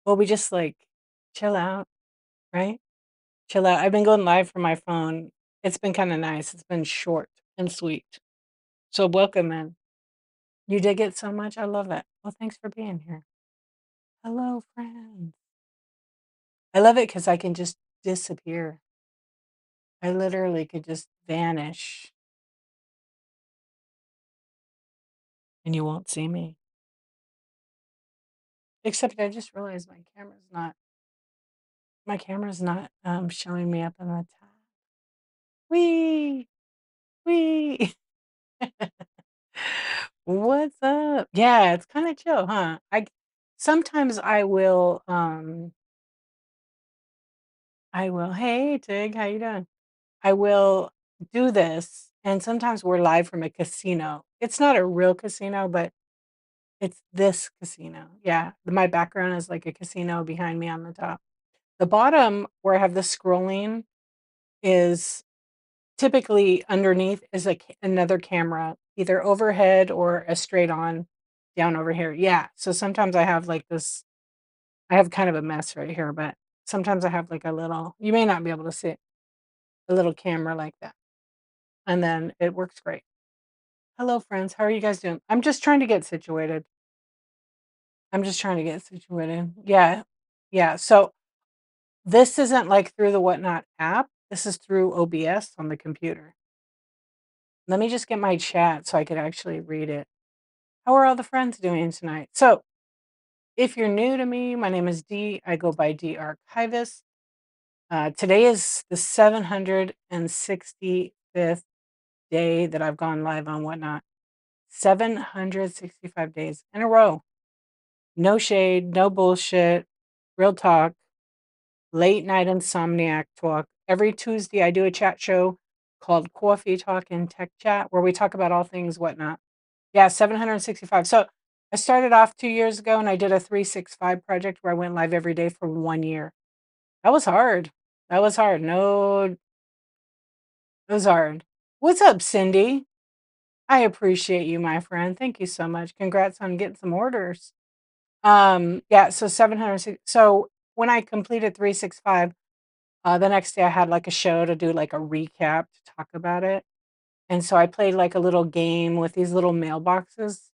Well, we just, like, chill out, right? Chill out. I've been going live from my phone. It's been kinda nice. It's been short and sweet. So welcome in. You dig it so much? I love it. Well, thanks for being here. Hello, friends. I love it because I can just disappear. I literally could just vanish, and you won't see me. Except I just realized my camera's not showing me up in the top. Wee! Wee! What's up? Yeah, it's kinda chill, huh? Sometimes I will "Hey, Tig, how you doing?" I will do this, and sometimes we're live from a casino. It's not a real casino, but it's this casino. Yeah, my background is like a casino behind me on the top. The bottom where I have the scrolling is typically underneath is another camera, either overhead or a straight on down over here. Yeah, so sometimes I have kind of a mess right here, but sometimes I have like a little you may not be able to see it, a little camera like that, and then it works great. Hello, friends. How are you guys doing? I'm just trying to get situated. I'm just trying to get situated. Yeah. Yeah. So this isn't like through the Whatnot app. This is through OBS on the computer. Let me just get my chat so I could actually read it. How are all the friends doing tonight? So if you're new to me, my name is Dee. I go by D Archivist. Today is the 765th day that I've gone live on Whatnot. 765 days in a row. No shade, no bullshit, real talk, late night insomniac talk. Every Tuesday, I do a chat show called Coffee Talk and Tech Chat where we talk about all things Whatnot. Yeah, 765. So I started off 2 years ago and I did a 365 project where I went live every day for 1 year. That was hard. That was hard. No, it was hard. What's up, Cindy? I appreciate you, my friend. Thank you so much. Congrats on getting some orders. Yeah, so 706 so when I completed 365, the next day I had like a show to do like a recap to talk about it. And so I played like a little game with these little mailboxes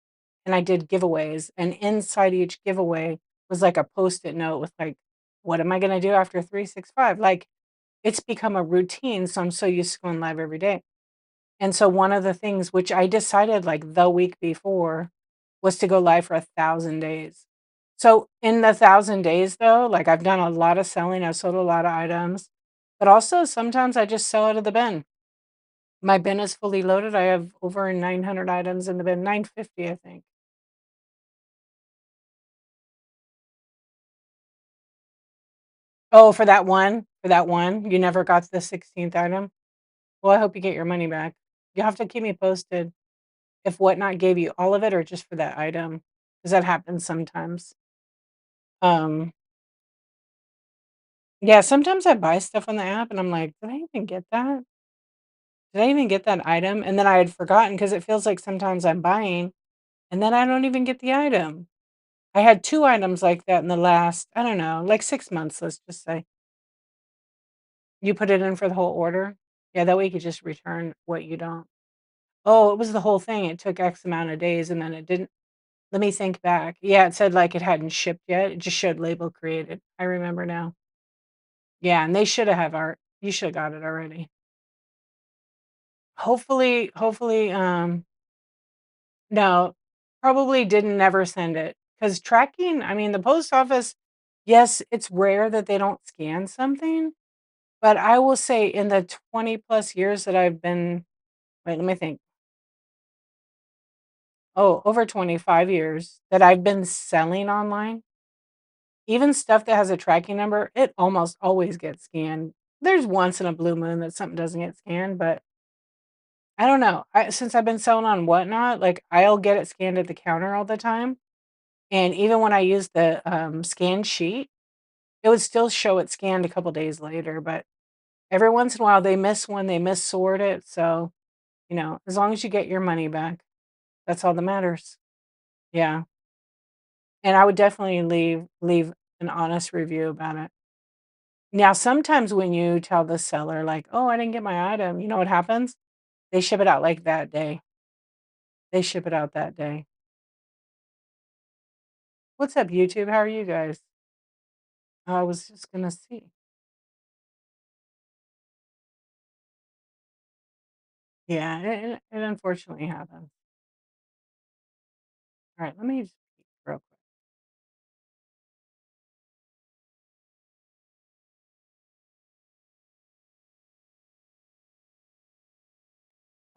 and I did giveaways. And inside each giveaway was like a post-it note with like, what am I gonna do after 365? Like it's become a routine. So I'm so used to going live every day. And so one of the things which I decided like the week before was to go live for 1,000 days. So in the 1,000 days though, like I've done a lot of selling, I've sold a lot of items, but also sometimes I just sell out of the bin. My bin is fully loaded. I have over 900 items in the bin, 950, I think. Oh, for that one, you never got the 16th item? Well, I hope you get your money back. You'll have to keep me posted if Whatnot gave you all of it or just for that item, because that happens sometimes. Um, yeah, sometimes I buy stuff on the app and I'm like, "Did I even get that? Did I even get that item?" And then I had forgotten because it feels like sometimes I'm buying and then I don't even get the item. I had 2 items like that in the last, I don't know, like 6 months, let's just say. You put it in for the whole order? Yeah, that way you could just return what you don't. Oh, it was the whole thing. It took X amount of days and then it didn't. Let me think back. Yeah, it said like it hadn't shipped yet. It just showed label created. I remember now. Yeah, and they shoulda have art. You shoulda got it already. Hopefully, no, probably didn't never send it. Because tracking, I mean, the post office, yes, it's rare that they don't scan something, but I will say in the 20 plus years that I've been wait, let me think. Oh, over 25 years that I've been selling online, even stuff that has a tracking number, it almost always gets scanned. There's once in a blue moon that something doesn't get scanned, but I don't know. Since I've been selling on Whatnot, like I'll get it scanned at the counter all the time. And even when I use the scan sheet, it would still show it scanned a couple days later. But every once in a while, they miss one, they missort it. So, as long as you get your money back, that's all that matters. Yeah. And I would definitely leave an honest review about it. Now, sometimes when you tell the seller, like, "Oh, I didn't get my item," you know what happens? They ship it out, like, that day. They ship it out that day. What's up, YouTube? How are you guys? I was just gonna see. Yeah, it unfortunately happens. Alright, let me just peek real quick.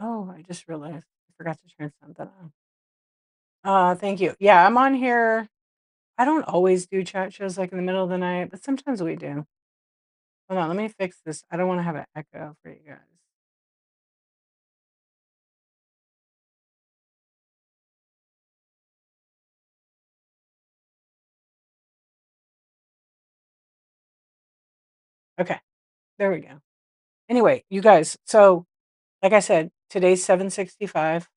Oh, I just realized I forgot to turn something on. Thank you. Yeah, I'm on here. I don't always do chat shows, like, in the middle of the night, but sometimes we do. Hold on, let me fix this. I don't wanna have an echo for you guys. Okay, there we go. Anyway, you guys, so, like I said, today's 765.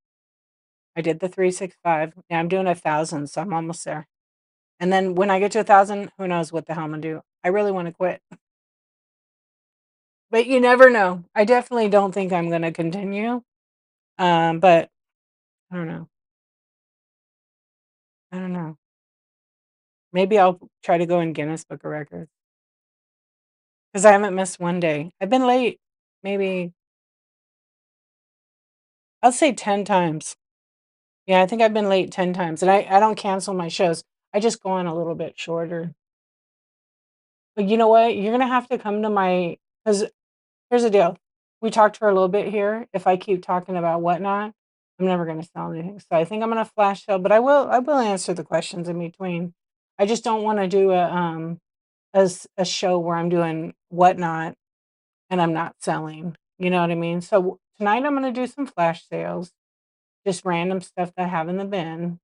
I did the 365. Now I'm doing 1,000, so I'm almost there. And then when I get to 1,000, who knows what the hell Imma do. I really wanna quit, but you never know. I definitely don't think I'm gonna continue, but I don't know. I don't know. Maybe I'll try to go in Guinness Book of Records because I haven't missed one day. I've been late, maybe I'll say 10 times. Yeah, I think I've been late 10 times, and I don't cancel my shows. I just go on a little bit shorter. But you know what? You're gonna have to come to my, because here's the deal. We talked for a little bit here. If I keep talking about whatnot, I'm never gonna sell anything. So I think I'm gonna flash sale, but I will answer the questions in between. I just don't wanna do a show where I'm doing whatnot and I'm not selling. You know what I mean? So tonight I'm gonna do some flash sales, just random stuff that I have in the bin.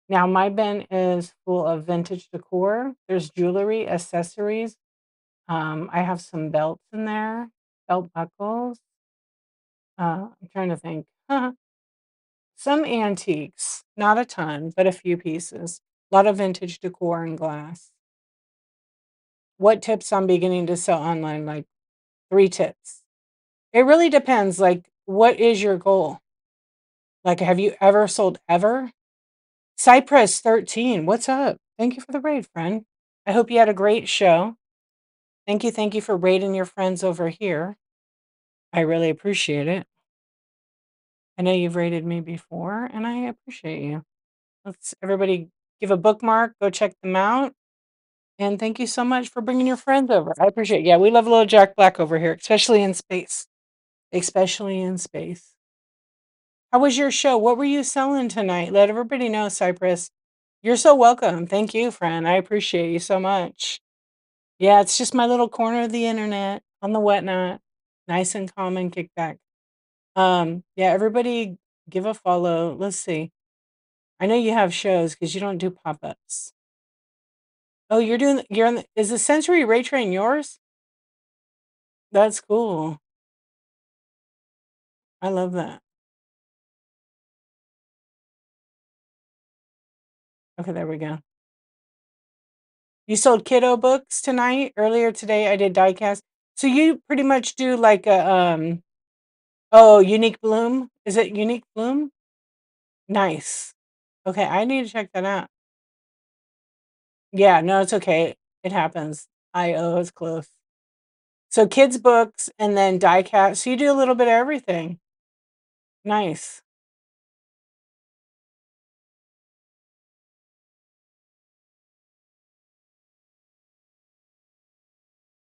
Now my bin is full of vintage decor. There's jewelry, accessories. I have some belts in there, belt buckles. I'm trying to think. Some antiques, not a ton, but a few pieces. A lot of vintage decor and glass. What tips on beginning to sell online? Like 3 tips. It really depends. Like, what is your goal? Like, have you ever sold ever? Cypress 13, what's up? Thank you for the raid, friend. I hope you had a great show. Thank you for raiding your friends over here. I really appreciate it. I know you've rated me before, and I appreciate you. Let's everybody give a bookmark, go check them out, and thank you so much for bringing your friends over. I appreciate it. Yeah, we love a little Jack Black over here, especially in space. Especially in space. How was your show? What were you selling tonight? Let everybody know, Cypress. You're so welcome. Thank you, friend. I appreciate you so much. Yeah, it's just my little corner of the internet on the whatnot. Nice and calm and kickback. Yeah, everybody give a follow. Let's see. I know you have shows because you don't do pop-ups. Oh, you're on the, is the Sensory Ray Train yours? That's cool. I love that. Okay, there we go. You sold kiddo books tonight? Earlier today I did diecast. So you pretty much do like a oh, Unique Bloom? Is it Unique Bloom? Nice. Okay, I need to check that out. Yeah, no, it's okay. It happens. IO is close. So kids books and then diecast. So you do a little bit of everything. Nice.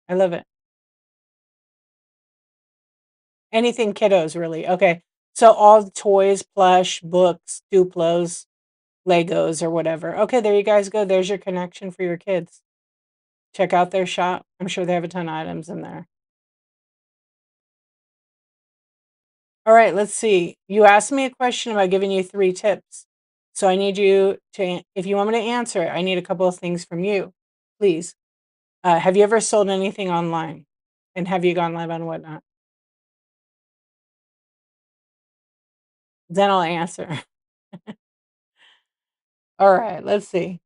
I love it. Anything kiddos, really. Okay. So all toys, plush, books, Duplos, Legos, or whatever. Okay, there you guys go. There's your connection for your kids. Check out their shop. I'm sure they have a ton of items in there. All right, let's see. You asked me a question about giving you 3 tips. So I need you to, if you want me to answer it, I need a couple of things from you. Please. Have you ever sold anything online? And have you gone live on whatnot? Then I'll answer. All right, let's see.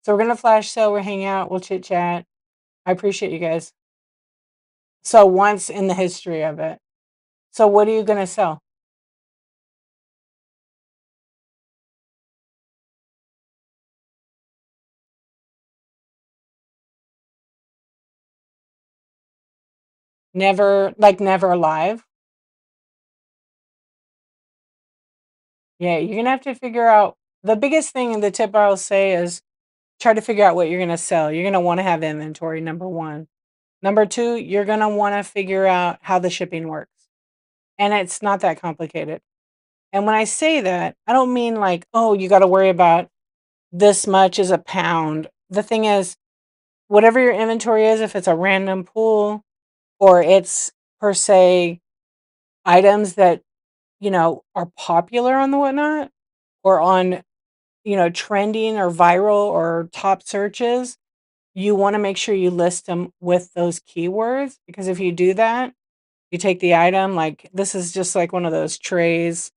So we're gonna flash sale, we'll hang out, we'll chit chat. I appreciate you guys. So once in the history of it. So what are you gonna sell? Never, like never alive? Yeah, you're gonna have to figure out the biggest thing and the tip I'll say is try to figure out what you're gonna sell. You're gonna want to have inventory, number one. Number two, you're gonna want to figure out how the shipping works. And it's not that complicated. And when I say that, I don't mean like, oh, you got to worry about this much is a pound. The thing is, whatever your inventory is, if it's a random pool or it's per se items that, are popular on the whatnot or on, trending or viral or top searches, you want to make sure you list them with those keywords because if you do that, you take the item, like this is just like one of those trays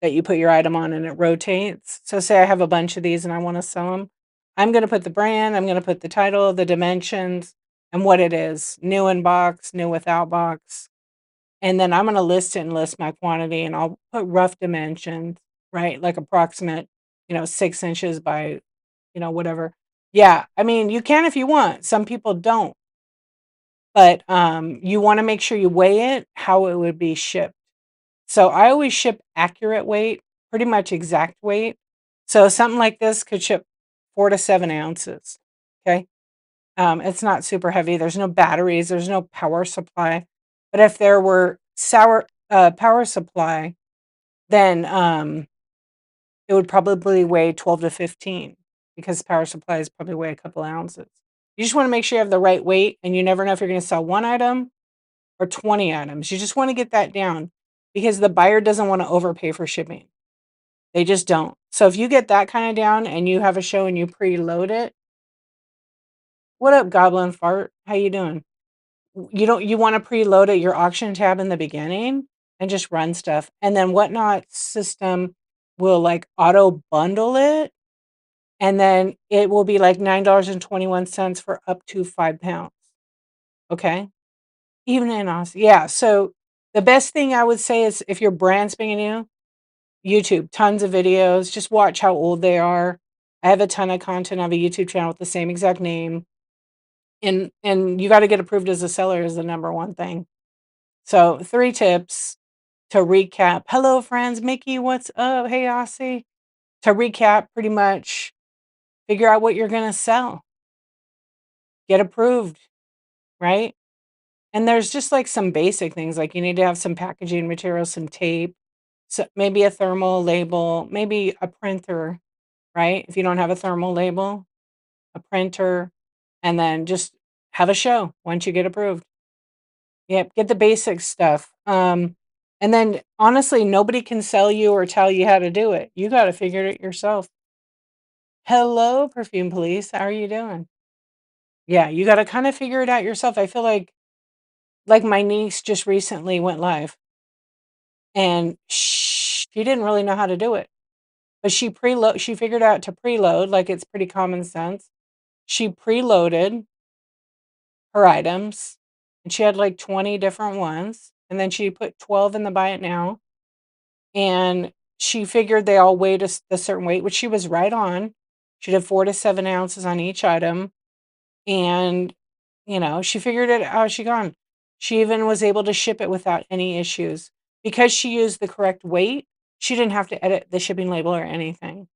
that you put your item on and it rotates. So say I have a bunch of these and I want to sell them. I'm going to put the brand, I'm going to put the title, the dimensions, and what it is. New in box, new without box. And then I'm going to list it and list my quantity and I'll put rough dimensions, right? Like approximate, 6 inches by, whatever. Yeah. I mean, you can if you want. Some people don't. But you want to make sure you weigh it how it would be shipped. So I always ship accurate weight, pretty much exact weight. So something like this could ship 4 to 7 ounces. Okay. It's not super heavy. There's no batteries. There's no power supply. But if there were power supply, then it would probably weigh 12 to 15 because power supplies probably weigh a couple ounces. You just want to make sure you have the right weight, and you never know if you're going to sell one item or 20 items. You just want to get that down because the buyer doesn't want to overpay for shipping. They just don't. So if you get that kind of down and you have a show and you preload it, what up, Goblin Fart? How you doing? You want to preload it your auction tab in the beginning and just run stuff. And then Whatnot system will like auto bundle it and then it will be like $9.21 for up to 5 pounds. Okay. Even in Austin. Yeah. So the best thing I would say is if your brand spanking new, YouTube, tons of videos. Just watch how old they are. I have a ton of content. I have a YouTube channel with the same exact name. And you got to get approved as a seller is the number one thing. So 3 tips to recap. Hello, friends. Mickey, what's up? Hey, Aussie. To recap, pretty much figure out what you're going to sell. Get approved, right? And there's just like some basic things like you need to have some packaging material, some tape, so maybe a thermal label, maybe a printer, right? If you don't have a thermal label, a printer, and then just have a show once you get approved. Yep, get the basic stuff. And then honestly, nobody can sell you or tell you how to do it. You got to figure it yourself. Hello, perfume police. How are you doing? Yeah, you got to kind of figure it out yourself. I feel like my niece just recently went live and she didn't really know how to do it. But she figured out to preload, like it's pretty common sense. She preloaded her items and she had like 20 different ones and then she put 12 in the buy it now and she figured they all weighed a certain weight, which she was right on. She did 4 to 7 ounces on each item and she figured it out as she gone. She even was able to ship it without any issues because she used the correct weight. She didn't have to edit the shipping label or anything.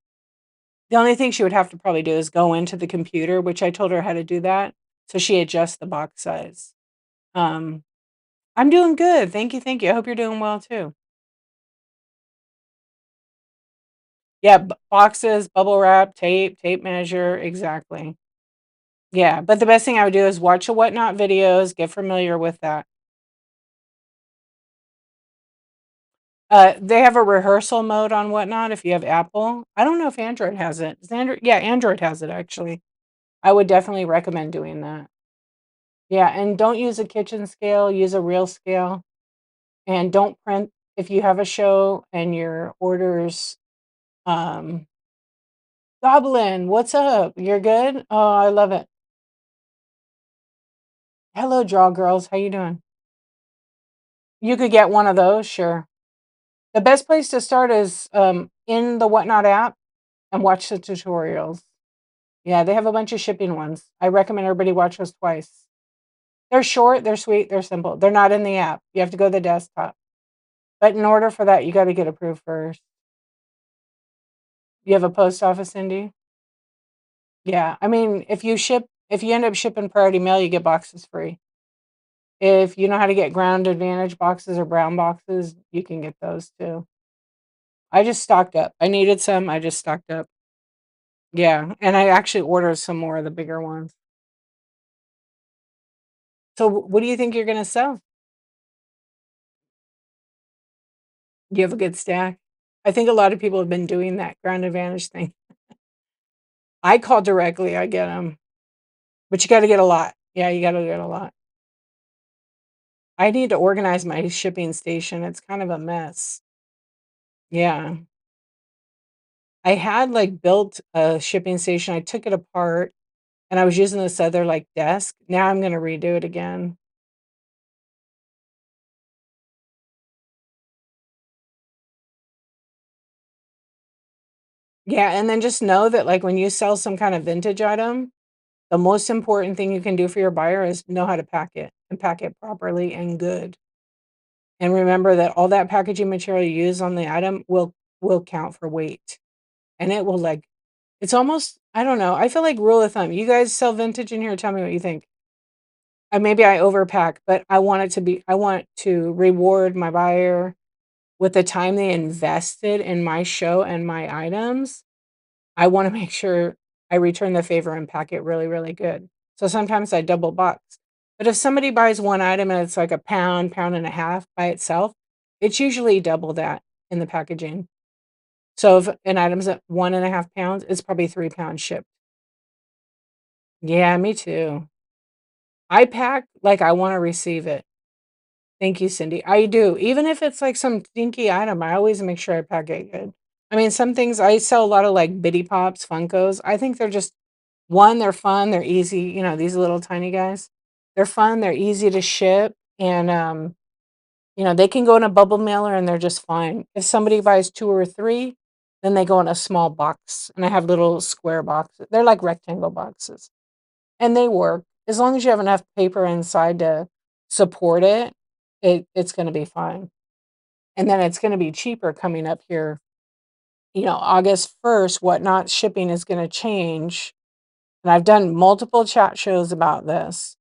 The only thing she would have to probably do is go into the computer, which I told her how to do that, so she adjusts the box size. Um, I'm doing good. Thank you, thank you. I hope you're doing well too. Yeah, boxes, bubble wrap, tape measure, exactly. Yeah, but the best thing I would do is watch the Whatnot videos, get familiar with that. They have a rehearsal mode on Whatnot if you have Apple. I don't know if Android has it. Does Android Yeah, Android has it actually. I would definitely recommend doing that. Yeah, and don't use a kitchen scale, use a real scale. And don't print if you have a show and your orders, um, Goblin, what's up? You're good? Oh, I love it. Hello, Draw Girls. How you doing? You could get one of those, sure. The best place to start is in the Whatnot app and watch the tutorials. Yeah, they have a bunch of shipping ones. I recommend everybody watch those twice. They're short, they're sweet, they're simple. They're not in the app. You have to go to the desktop. But in order for that, you got to get approved first. You have a post office, Cindy? Yeah. I mean, if you end up shipping priority mail, you get boxes free. If you know how to get ground advantage boxes or brown boxes, you can get those too. I just stocked up. I needed some. I just stocked up. Yeah. And I actually ordered some more of the bigger ones. So, what do you think you're going to sell? Do you have a good stack? I think a lot of people have been doing that ground advantage thing. I call directly, I get them. But you got to get a lot. Yeah, you got to get a lot. I need to organize my shipping station. It's kind of a mess. Yeah. I had like built a shipping station. I took it apart and I was using this other like desk. Now I'm going to redo it again. Yeah. And then just know that like when you sell some kind of vintage item, the most important thing you can do for your buyer is know how to pack it and pack it properly and good. And remember that all that packaging material you use on the item will count for weight. And it will like it's almost I don't know. I feel like rule of thumb. You guys sell vintage in here, tell me what you think. Maybe I overpack, but I want to reward my buyer with the time they invested in my show and my items. I want to make sure I return the favor and pack it really, really good. So sometimes I double box. But if somebody buys one item and it's like a pound, pound and a half by itself, it's usually double that in the packaging. So if an item's at 1.5 pounds, it's probably 3 pounds shipped. Yeah, me too. I pack like I want to receive it. Thank you, Cindy. I do. Even if it's like some stinky item, I always make sure I pack it good. I mean, some things I sell a lot of like Bitty Pops, Funkos. I think they're just one, they're fun, they're easy, these little tiny guys. They're fun, they're easy to ship, and they can go in a bubble mailer and they're just fine. If somebody buys two or three, then they go in a small box. And I have little square boxes. They're like rectangle boxes. And they work. As long as you have enough paper inside to support it, it's gonna be fine. And then it's gonna be cheaper coming up here. August 1st, Whatnot shipping is gonna change. And I've done multiple chat shows about this.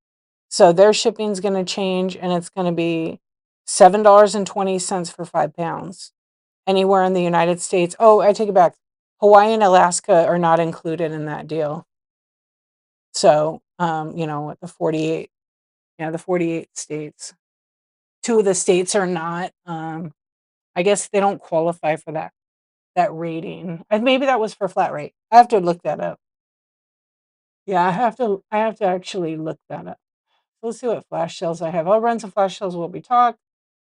So their shipping's gonna change and it's gonna be $7.20 for 5 pounds. Anywhere in the United States. Oh, I take it back. Hawaii and Alaska are not included in that deal. So, the 48, yeah, the 48 states. Two of the states are not. I guess they don't qualify for that rating. And maybe that was for flat rate. I have to look that up. Yeah, I have to actually look that up. Let's see what flash sales I have. I'll run some flash sales while we talk.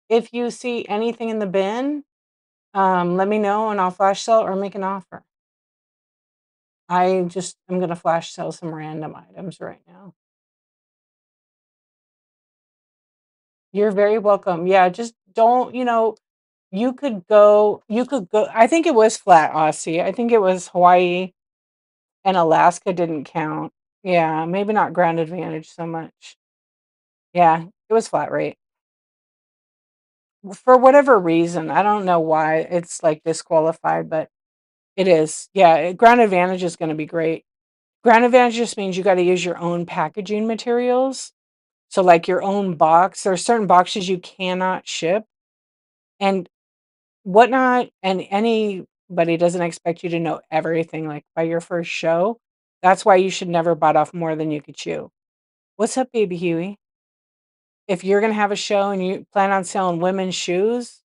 If you see anything in the bin, let me know and I'll flash sell or make an offer. I'm gonna flash sell some random items right now. You're very welcome. Yeah, just don't, you could go I think it was flat, Aussie. I think it was Hawaii and Alaska didn't count. Yeah, maybe not ground advantage so much. Yeah, it was flat rate. For whatever reason, I don't know why it's like disqualified, but it is. Yeah, ground advantage is gonna be great. Ground advantage just means you gotta use your own packaging materials. So, like, your own box. There are certain boxes you cannot ship, and Whatnot and anybody doesn't expect you to know everything, like, by your first show. That's why you should never bite off more than you could chew. What's up, baby Huey? If you're gonna have a show and you plan on selling women's shoes,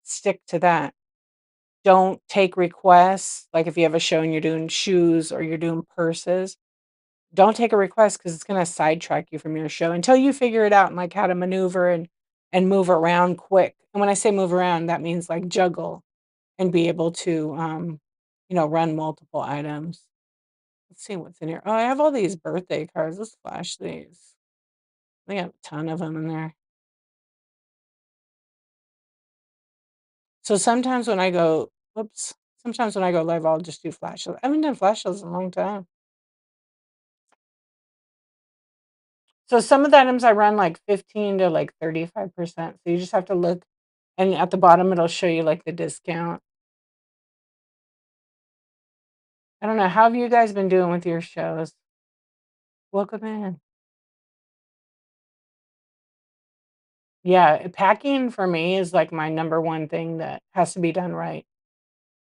stick to that. Don't take requests, like, if you have a show and you're doing shoes or you're doing purses, don't take a request because it's gonna sidetrack you from your show until you figure it out and, like, how to maneuver and move around quick. And when I say move around, that means, like, juggle and be able to, run multiple items. Let's see what's in here. Oh, I have all these birthday cards. Let's flash these. I got a ton of them in there. So sometimes when I go, whoops, sometimes when I go live, I'll just do flash sales. I haven't done flash sales in a long time. So some of the items I run like 15 to like 35%. So you just have to look, and at the bottom it'll show you like the discount. I don't know. How have you guys been doing with your shows? Welcome in. Yeah, packing for me is like my number one thing that has to be done right.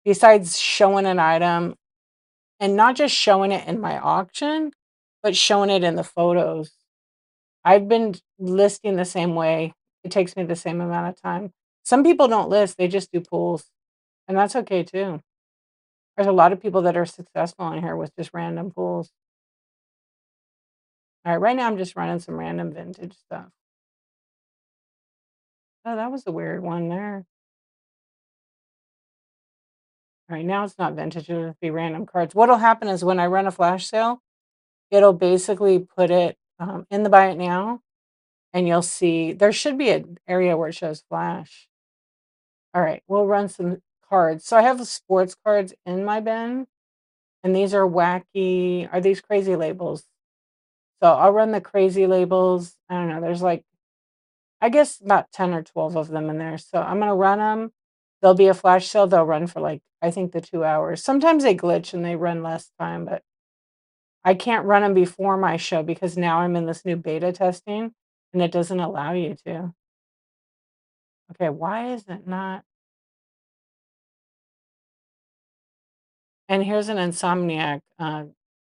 Besides showing an item, and not just showing it in my auction, but showing it in the photos. I've been listing the same way. It takes me the same amount of time. Some people don't list, they just do pulls, and that's okay too. There's a lot of people that are successful in here with just random pulls. All right, right now I'm just running some random vintage stuff. Oh, that was a weird one there. All right, now it's not vintage, it'll just be random cards. What'll happen is when I run a flash sale, it'll basically put it in the buy it now, and you'll see there should be an area where it shows flash. All right, we'll run some cards. So I have sports cards in my bin, and these are wacky. Are these crazy labels? So I'll run the crazy labels. I don't know. There's like, I guess about 10 or 12 of them in there. So I'm going to run them. There'll be a flash sale. They'll run for like, I think the 2 hours. Sometimes they glitch and they run less time, but I can't run them before my show because now I'm in this new beta testing and it doesn't allow you to. Okay, why is it not? And here's an Insomniac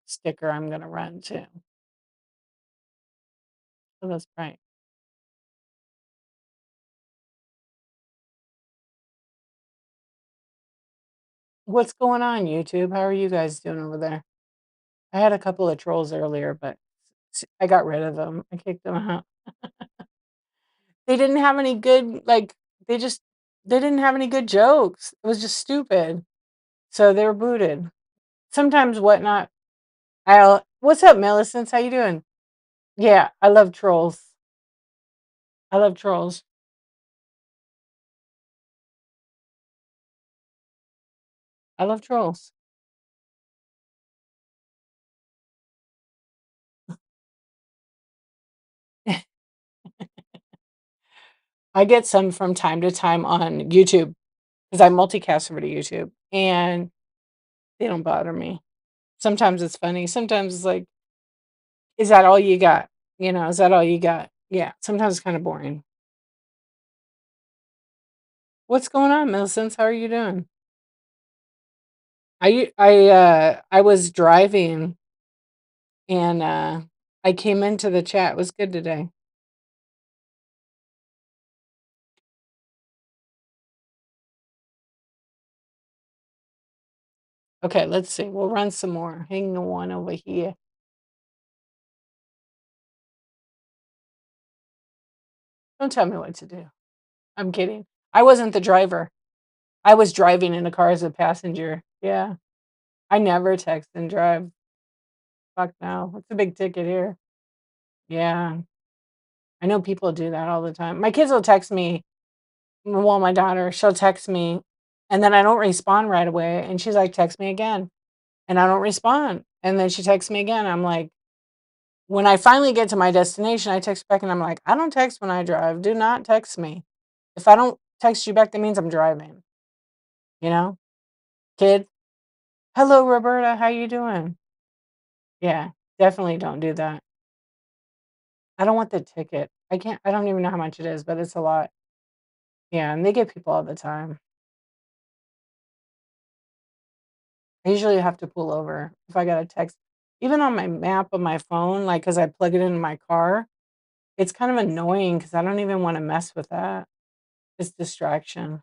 sticker I'm going to run too. So that's right. What's going on, YouTube? How are you guys doing over there? I had a couple of trolls earlier, but I got rid of them. I kicked them out. They didn't have any good, like, they just, they didn't have any good jokes. It was just stupid. So they were booted. Sometimes whatnot. What's up, Millicent? How you doing? Yeah, I love trolls. I love trolls. I love trolls. I get some from time to time on YouTube because I multicast over to YouTube and they don't bother me. Sometimes it's funny. Sometimes it's like, is that all you got? Is that all you got? Yeah. Sometimes it's kind of boring. What's going on, Millicent? How are you doing? I was driving and I came into the chat. It was good today. Okay, let's see. We'll run some more. Hang the one over here. Don't tell me what to do. I'm kidding. I wasn't the driver. I was driving in a car as a passenger. Yeah. I never text and drive. Fuck no. It's a big ticket here. Yeah. I know people do that all the time. My kids will text me. Well, my daughter, she'll text me and then I don't respond right away. And she's like, text me again. And I don't respond. And then she texts me again. I'm like, when I finally get to my destination, I text back and I'm like, I don't text when I drive. Do not text me. If I don't text you back, that means I'm driving. You know? Kid. Hello, Roberta. How you doing? Yeah, definitely don't do that. I don't want the ticket. I don't even know how much it is, but it's a lot. Yeah, and they get people all the time. I usually have to pull over if I got a text. Even on my map on my phone, like, because I plug it in my car, it's kind of annoying because I don't even want to mess with that. It's distraction.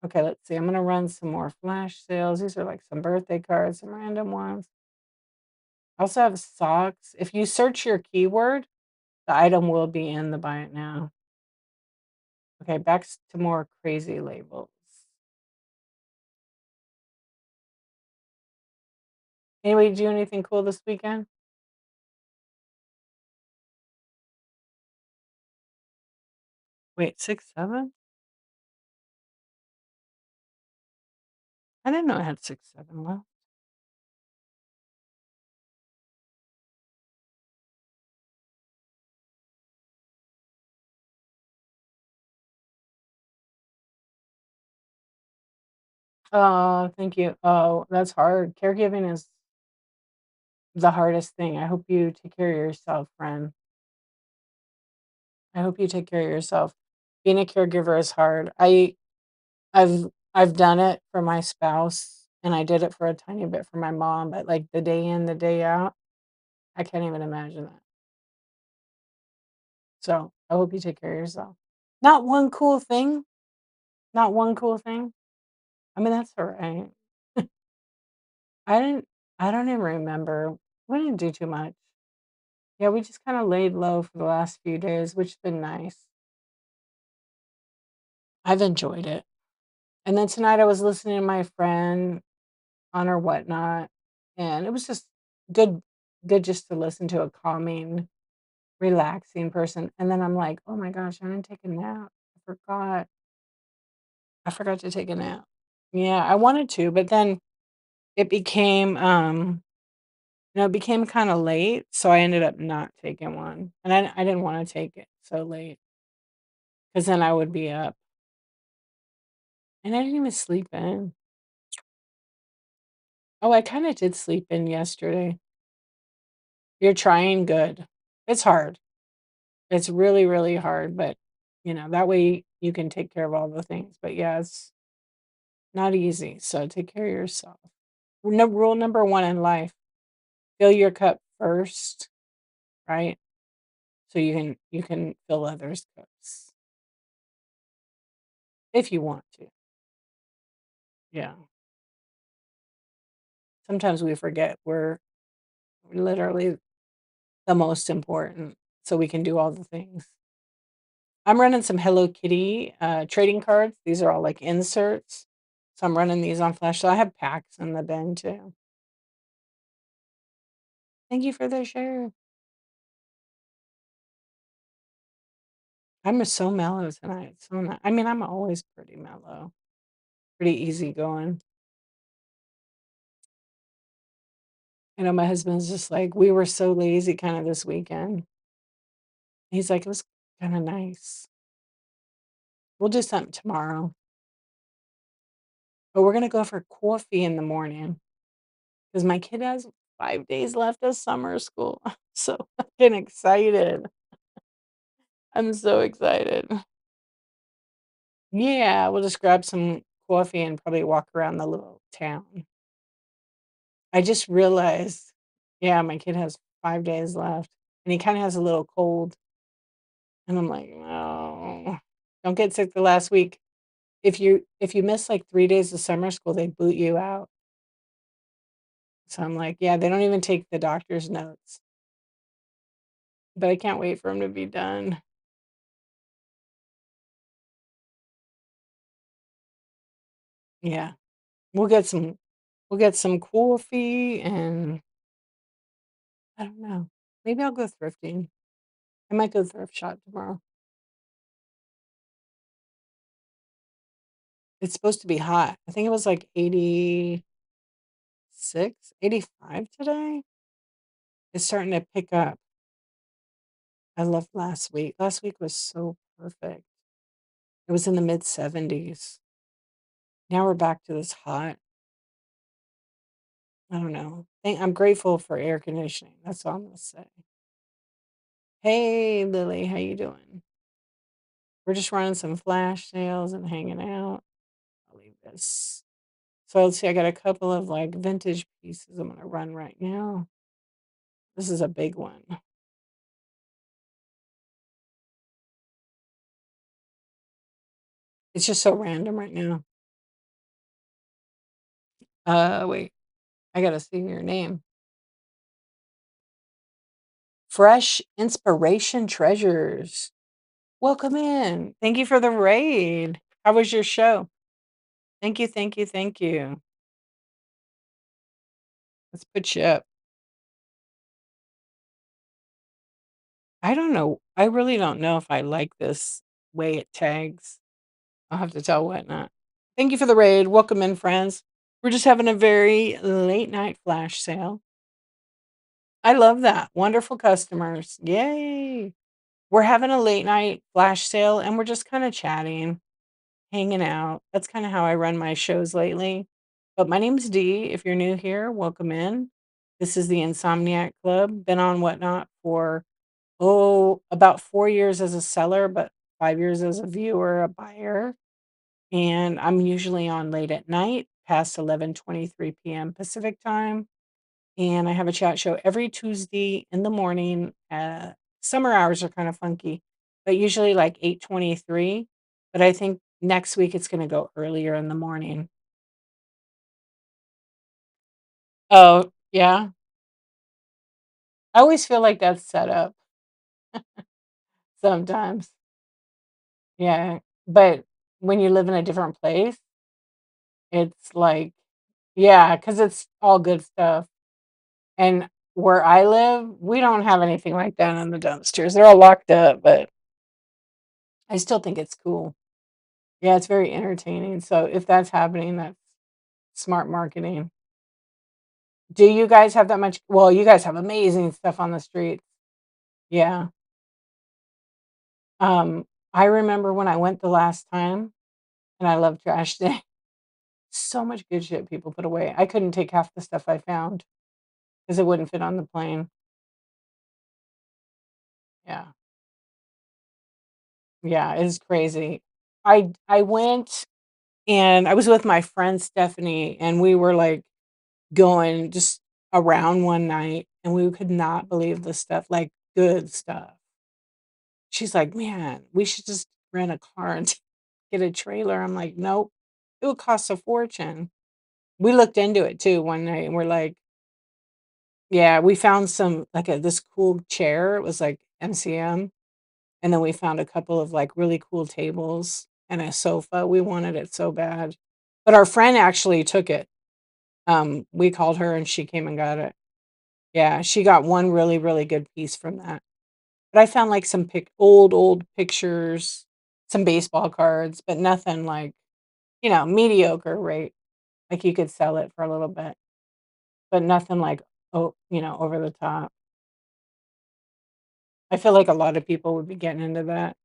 Okay, let's see. I'm going to run some more flash sales. These are like some birthday cards, some random ones. I also have socks. If you search your keyword, the item will be in the buy it now. Okay, back to more crazy labels. Anybody do anything cool this weekend? Wait, 6, 7? I didn't know I had 6, 7 left. Oh, thank you. Oh, that's hard. Caregiving is the hardest thing. I hope you take care of yourself, friend. I hope you take care of yourself. Being a caregiver is hard. I've done it for my spouse, and I did it for a tiny bit for my mom, but, like, the day in, the day out, I can't even imagine that. So, I hope you take care of yourself. Not one cool thing? Not one cool thing? I mean, that's alright. I didn't I don't even remember. We didn't do too much. Yeah, we just kinda laid low for the last few days, which has been nice. I've enjoyed it. And then tonight I was listening to my friend on her Whatnot, and it was just good good just to listen to a calming, relaxing person, and then I'm like, "Oh my gosh, I didn't take a nap. Forgot. I forgot to take a nap." Yeah, I wanted to, but then it became, it became kinda late, so I ended up not taking one, and I didn't wanna take it so late, because then I would be up, and I didn't even sleep in. Oh, I kinda did sleep in yesterday. You're trying good. It's hard. It's really, really hard, but, that way you can take care of all the things, but, yeah, it's not easy, so take care of yourself. No rule number 1 in life, fill your cup first, right? So you can fill others' cups if you want to. Yeah. Sometimes we forget we're literally the most important, so we can do all the things. I'm running some Hello Kitty, trading cards. These are all, like, inserts, so I'm running these on Flash, so I have packs in the bin too. Thank you for the share. I'm so mellow tonight, so I mean, I'm always pretty mellow, pretty easygoing. I know my husband's just like, "We were so lazy kinda this weekend." He's like, "It was kinda nice. We'll do something tomorrow, but we're gonna go for coffee in the morning because my kid has 5 days left of summer school." So fucking excited. I'm so excited. Yeah, we'll just grab some coffee and probably walk around the little town. I just realized, yeah, my kid has 5 days left, and he kinda has a little cold, and I'm like, "No, don't get sick the last week." If you miss, like, 3 days of summer school, they boot you out. So I'm like, "Yeah, they don't even take the doctor's notes." But I can't wait for him to be done. Yeah. We'll get some coffee, and I don't know. Maybe I'll go thrifting. I might go thrift shop tomorrow. It's supposed to be hot. I think it was like 86, 85 today. It's starting to pick up. I loved last week. Last week was so perfect. It was in the mid 70s. Now we're back to this hot. I don't know. I'm grateful for air conditioning. That's all I'm gonna say. Hey, Lily, how you doing? We're just running some flash sales and hanging out. I'll leave this. So let's see. I got a couple of like vintage pieces I'm gonna run right now. This is a big one. It's just so random right now. Wait. I gotta see your name. Fresh Inspiration Treasures. Welcome in. Thank you for the raid. How was your show? Thank you, thank you, thank you. Let's put you up. I don't know. I really don't know if I like this way it tags. I'll have to tell Whatnot. Thank you for the raid. Welcome in, friends. We're just having a very late night flash sale. I love that. Wonderful customers. Yay. We're having a late night flash sale and we're just kind of chatting, hanging out. That's kind of how I run my shows lately. But my name's Dee. If you're new here, welcome in. This is the Insomniac Club. Been on Whatnot for, about 4 years as a seller, but 5 years as a viewer, a buyer. And I'm usually on late at night, past 11:23 p.m. Pacific time. And I have a chat show every Tuesday in the morning. Summer hours are kind of funky, but usually like 8:23. But I think next week it's going to go earlier in the morning. Oh, yeah. I always feel like that's set up sometimes. Yeah. But when you live in a different place, it's like, yeah, because it's all good stuff. And where I live, we don't have anything like that in the dumpsters. They're all locked up, but I still think it's cool. Yeah, it's very entertaining. So if that's happening, that's smart marketing. Do you guys have that much? Well, you guys have amazing stuff on the streets. Yeah. I remember when I went the last time, and I love trash day. So much good shit people put away. I couldn't take half the stuff I found because it wouldn't fit on the plane. Yeah. Yeah, it's crazy. I went and I was with my friend Stephanie, and we were like going just around one night, and we could not believe the stuff, like good stuff. She's like, "Man, we should just rent a car and get a trailer." I'm like, "Nope, it would cost a fortune." We looked into it too one night, and we're like, "Yeah." We found some like this cool chair. It was like MCM, and then we found a couple of like really cool tables and a sofa. We wanted it so bad, but our friend actually took it. We called her and she came and got it. Yeah, she got one really, really good piece from that. But I found like some old pictures, some baseball cards, but nothing like, mediocre rate. Like you could sell it for a little bit, but nothing like, over the top. I feel like a lot of people would be getting into that.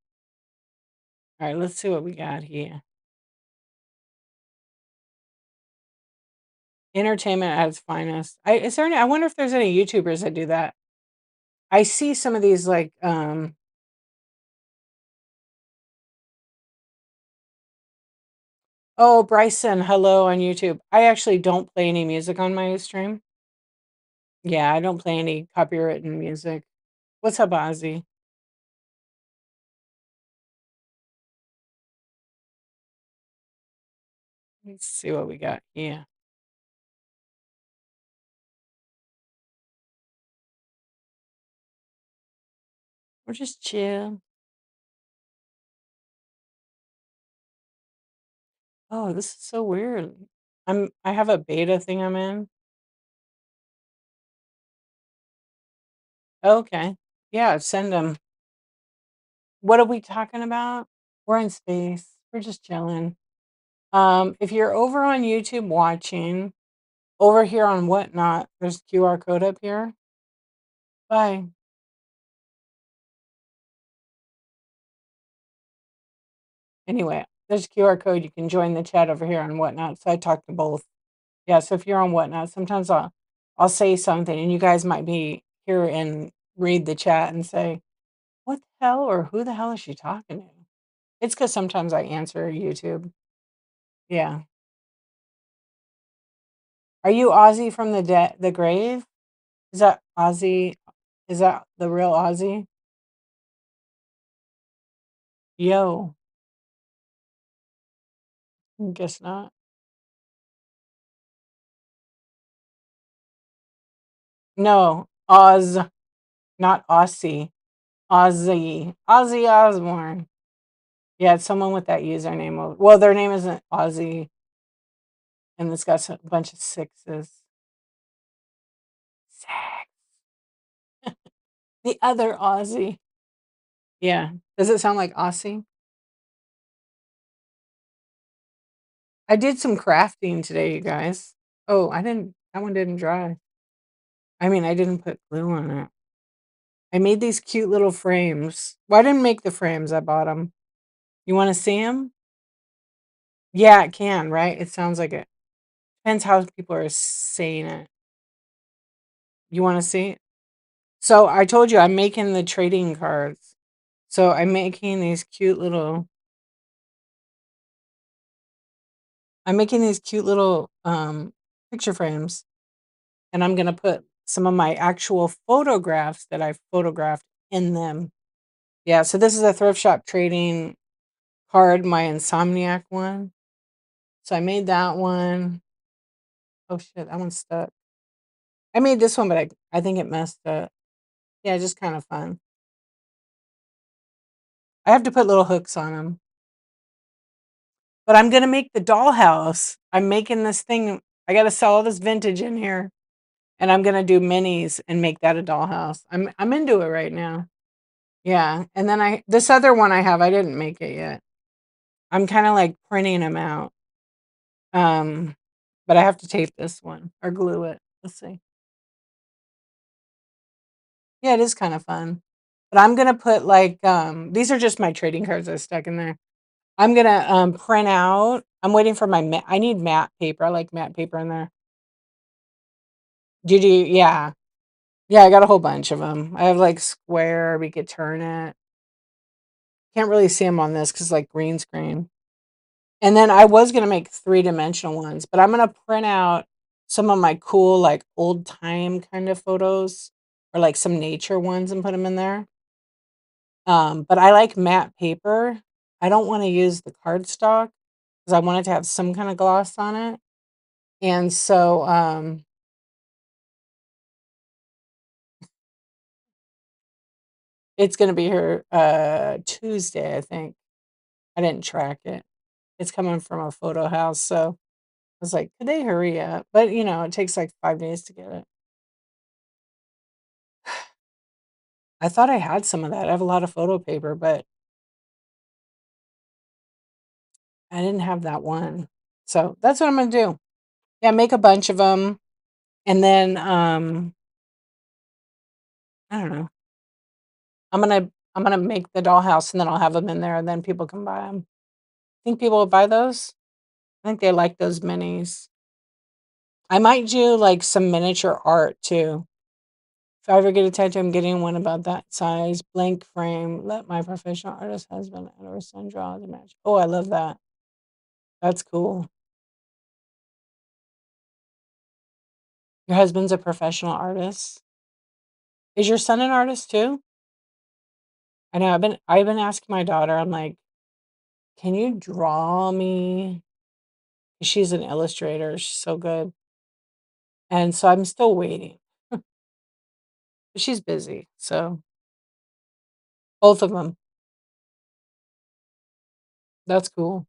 All right, let's see what we got here. Entertainment at its finest. I wonder if there's any YouTubers that do that. I see some of these like oh, Bryson, hello on YouTube. I actually don't play any music on my stream. Yeah, I don't play any copywritten music. What's up, Ozzy? Let's see what we got. Yeah. We're just chill. Oh, this is so weird. I have a beta thing I'm in. Okay. Yeah, send them. What are we talking about? We're in space. We're just chilling. If you're over on YouTube watching, over here on Whatnot, there's QR code up here. Bye. Anyway, there's QR code. You can join the chat over here on Whatnot. So I talk to both. Yeah, so if you're on Whatnot, sometimes I'll say something and you guys might be here and read the chat and say, "What the hell?" or "Who the hell is she talking to?" It's because sometimes I answer YouTube. Yeah. Are you Ozzy from the grave? Is that Ozzy? Is that the real Ozzy? Yo, guess not. No, Oz, not Aussie. Ozzy. Ozzy Osbourne. Yeah, it's someone with that username. Well, their name isn't Ozzy, and it's got a bunch of sixes. The other Aussie. Yeah. Does it sound like Aussie? I did some crafting today, you guys. Oh, that one didn't dry. I mean, I didn't put glue on it. I made these cute little frames. Well, I didn't make the frames, I bought them. You wanna see them? Yeah, it can, right? It sounds like it. Depends how people are saying it. You wanna see it? So, I told you I'm making the trading cards. So, I'm making these cute little, picture frames, and I'm gonna put some of my actual photographs that I photographed in them. Yeah, so this is a thrift shop trading card, my Insomniac one. So I made that one. Oh shit, that one's stuck. I made this one, but I think it messed up. Yeah, just kind of fun. I have to put little hooks on them. But I'm gonna make the dollhouse. I'm making this thing. I gotta sell all this vintage in here, and I'm gonna do minis and make that a dollhouse. I'm into it right now. Yeah, and then this other one I didn't make it yet. I'm kind of like printing them out. Um, but I have to tape this one or glue it. Let's see. Yeah, it is kind of fun. But I'm gonna put like these are just my trading cards I stuck in there. I'm gonna print out. I'm waiting for I need matte paper. I like matte paper in there. Did you? Yeah, yeah. I got a whole bunch of them. I have like square. We could turn it. Can't really see them on this because like green screen. And then I was gonna make three-dimensional ones, but I'm gonna print out some of my cool like old time kind of photos or like some nature ones and put them in there. But I like matte paper. I don't want to use the cardstock because I want it to have some kind of gloss on it. And so it's gonna be here Tuesday, I think. I didn't track it. It's coming from a photo house, so I was like, could they hurry up? But it takes like 5 days to get it. I thought I had some of that. I have a lot of photo paper, but I didn't have that one. So that's what I'm gonna do. Yeah, make a bunch of them, and then I don't know. I'm gonna make the dollhouse, and then I'll have them in there, and then people can buy them. Think people will buy those? I think they like those minis. I might do like some miniature art too. If I ever get a tattoo, I'm getting one about that size, blank frame. Let my professional artist husband or son draw the match. Oh, I love that. That's cool. Your husband's a professional artist. Is your son an artist too? I know. I've been asking my daughter. I'm like, can you draw me? She's an illustrator. She's so good, and so I'm still waiting. She's busy, so both of them. That's cool.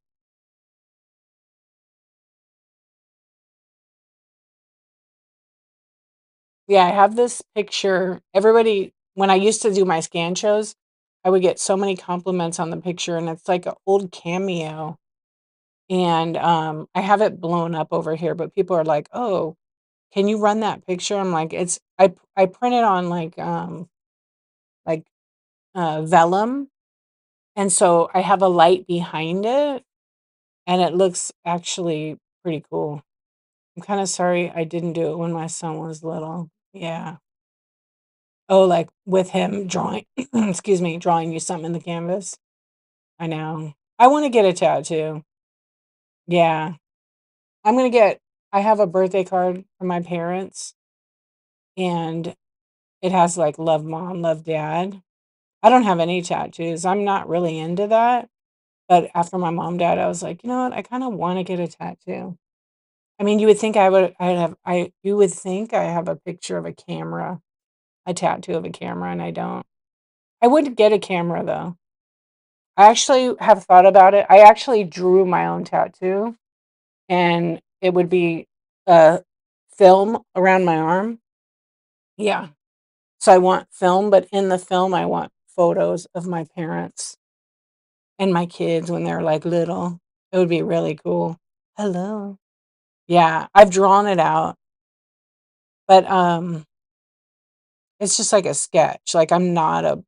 Yeah, I have this picture. Everybody, when I used to do my scan shows, I would get so many compliments on the picture, and it's like an old cameo. And I have it blown up over here, but people are like, "Oh, can you run that picture?" I'm like, I print it on like vellum, and so I have a light behind it, and it looks actually pretty cool. I'm kind of sorry I didn't do it when my son was little. Yeah. Oh, like with him drawing, excuse me, drawing you something in the canvas. I know. I want to get a tattoo. Yeah. I'm going to get, I have a birthday card from my parents and it has like love mom, love dad. I don't have any tattoos. I'm not really into that. But after my mom died, I was like, you know what? I kind of want to get a tattoo. I mean, you would think you would think I have a picture of a camera, a tattoo of a camera, and I don't. I would get a camera though. I actually have thought about it. I actually drew my own tattoo, and it would be a film around my arm. Yeah. So I want film, but in the film, I want photos of my parents and my kids when they're, like, little. It would be really cool. Hello. Yeah, I've drawn it out, but, it's just like a sketch, like, I'm not a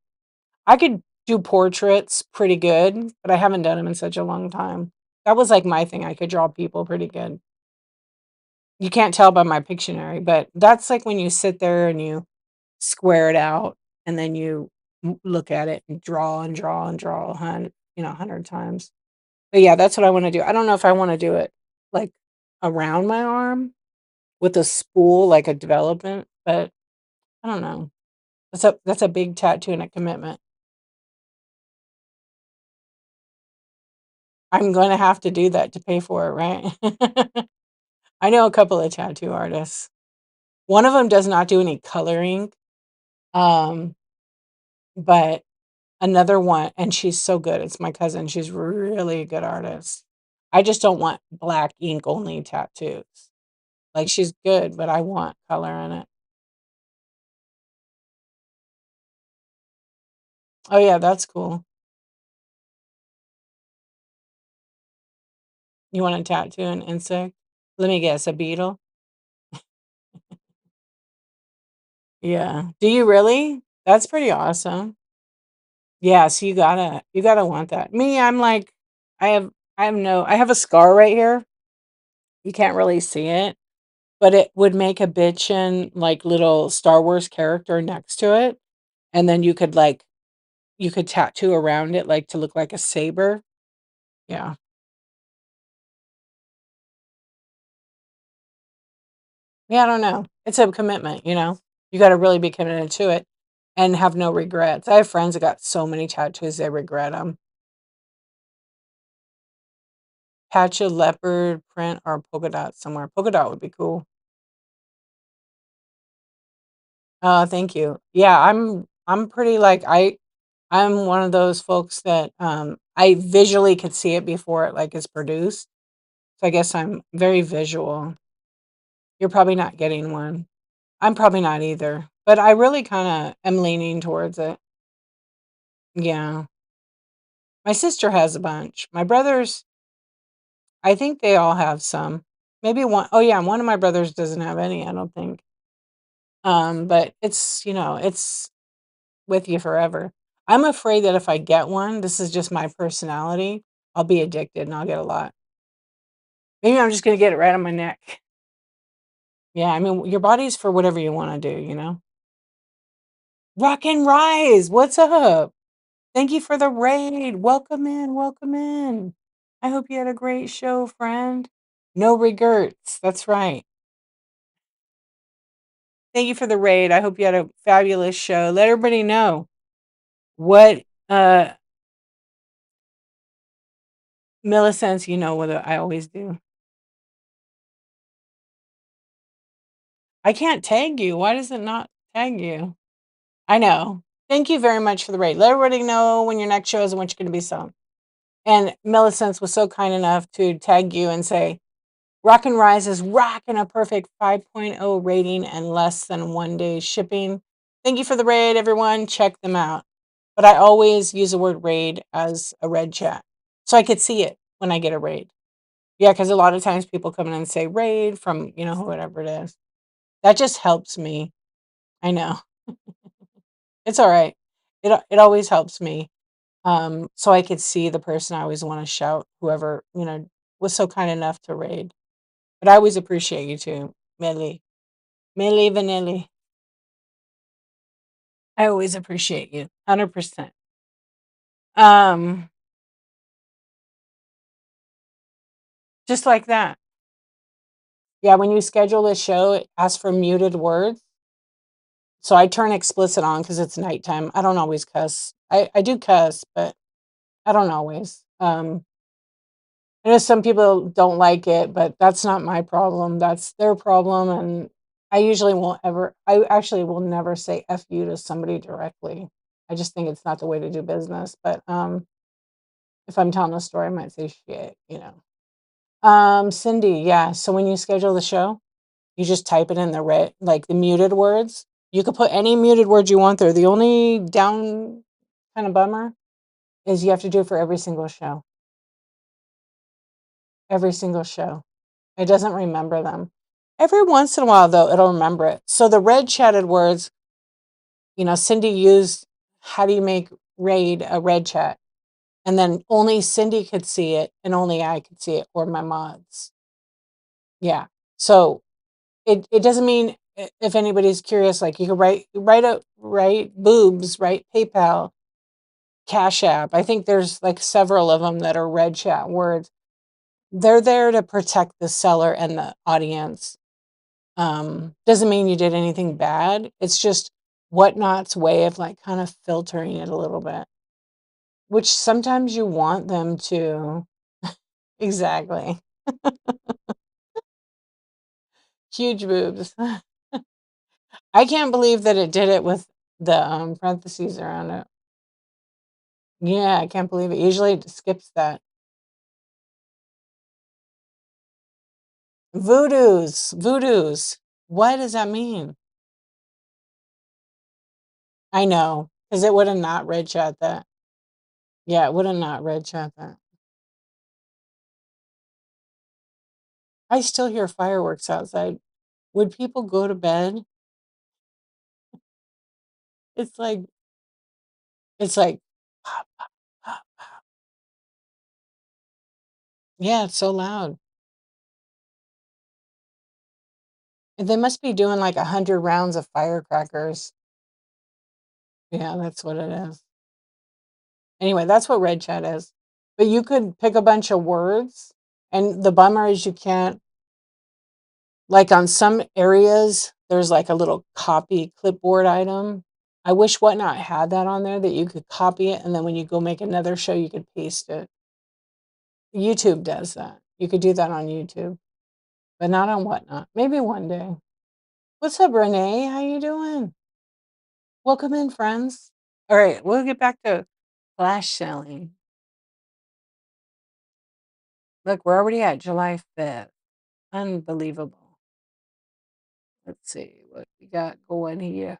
I could do portraits pretty good, but I haven't done them in such a long time. That was, like, my thing, I could draw people pretty good. You can't tell by my Pictionary, but that's, like, when you sit there and you square it out, and then you look at it and draw and draw and draw 100 times. But, yeah, that's what I wanna do. I don't know if I wanna do it, like, around my arm with a spool, like a development, but I don't know. That's a big tattoo and a commitment. I'm gonna have to do that to pay for it, right? I know a couple of tattoo artists. One of them does not do any coloring, um, but another one and she's so good, it's my cousin, she's really a good artist. I just don't want black ink only tattoos. Like, she's good, but I want color in it. Oh, yeah, that's cool. You want a tattoo an insect? Let me guess, a beetle? Yeah. Do you really? That's pretty awesome. Yeah, so you gotta want that. Me, I'm like, I have I have a scar right here. You can't really see it, but it would make a bitchin', like, little Star Wars character next to it, and then you could tattoo around it, like, to look like a saber. Yeah. Yeah, I don't know. It's a commitment, you know? You gotta really be committed to it and have no regrets. I have friends that got so many tattoos, they regret them. Patch a leopard print or a polka dot somewhere. Polka dot would be cool. Thank you. Yeah, I'm pretty like I'm one of those folks that, I visually could see it before it, like, is produced. So I guess I'm very visual. You're probably not getting one. I'm probably not either, but I really kinda am leaning towards it. Yeah. My sister has a bunch. My brothers, I think they all have some. Maybe one oh, yeah, one of my brothers doesn't have any, I don't think. But it's, it's with you forever. I'm afraid that if I get one, this is just my personality, I'll be addicted and I'll get a lot. Maybe I'm just gonna get it right on my neck. Yeah, I mean, your body's for whatever you wanna do, you know? Rock and Rise, what's up? Thank you for the raid. Welcome in, welcome in. I hope you had a great show, friend. No regrets. That's right. Thank you for the raid. I hope you had a fabulous show. Let everybody know what millicents you know what I always do. I can't tag you. Why does it not tag you? I know. Thank you very much for the raid. Let everybody know when your next show is and what you're going to be selling. And Millicent was so kind enough to tag you and say, Rock and Rise is rocking a perfect 5.0 rating and less than 1 day shipping. Thank you for the raid, everyone. Check them out. But I always use the word raid as a red chat. So I could see it when I get a raid. Yeah, because a lot of times people come in and say raid from, whatever it is. That just helps me. I know. It's all right. It always helps me. So I could see the person I always want to shout, whoever, was so kind enough to raid. But I always appreciate you too, Millie. Millie Vanilli. I always appreciate you. 100%. Um, just like that. Yeah, when you schedule a show, it asks for muted words. So I turn explicit on because it's nighttime. I don't always cuss. I do cuss, but I don't always. I know some people don't like it, but that's not my problem. That's their problem. And I actually will never say F you to somebody directly. I just think it's not the way to do business. But if I'm telling a story, I might say shit. Cindy, yeah. So when you schedule the show, you just type it in the like the muted words. You could put any muted word you want there. The only down kind of bummer is you have to do it for every single show. Every single show. It doesn't remember them. Every once in a while, though, it'll remember it. So the red chatted words, Cindy used how do you make raid a red chat? And then only Cindy could see it and only I could see it or my mods. Yeah. So it doesn't mean if anybody's curious, like you could write boobs, write PayPal, Cash App. I think there's like several of them that are red chat words. They're there to protect the seller and the audience. Doesn't mean you did anything bad. It's just Whatnot's way of like kind of filtering it a little bit, which sometimes you want them to. Exactly. Huge boobs. I can't believe that it did it with the parentheses around it. Yeah, I can't believe it. Usually it skips that. Voodoos. What does that mean? I know, because it would have not red chat that. Yeah, it would have not red chat that. I still hear fireworks outside. Would people go to bed? It's like pop, pop, pop. Yeah, it's so loud. And they must be doing like 100 rounds of firecrackers. Yeah, that's what it is. Anyway, that's what red chat is. But you could pick a bunch of words, and the bummer is you can't, like on some areas, there's like a little copy clipboard item. I wish Whatnot had that on there that you could copy it, and then when you go make another show, you could paste it. YouTube does that. You could do that on YouTube, but not on Whatnot. Maybe one day. What's up, Renee? How you doing? Welcome in, friends. All right, we'll get back to flash selling. Look, we're already at July 5th. Unbelievable. Let's see what we got going here.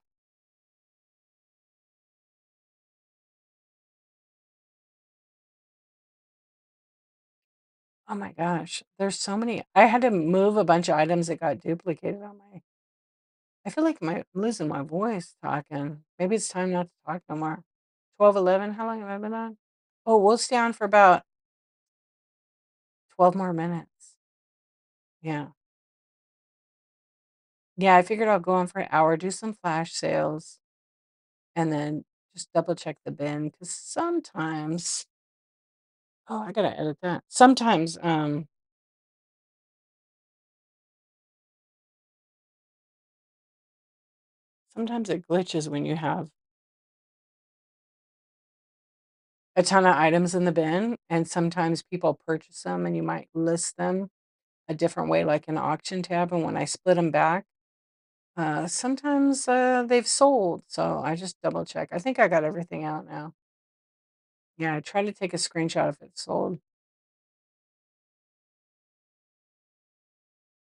Oh my gosh, there's so many. I had to move a bunch of items that got duplicated on my. I feel like I'm losing my voice talking. Maybe it's time not to talk no more. 12:11. How long have I been on? Oh, we'll stay on for about 12 more minutes. Yeah. Yeah, I figured I'll go on for an hour, do some flash sales, and then just double check the bin because sometimes. Oh, I gotta edit that. Sometimes it glitches when you have a ton of items in the bin, and sometimes people purchase them and you might list them a different way, like an auction tab. And when I split them back, sometimes they've sold. So I just double check. I think I got everything out now. Yeah, I try to take a screenshot if it's sold.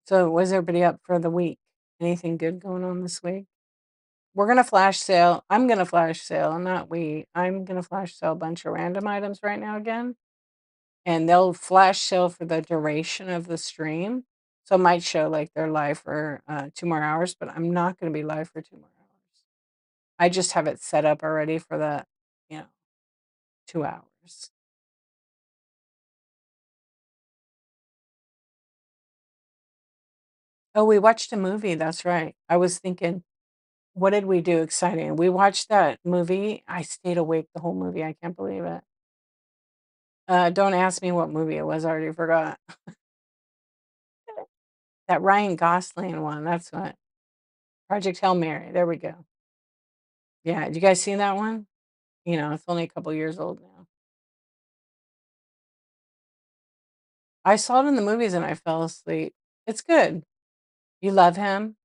So was everybody up for the week? Anything good going on this week? We're gonna flash sale. I'm gonna flash sale, not we. I'm gonna flash sale a bunch of random items right now again. And they'll flash sale for the duration of the stream. So it might show like they're live for 2 more hours, but I'm not going to be live for 2 more hours. I just have it set up already for the, you know, 2 hours. Oh, we watched a movie. That's right. I was thinking, what did we do exciting? We watched that movie. I stayed awake the whole movie. I can't believe it. Don't ask me what movie it was. I already forgot. That Ryan Gosling one. That's what. Project Hail Mary. There we go. Yeah. Did you guys see that one? It's only a couple years old now. I saw it in the movies and I fell asleep. It's good. You love him?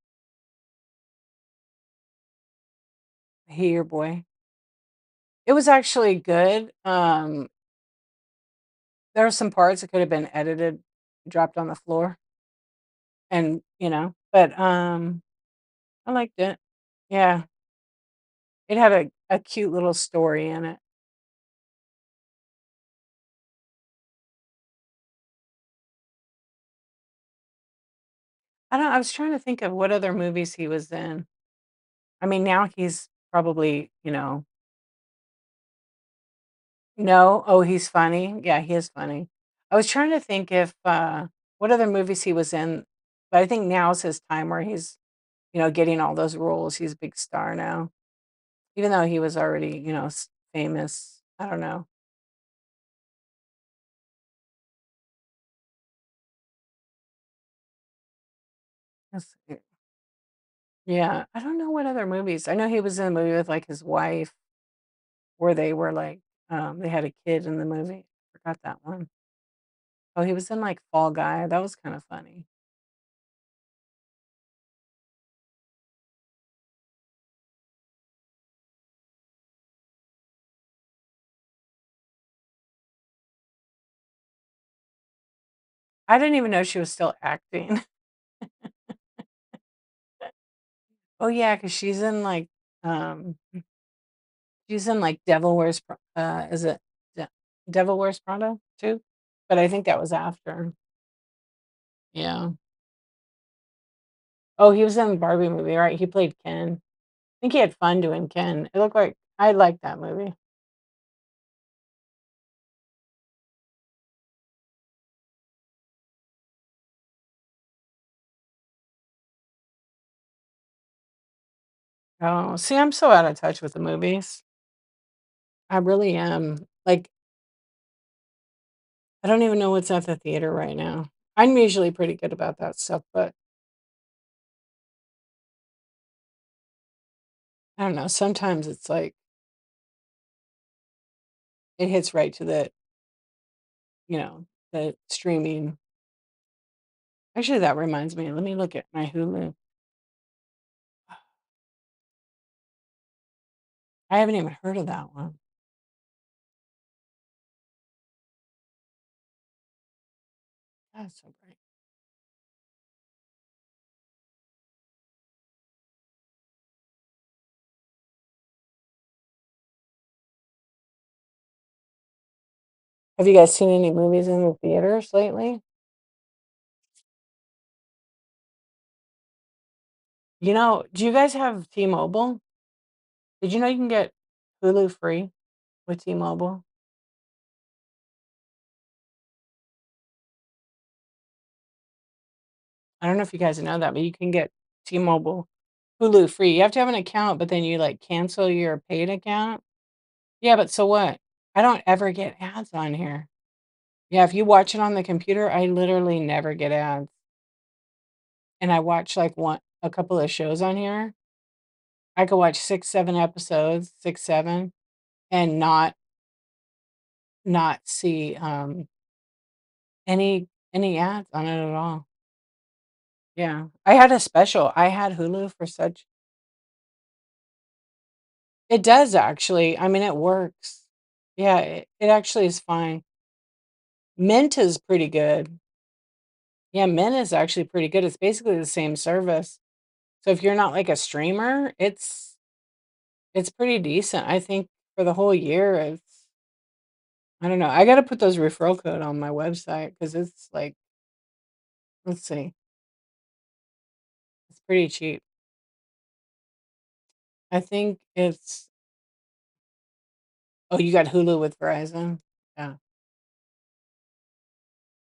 He your boy? It was actually good. There are some parts that could have been edited, dropped on the floor, and, but, I liked it. Yeah, it had a cute little story in it. I was trying to think of what other movies he was in. I mean, now he's probably, no? Oh, he's funny? Yeah, he is funny. I was trying to think if, what other movies he was in, but I think now's his time where he's, getting all those roles. He's a big star now, even though he was already, famous. I don't know. Let's see. Yeah, I don't know what other movies. I know he was in a movie with, like, his wife where they were, like, they had a kid in the movie. Forgot that one. Oh, he was in, like, Fall Guy. That was kinda funny. I didn't even know she was still acting. Oh, yeah, because she's in, like, is it De Devil Wears Prada too? But I think that was after. Yeah. Oh, he was in the Barbie movie, right? He played Ken. I think he had fun doing Ken. It looked like I liked that movie. Oh, see, I'm so out of touch with the movies. I really am. Like, I don't even know what's at the theater right now. I'm usually pretty good about that stuff, but I don't know. Sometimes it's like it hits right to the streaming. Actually, that reminds me. Let me look at my Hulu. I haven't even heard of that one. That's so great. Have you guys seen any movies in the theaters lately? Do you guys have T-Mobile? Did you know you can get Hulu free with T-Mobile? I don't know if you guys know that, but you can get T-Mobile Hulu free. You have to have an account, but then you like cancel your paid account. Yeah, but so what? I don't ever get ads on here. Yeah, if you watch it on the computer, I literally never get ads. And I watch like a couple of shows on here. I could watch 6, 7 episodes, 6, 7, and not see any ads on it at all. Yeah. I had a special. I had Hulu for such it does actually. I mean, it works. Yeah, it actually is fine. Mint is pretty good. Yeah, Mint is actually pretty good. It's basically the same service. So if you're not like a streamer, it's pretty decent. I think for the whole year, I don't know. I gotta put those referral code on my website because it's like, let's see, it's pretty cheap. I think it's oh, you got Hulu with Verizon? Yeah.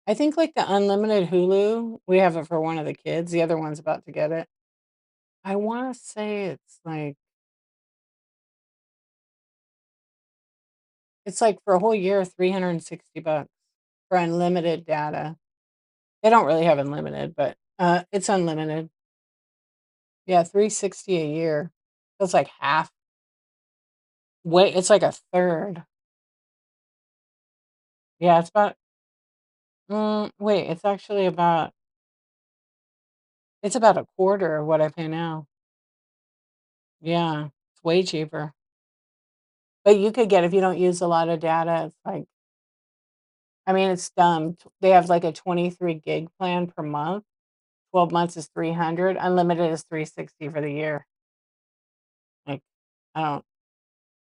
I think like the unlimited Hulu, we have it for one of the kids. The other one's about to get it. I wanna say it's like for a whole year, 360 bucks for unlimited data. They don't really have unlimited, but, it's unlimited. Yeah, 360 a year. That's like half. Wait, it's like a third. Yeah, wait, it's about a quarter of what I pay now. Yeah, it's way cheaper. But you could get if you don't use a lot of data, it's like I mean, it's dumb. They have like a 23 gig plan per month. 12 months is 300. Unlimited is 360 for the year. I don't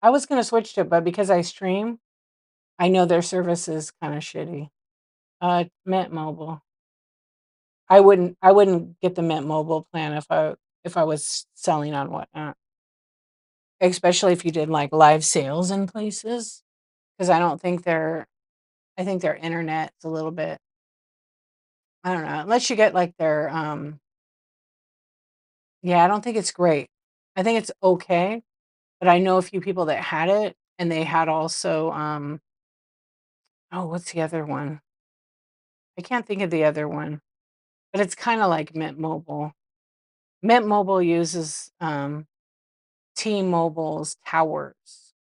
I was gonna switch to it, but because I stream, I know their service is kinda shitty. Mint Mobile. I wouldn't get the Mint Mobile plan if I was selling on Whatnot, especially if you did, like, live sales in places, because I don't think I think their internet's a little bit I don't know, unless you get, like, their, yeah, I don't think it's great. I think it's okay, but I know a few people that had it, and they had also, oh, what's the other one? I can't think of the other one, but it's kinda like Mint Mobile. Mint Mobile uses, T-Mobile's towers,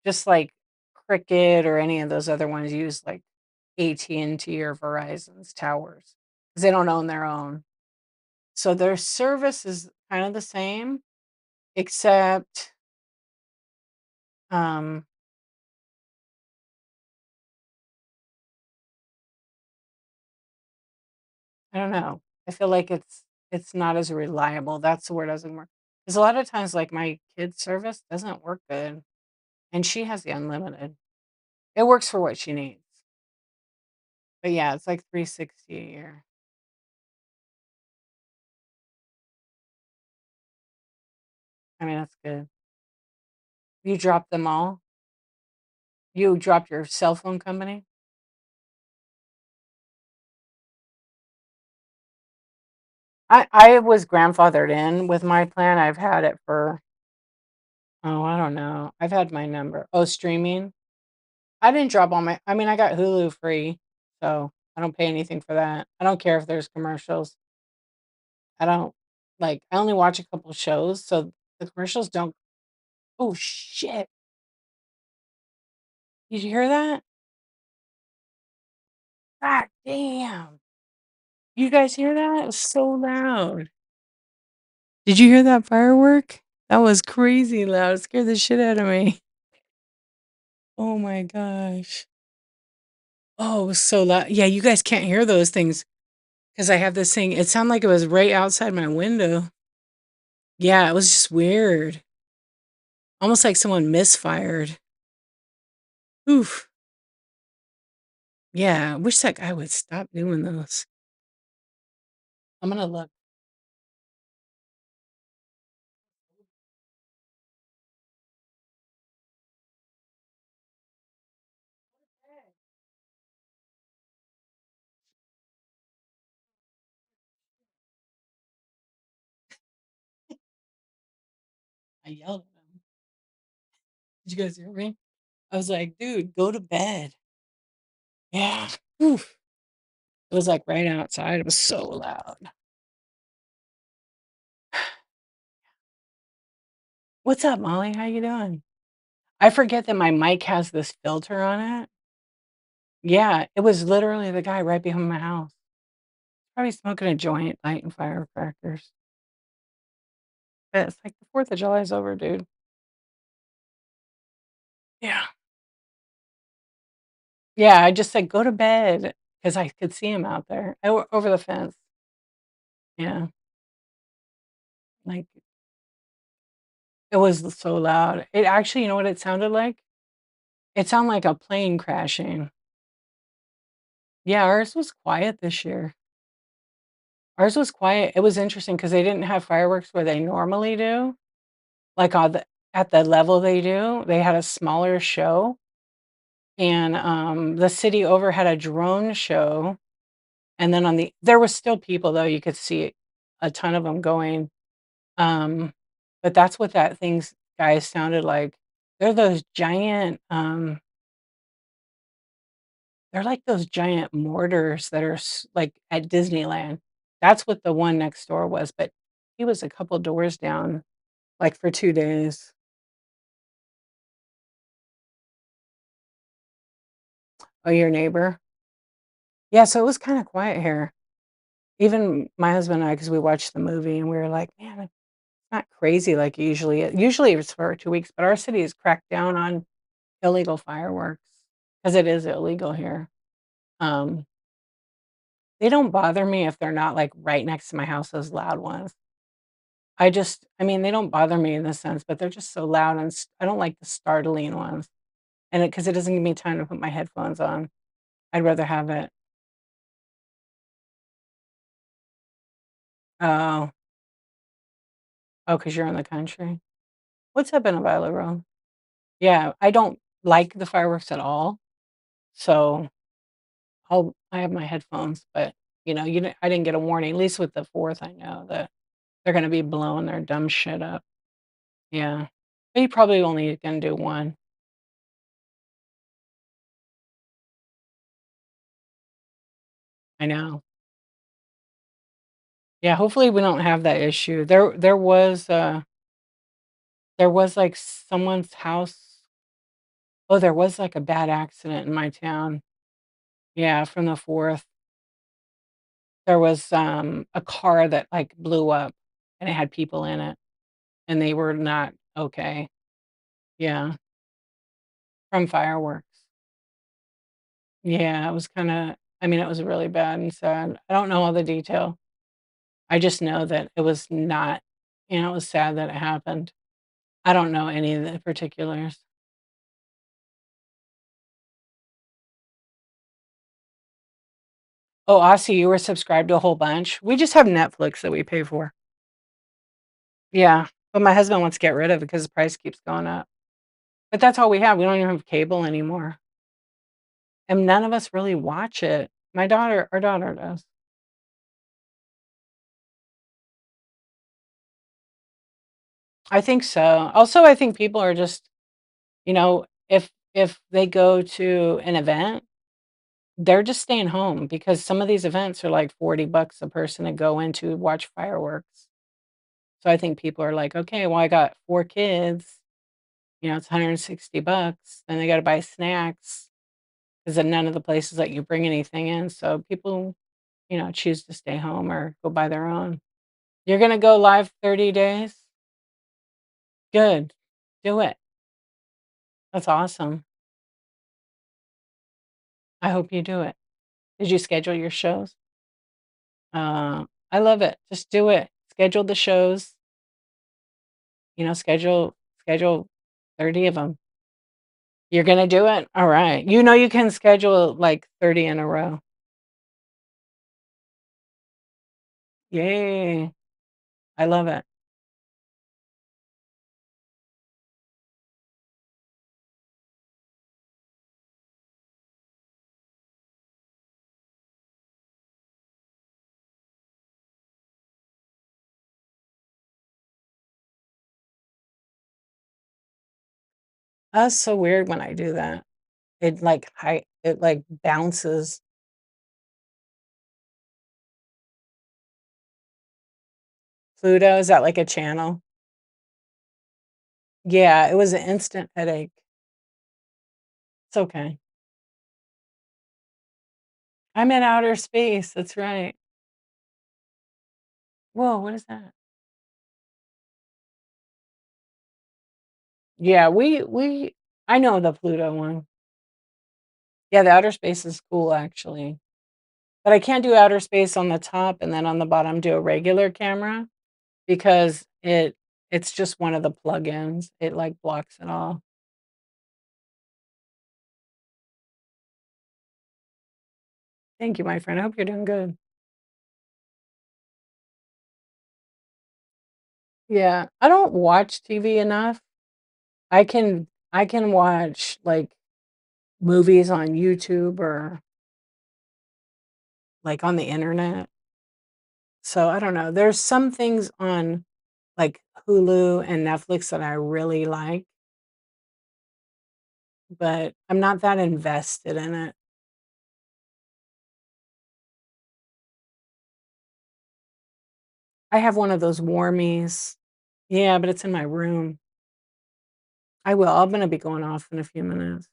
just like Cricket or any of those other ones use, like, AT&T or Verizon's towers, 'cause they don't own their own. So their service is kind of the same, except, um, I don't know. I feel like it's not as reliable, that's the word I was looking for. 'Cause a lot of times, like, my kid's service doesn't work good, and she has the unlimited. It works for what she needs. But yeah, it's like 360 a year. I mean, that's good. You dropped them all? You dropped your cell phone company? I was grandfathered in with my plan. I've had it for, oh, I don't know. I've had my number. Oh, streaming? I didn't drop all my I mean, I got Hulu free, so I don't pay anything for that. I don't care if there's commercials. I don't I only watch a couple shows, so the commercials don't. Oh, shit. Did you hear that? God damn. You guys hear that? It was so loud. Did you hear that firework? That was crazy loud. It scared the shit out of me. Oh my gosh. Oh, it was so loud. Yeah, you guys can't hear those things because I have this thing. It sounded like it was right outside my window. Yeah, it was just weird. Almost like someone misfired. Oof. Yeah, I wish that guy would stop doing those. I'm gonna look. I yelled at him. Did you guys hear me? I was like, dude, go to bed. Yeah. Oof. It was like right outside. It was so loud. What's up, Molly? How you doing? I forget that my mic has this filter on it. Yeah, it was literally the guy right behind my house. Probably smoking a joint, lighting firecrackers. But it's like the 4th of July is over, dude. Yeah. Yeah, I just said, "Go to bed," because I could see him out there over the fence. Yeah, like, it was so loud. It actually, you know what it sounded like? It sounded like a plane crashing. Yeah, ours was quiet this year. Ours was quiet. It was interesting because they didn't have fireworks where they normally do, like, on the at the level they do. They had a smaller show, and, the city over had a drone show, and then on the there was still people, though, you could see a ton of them going, but that's what that thing's guys sounded like. They're those giant, they're like those giant mortars that are like at Disneyland. That's what the one next door was, but he was a couple doors down, like, for 2 days. Oh, your neighbor? Yeah, so it was kinda quiet here. Even my husband and I, because we watched the movie and we were like, "Man, it's not crazy like usually it's for 2 weeks, but our city has cracked down on illegal fireworks because it is illegal here. Um, they don't bother me if they're not, like, right next to my house, those loud ones. I mean, they don't bother me in the sense, but they're just so loud and I don't like the startling ones. And because it doesn't give me time to put my headphones on. I'd rather have it. Oh, oh, because 'cause you're in the country. What's up in a Violet Road? Yeah, I don't like the fireworks at all, so I have my headphones, but, I didn't get a warning, at least with the 4th, I know that they're gonna be blowing their dumb shit up. Yeah. But you probably only gonna do 1. I know. Yeah, hopefully we don't have that issue. There was, like, someone's house. Oh, there was, like, a bad accident in my town. Yeah, from the 4th. There was, a car that, like, blew up, and it had people in it, and they were not okay. Yeah, from fireworks. Yeah, it was I mean, it was really bad and sad. I don't know all the detail. I just know that it was not it was sad that it happened. I don't know any of the particulars. Oh, Aussie, you were subscribed to a whole bunch? We just have Netflix that we pay for. Yeah, but my husband wants to get rid of it because the price keeps going up. But that's all we have. We don't even have cable anymore, and none of us really watch it. Our daughter does. I think so. Also, I think people are just, if they go to an event, they're just staying home because some of these events are like $40 a person to go in to watch fireworks. So I think people are like, "Okay, well, I got 4 kids, it's $160, then they gotta buy snacks 'cause then none of the places let you bring anything in." So people, choose to stay home or go buy their own. You're gonna go live 30 days? Good. Do it. That's awesome. I hope you do it. Did you schedule your shows? I love it. Just do it. Schedule the shows, schedule 30 of them. You're gonna do it? Alright. You can schedule, like, 30 in a row. Yay. I love it. That's so weird when I do that. It, like, bounces. Pluto, is that like a channel? Yeah, it was an instant headache. It's okay. I'm in outer space, that's right. Whoa, what is that? Yeah, we I know the Pluto one. Yeah, the outer space is cool, actually. But I can't do outer space on the top and then on the bottom do a regular camera because it's just one of the plugins. It, like, blocks it all. Thank you, my friend. I hope you're doing good. Yeah, I don't watch TV enough. I can watch, like, movies on YouTube or, like, on the internet. So, I don't know. There's some things on, like, Hulu and Netflix that I really like, but I'm not that invested in it. I have one of those warmies. Yeah, but it's in my room. I will. I'm gonna be going off in a few minutes.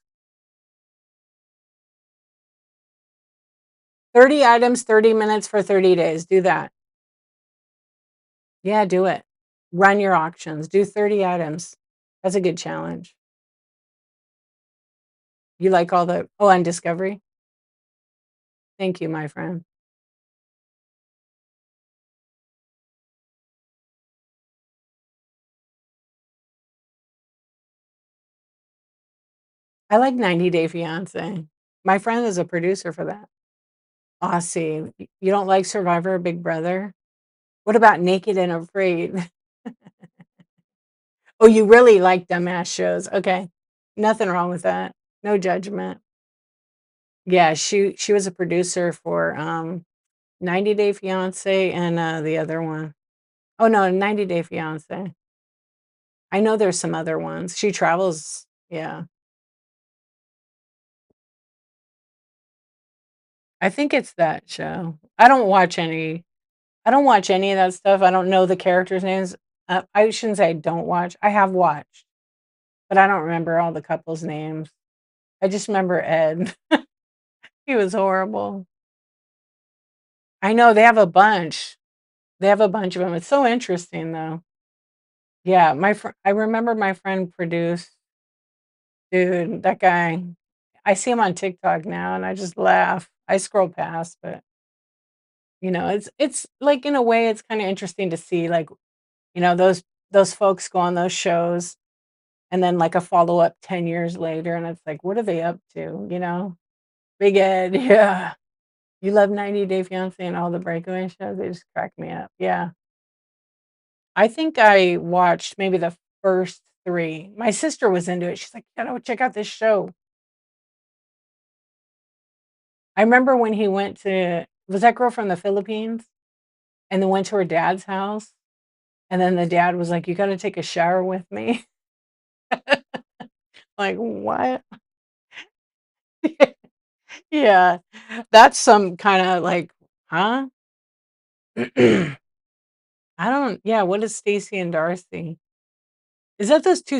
30 items, 30 minutes for 30 days. Do that. Yeah, do it. Run your auctions. Do 30 items. That's a good challenge. You like all the on Discovery? Thank you, my friend. I like 90 Day Fiancé. My friend is a producer for that. Aussie. You don't like Survivor or Big Brother? What about Naked and Afraid? Oh, you really like dumbass shows. Okay. Nothing wrong with that. No judgment. Yeah, she was a producer for 90 Day Fiancé and the other one. Oh no, 90 Day Fiancé. I know there's some other ones. She travels. Yeah. I think it's that show. I don't watch any of that stuff. I don't know the characters' names. I shouldn't say I don't watch. I have watched, but I don't remember all the couples' names. I just remember Ed. He was horrible. I know they have a bunch. They have a bunch of them. It's so interesting though. Yeah, I remember my friend produced dude, that guy. I see him on TikTok now and I just laugh. I scroll past, but it's like in a way it's kind of interesting to see like, those folks go on those shows and then like a follow-up 10 years later and it's like what are they up to, you know? Big Ed, yeah. You love 90 Day Fiancé and all the breakaway shows, they just crack me up. Yeah. I think I watched maybe the first 3. My sister was into it. She's like, "You gotta check out this show." I remember when he went to was that girl from the Philippines? And then went to her dad's house, and then the dad was like, "You gotta take a shower with me." Like, "What?" Yeah. That's some kinda like, "Huh?" I don't yeah, what is Stacy and Darcy? Is that those 2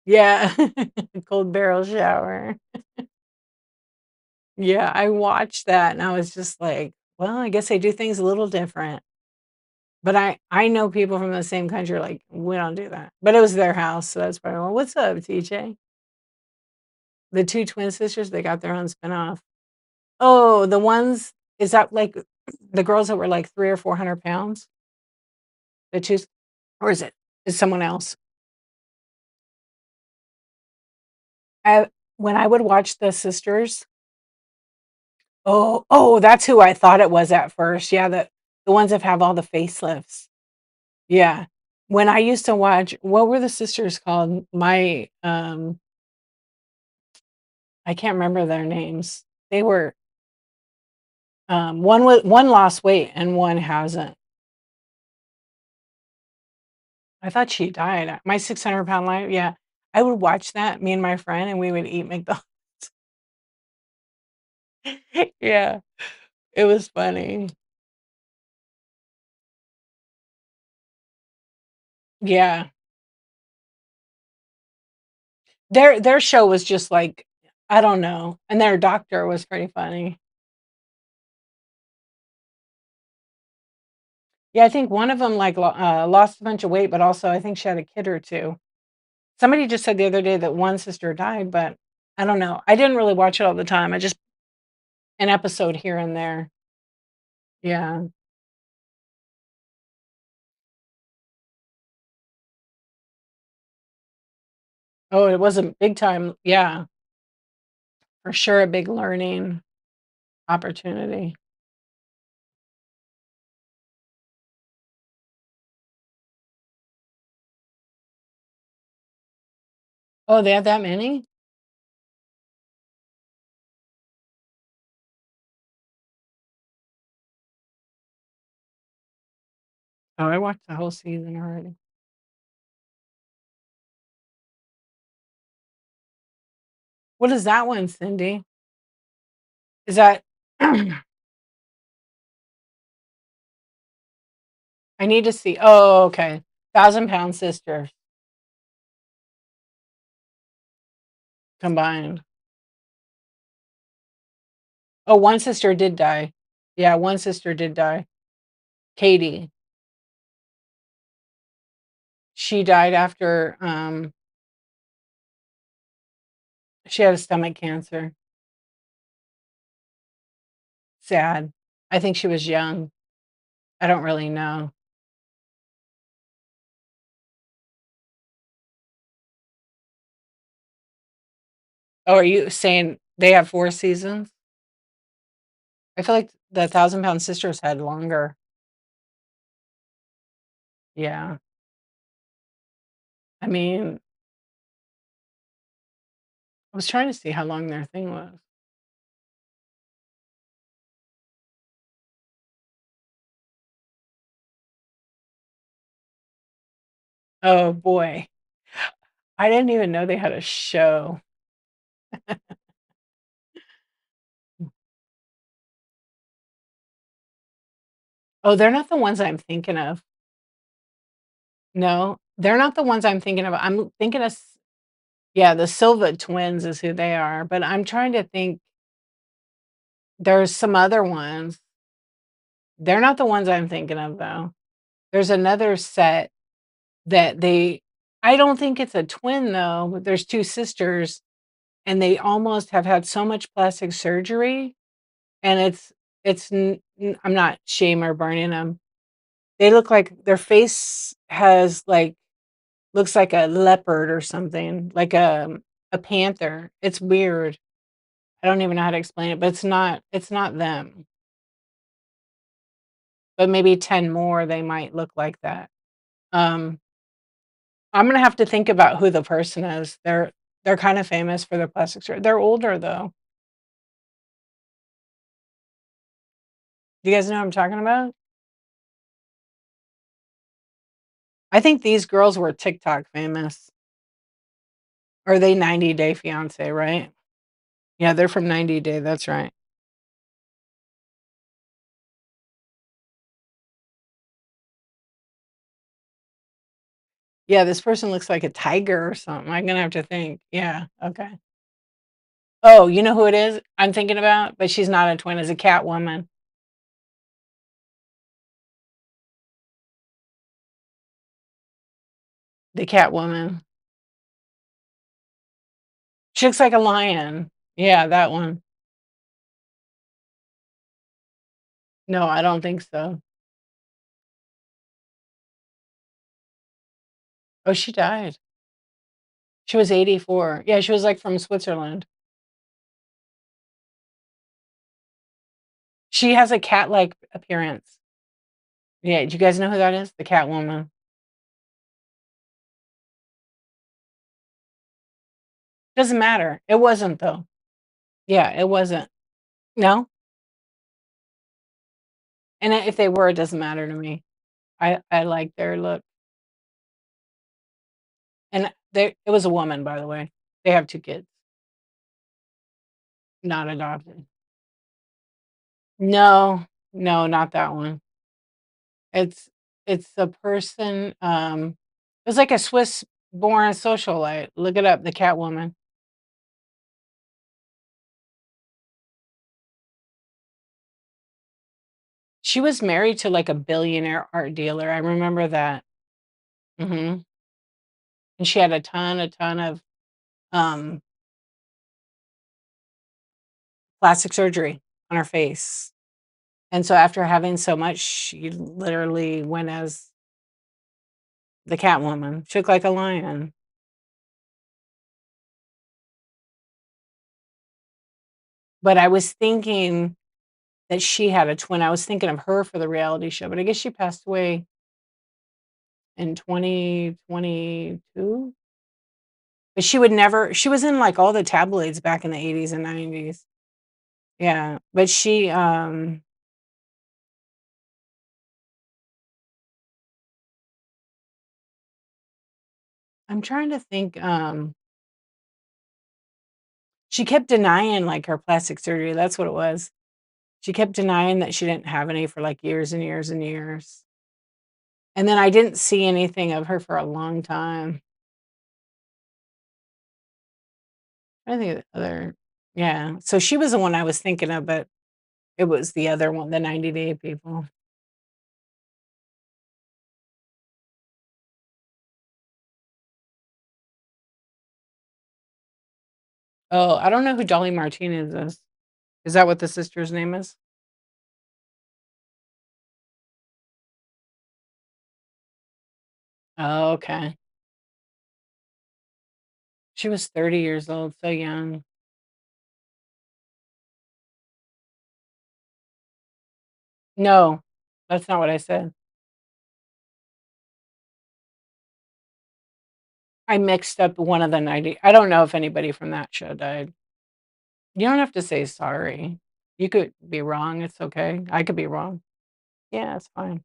yeah, cold barrel shower. Yeah, I watched that and I was just like, "Well, I guess they do things a little different." But I know people from the same country like, "We don't do that." But it was their house, so that's probably well, "What's up, TJ?" The 2 twin sisters, they got their own spinoff. Oh, the ones is that like the girls that were like 3 or 400 pounds? The 2 or is someone else? I when I would watch the sisters that's who I thought it was at first. Yeah, the ones that have all the facelifts. Yeah. When I used to watch what were the sisters called? I can't remember their names. They were, one lost weight and one hasn't. I thought she died. My 600-pound life, yeah. I would watch that, me and my friend, and we would eat McDonald's. Yeah, it was funny. Yeah. Their show was just like, I don't know, and their doctor was pretty funny. Yeah, I think one of them, like, lost a bunch of weight, but also I think she had a kid or 2. Somebody just said the other day that one sister died, but I don't know. I didn't really watch it all the time. I just an episode here and there. Yeah. Oh, it was a big time yeah, for sure a big learning opportunity. Oh, they had that many? Oh, I watched the whole season already. What is that one, Cindy? Is that I need to see. Oh, okay. 1,000-Pound Sisters combined. Oh, one sister did die. Yeah, one sister did die. Katie. She died after, she had a stomach cancer. Sad. I think she was young. I don't really know. Oh, are you saying they have 4 seasons? I feel like the Thousand Pound Sisters had longer. Yeah. I mean, I was trying to see how long their thing was. Oh, boy. I didn't even know they had a show. Oh, they're not the ones I'm thinking of. No, they're not the ones I'm thinking of. I'm thinking of yeah, the Silva twins is who they are, but I'm trying to think there's some other ones. They're not the ones I'm thinking of, though. There's another set that they I don't think it's a twin, though, but there's 2 sisters, and they almost have had so much plastic surgery, and it's n n I'm not shame or burning them. They look like their face has, like looks like a leopard or something, like a panther. It's weird. I don't even know how to explain it, but it's not them. But maybe 10 more, they might look like that. Um, I'm gonna have to think about who the person is. They're kinda famous for their plastic sur they're older, though. Do you guys know what I'm talking about? I think these girls were TikTok famous. Or they 90 Day Fiancé, right? Yeah, they're from 90 Day, that's right. Yeah, this person looks like a tiger or something. I'm gonna have to think. Yeah, okay. Oh, you know who it is I'm thinking about? But she's not a twin, it's a Catwoman. The Catwoman. She looks like a lion. Yeah, that one. No, I don't think so. Oh, she died. She was 84. Yeah, she was, like, from Switzerland. She has a cat-like appearance. Yeah, do you guys know who that is? The Catwoman. Doesn't matter. It wasn't, though. Yeah, it wasn't. No? And if they were, it doesn't matter to me. I like their look. And they it was a woman, by the way. They have 2 kids, not adopted. No, no, not that one. It's it's a person, it was like a Swiss-born socialite. Look it up, the Catwoman. She was married to, like, a billionaire art dealer, I remember that. Mhm. And she had a ton of, um, plastic surgery on her face. And so after having so much, she literally went as the Catwoman. She looked like a lion. But I was thinking that she had a twin. I was thinking of her for the reality show, but I guess she passed away in 2022? But she was in, like, all the tabloids back in the '80s and '90s. Yeah, but I'm trying to think, she kept denying, like, her plastic surgery, that's what it was. She kept denying that she didn't have any for, like, years and years and years. And then I didn't see anything of her for a long time. I think of the other yeah, so she was the one I was thinking of, but it was the other one, the 90 Day people. Oh, I don't know who Dolly Martinez is. Is that what the sister's name is? Oh, okay. She was 30 years old, so young. No, that's not what I said. I mixed up one of the 90. I don't know if anybody from that show died. You don't have to say sorry. You could be wrong, it's okay. I could be wrong. Yeah, it's fine.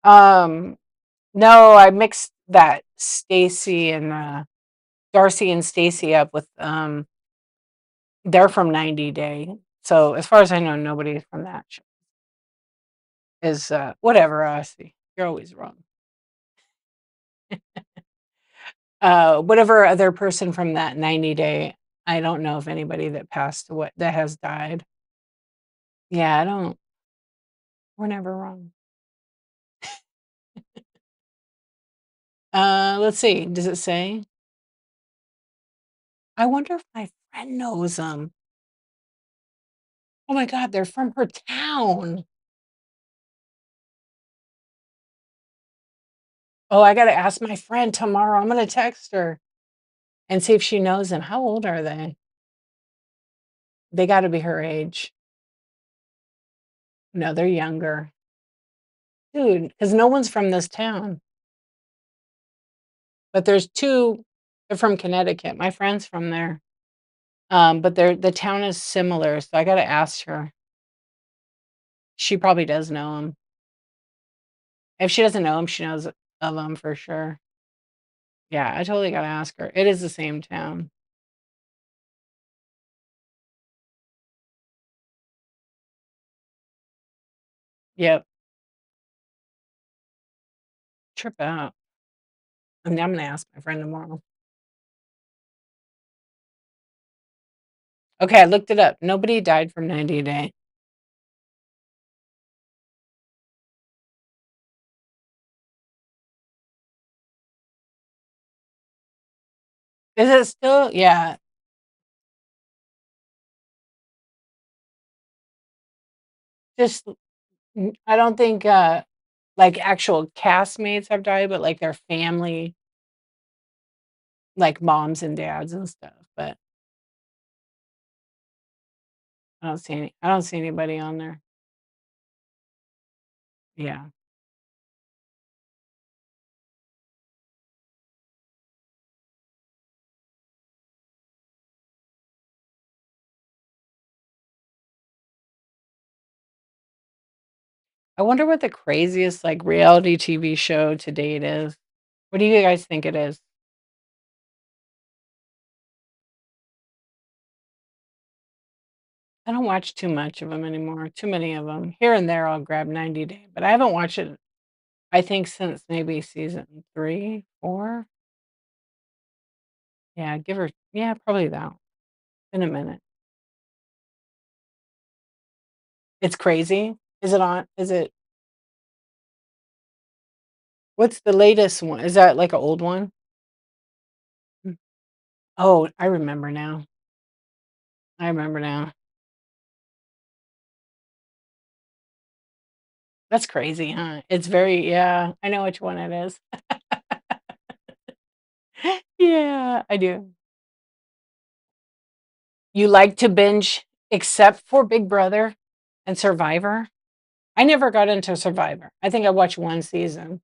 Um, no, I mixed that Stacy and, Darcy and Stacy up with, they're from 90 Day. So, as far as I know, nobody from that show is, whatever, see, you're always wrong. Whatever other person from that 90 Day, I don't know of anybody that passed away that has died. Yeah, I don't we're never wrong. Let's see, does it say? I wonder if my friend knows them. Oh my god, they're from her town. Oh, I gotta ask my friend tomorrow. I'm gonna text her and see if she knows them. How old are they? They gotta be her age. No, they're younger. Dude, because no one's from this town. But there's 2, they're from Connecticut. My friend's from there. But the town is similar, so I gotta ask her. She probably does know him. If she doesn't know him, she knows of him for sure. Yeah, I totally gotta ask her. It is the same town. Yep, trip out. I'm gonna ask my friend tomorrow. Okay, I looked it up. Nobody died from 90 Day. Is it still? Yeah, just I don't think, like, actual castmates have died, but, like, their family, like, moms and dads and stuff, but I don't see anybody on there. Yeah. I wonder what the craziest, like, reality TV show to date is. What do you guys think it is? I don't watch too much of them anymore, too many of them. Here and there, I'll grab 90 Day, but I haven't watched it, I think, since maybe season 3, 4? Yeah, yeah, probably that. In a minute. It's crazy? Is it what's the latest one? Is that, like, an old one? Mm. Oh, I remember now. I remember now. That's crazy, huh? It's very yeah, I know which one it is. Yeah, I do. You like to binge except for Big Brother and Survivor? I never got into Survivor. I think I watched 1 season.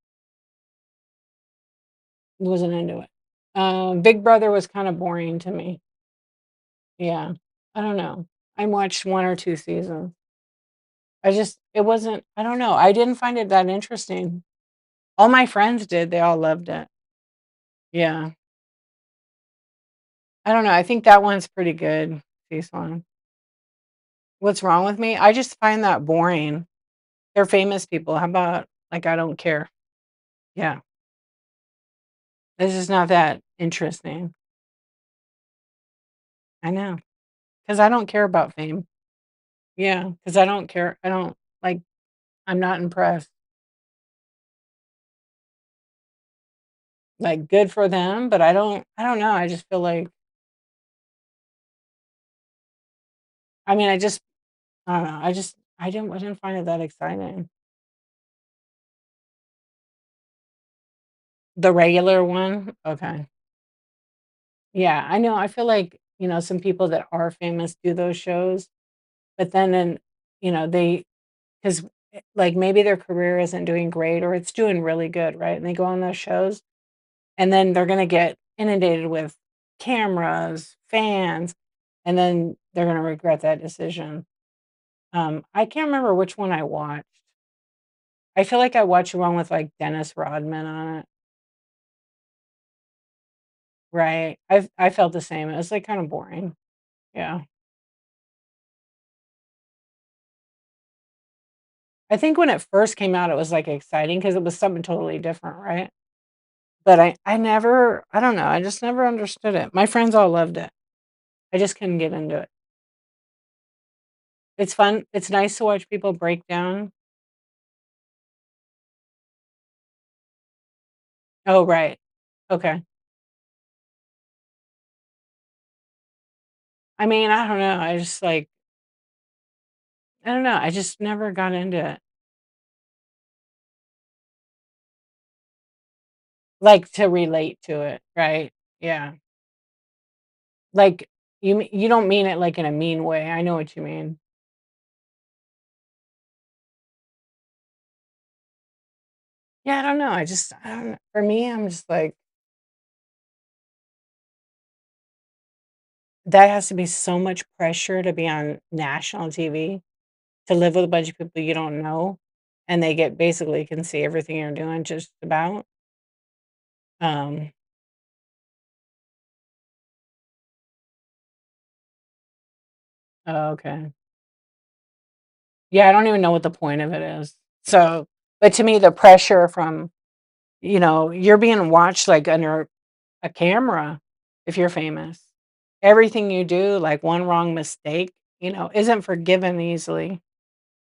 Wasn't into it. Big Brother was kinda boring to me. Yeah. I don't know. I watched 1 or 2 seasons. It wasn't I don't know, I didn't find it that interesting. All my friends did, they all loved it. Yeah. I don't know, I think that one's pretty good, Seesaw. What's wrong with me? I just find that boring. They're famous people, how about, like, I don't care. Yeah. It's just not that interesting. I know, because I don't care about fame. Yeah, because I don't care I don't like, I'm not impressed. Like, good for them, but I don't know, I just feel like I mean, I don't know, I didn't find it that exciting. The regular one? Okay. Yeah, I know, I feel like, some people that are famous do those shows, but then you know, they 'cause like, maybe their career isn't doing great or it's doing really good, right? And they go on those shows, and then they're gonna get inundated with cameras, fans, and then they're gonna regret that decision. I can't remember which one I watched. I feel like I watched one with, like, Dennis Rodman on it. Right. I felt the same. It was, like, kinda boring. Yeah. I think when it first came out, it was, like, exciting because it was something totally different, right? But I don't know, I just never understood it. My friends all loved it. I just couldn't get into it. It's fun. It's nice to watch people break down. Oh, right. Okay. I mean, I don't know, I just, like I don't know, I just never got into it. Like, to relate to it, right? Yeah. Like, you don't mean it, like, in a mean way, I know what you mean. Yeah, I don't know, I don't know. For me, I'm just like, that has to be so much pressure to be on national TV, to live with a bunch of people you don't know, and they get basically can see everything you're doing just about. Um, oh, okay. Yeah, I don't even know what the point of it is. So, but to me, the pressure from, you're being watched, like, under a camera if you're famous. Everything you do, like, one wrong mistake, isn't forgiven easily.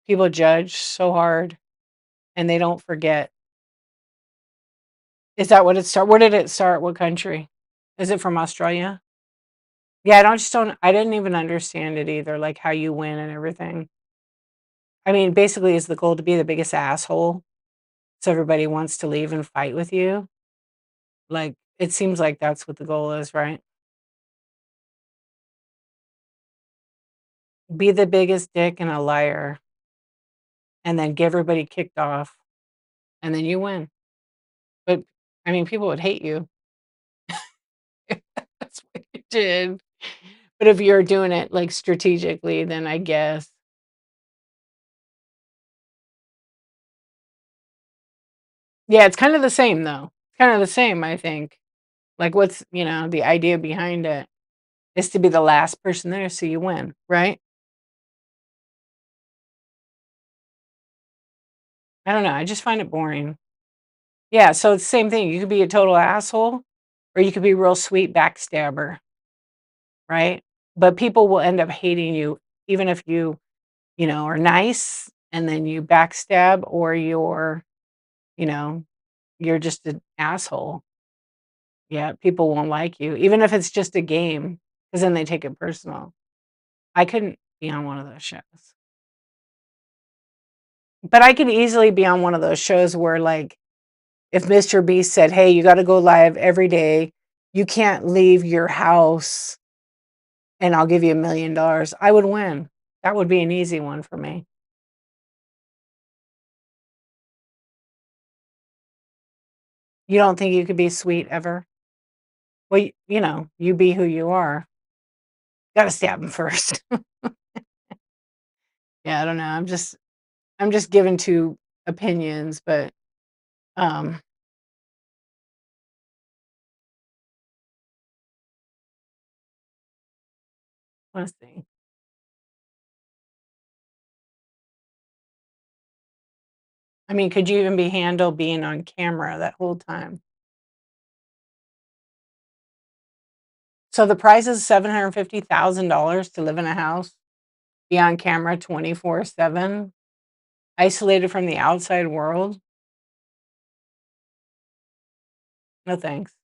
People judge so hard, and they don't forget. Is that what it start where did it start? What country? Is it from Australia? Yeah, I didn't even understand it either, like, how you win and everything. I mean, basically, is the goal to be the biggest asshole, so everybody wants to leave and fight with you? Like, it seems like that's what the goal is, right? Be the biggest dick and a liar, and then get everybody kicked off, and then you win. But, I mean, people would hate you if that's what you did. But if you're doing it, like, strategically, then I guess. Yeah, it's kinda the same, though. It's kinda the same, I think. Like, what's, the idea behind it is to be the last person there so you win, right? I don't know, I just find it boring. Yeah, so it's the same thing. You could be a total asshole, or you could be real sweet backstabber, right? But people will end up hating you even if you are nice and then you backstab or you know, you're just an asshole. Yeah, people won't like you, even if it's just a game, because then they take it personal. I couldn't be on one of those shows. But I could easily be on one of those shows where, like, if Mr. Beast said, "Hey, you gotta go live every day. You can't leave your house, and I'll give you $1,000,000." I would win. That would be an easy one for me. You don't think you could be sweet ever? Well, you be who you are. Gotta stab him first. Yeah, I don't know. I'm just giving 2 opinions, but, um, let's see. I mean, could you even be handle being on camera that whole time? So the price is $750,000 to live in a house, be on camera 24/7, isolated from the outside world? No thanks.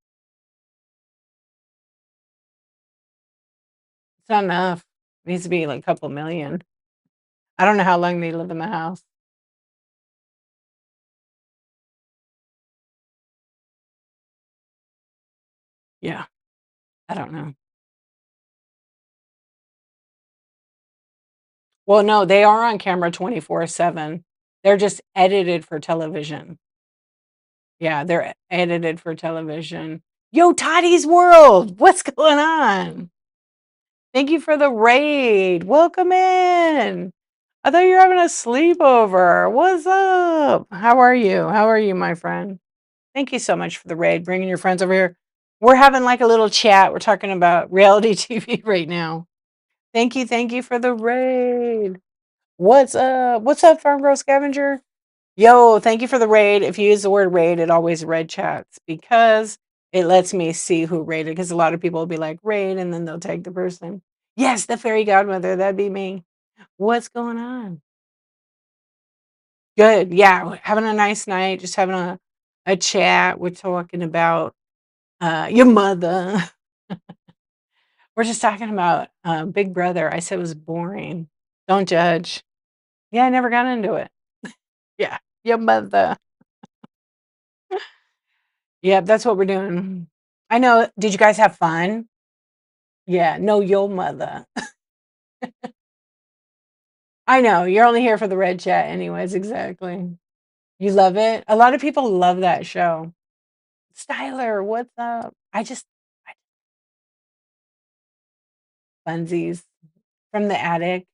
It's not enough. It needs to be like a couple million. I don't know how long they live in the house. Yeah, I don't know. Well, no, they are on camera 24/7. They're just edited for television. Yeah, they're edited for television. Yo, Tottie's World! What's going on? Thank you for the raid. Welcome in. I thought you were having a sleepover. What's up? How are you? How are you, my friend? Thank you so much for the raid, bringing your friends over here. We're having like a little chat. We're talking about reality TV right now. Thank you for the raid. What's up? What's up, Farm Girl Scavenger? Yo, thank you for the raid. If you use the word raid, it always red chats because it lets me see who raided. Because a lot of people will be like raid and then they'll tag the person. Yes, the fairy godmother. That'd be me. What's going on? Good. Yeah, having a nice night. Just having a chat. We're talking about your mother. We're just talking about Big Brother. I said it was boring. Don't judge. Yeah, I never got into it. Yeah, your mother. Yeah, that's what we're doing. I know. Did you guys have fun? Yeah, know your mother. I know. You're only here for the red chat, anyways. Exactly. You love it. A lot of people love that show. Styler, what's up? Funsies from the attic.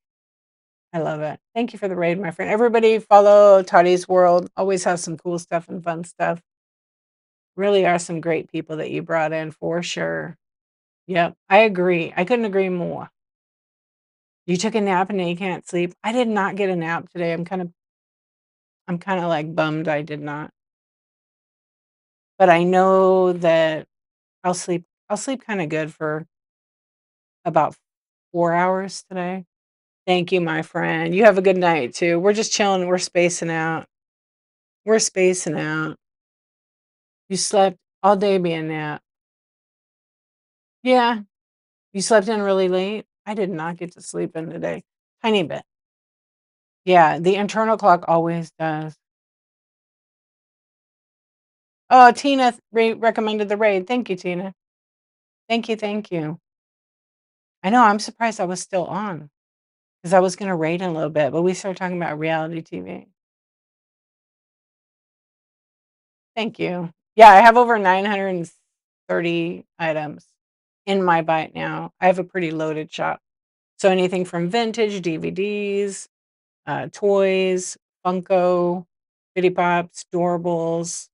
I love it. Thank you for the raid, my friend. Everybody follow Tottie's World. Always has some cool stuff and fun stuff. Really are some great people that you brought in for sure. Yep, I agree. I couldn't agree more. You took a nap and now you can't sleep. I did not get a nap today. I'm kind of like bummed I did not. But I know that I'll sleep kind of good for about 4 hours today. Thank you, my friend. You have a good night too. We're just chilling. We're spacing out. We're spacing out. You slept all day being nap. Yeah. You slept in really late. I did not get to sleep in today. Tiny bit. Yeah, the internal clock always does. Oh, Tina recommended the raid. Thank you, Tina. Thank you, thank you. I know, I'm surprised I was still on because I was gonna raid in a little bit, but we started talking about reality TV. Thank you. Yeah, I have over 930 items in my bite now. I have a pretty loaded shop. So anything from vintage DVDs, toys, Funko, Bitty Pops, Doorables,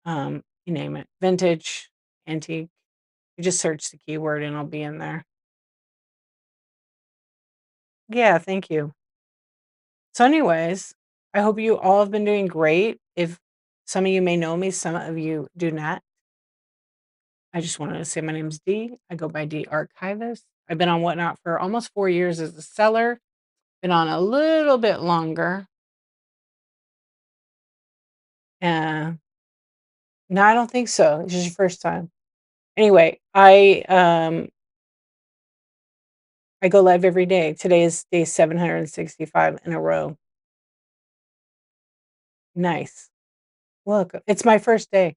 you name it. Vintage, antique. You just search the keyword and it'll be in there. Yeah, thank you. So, anyways, I hope you all have been doing great. If some of you may know me, some of you do not. I just wanted to say my name's Dee. I go by Dee Archivist. I've been on Whatnot for almost 4 years as a seller. Been on a little bit longer. Uh, no, I don't think so. It's just your first time. Anyway, I go live every day. Today is day 765 in a row. Nice. Welcome. It's my first day.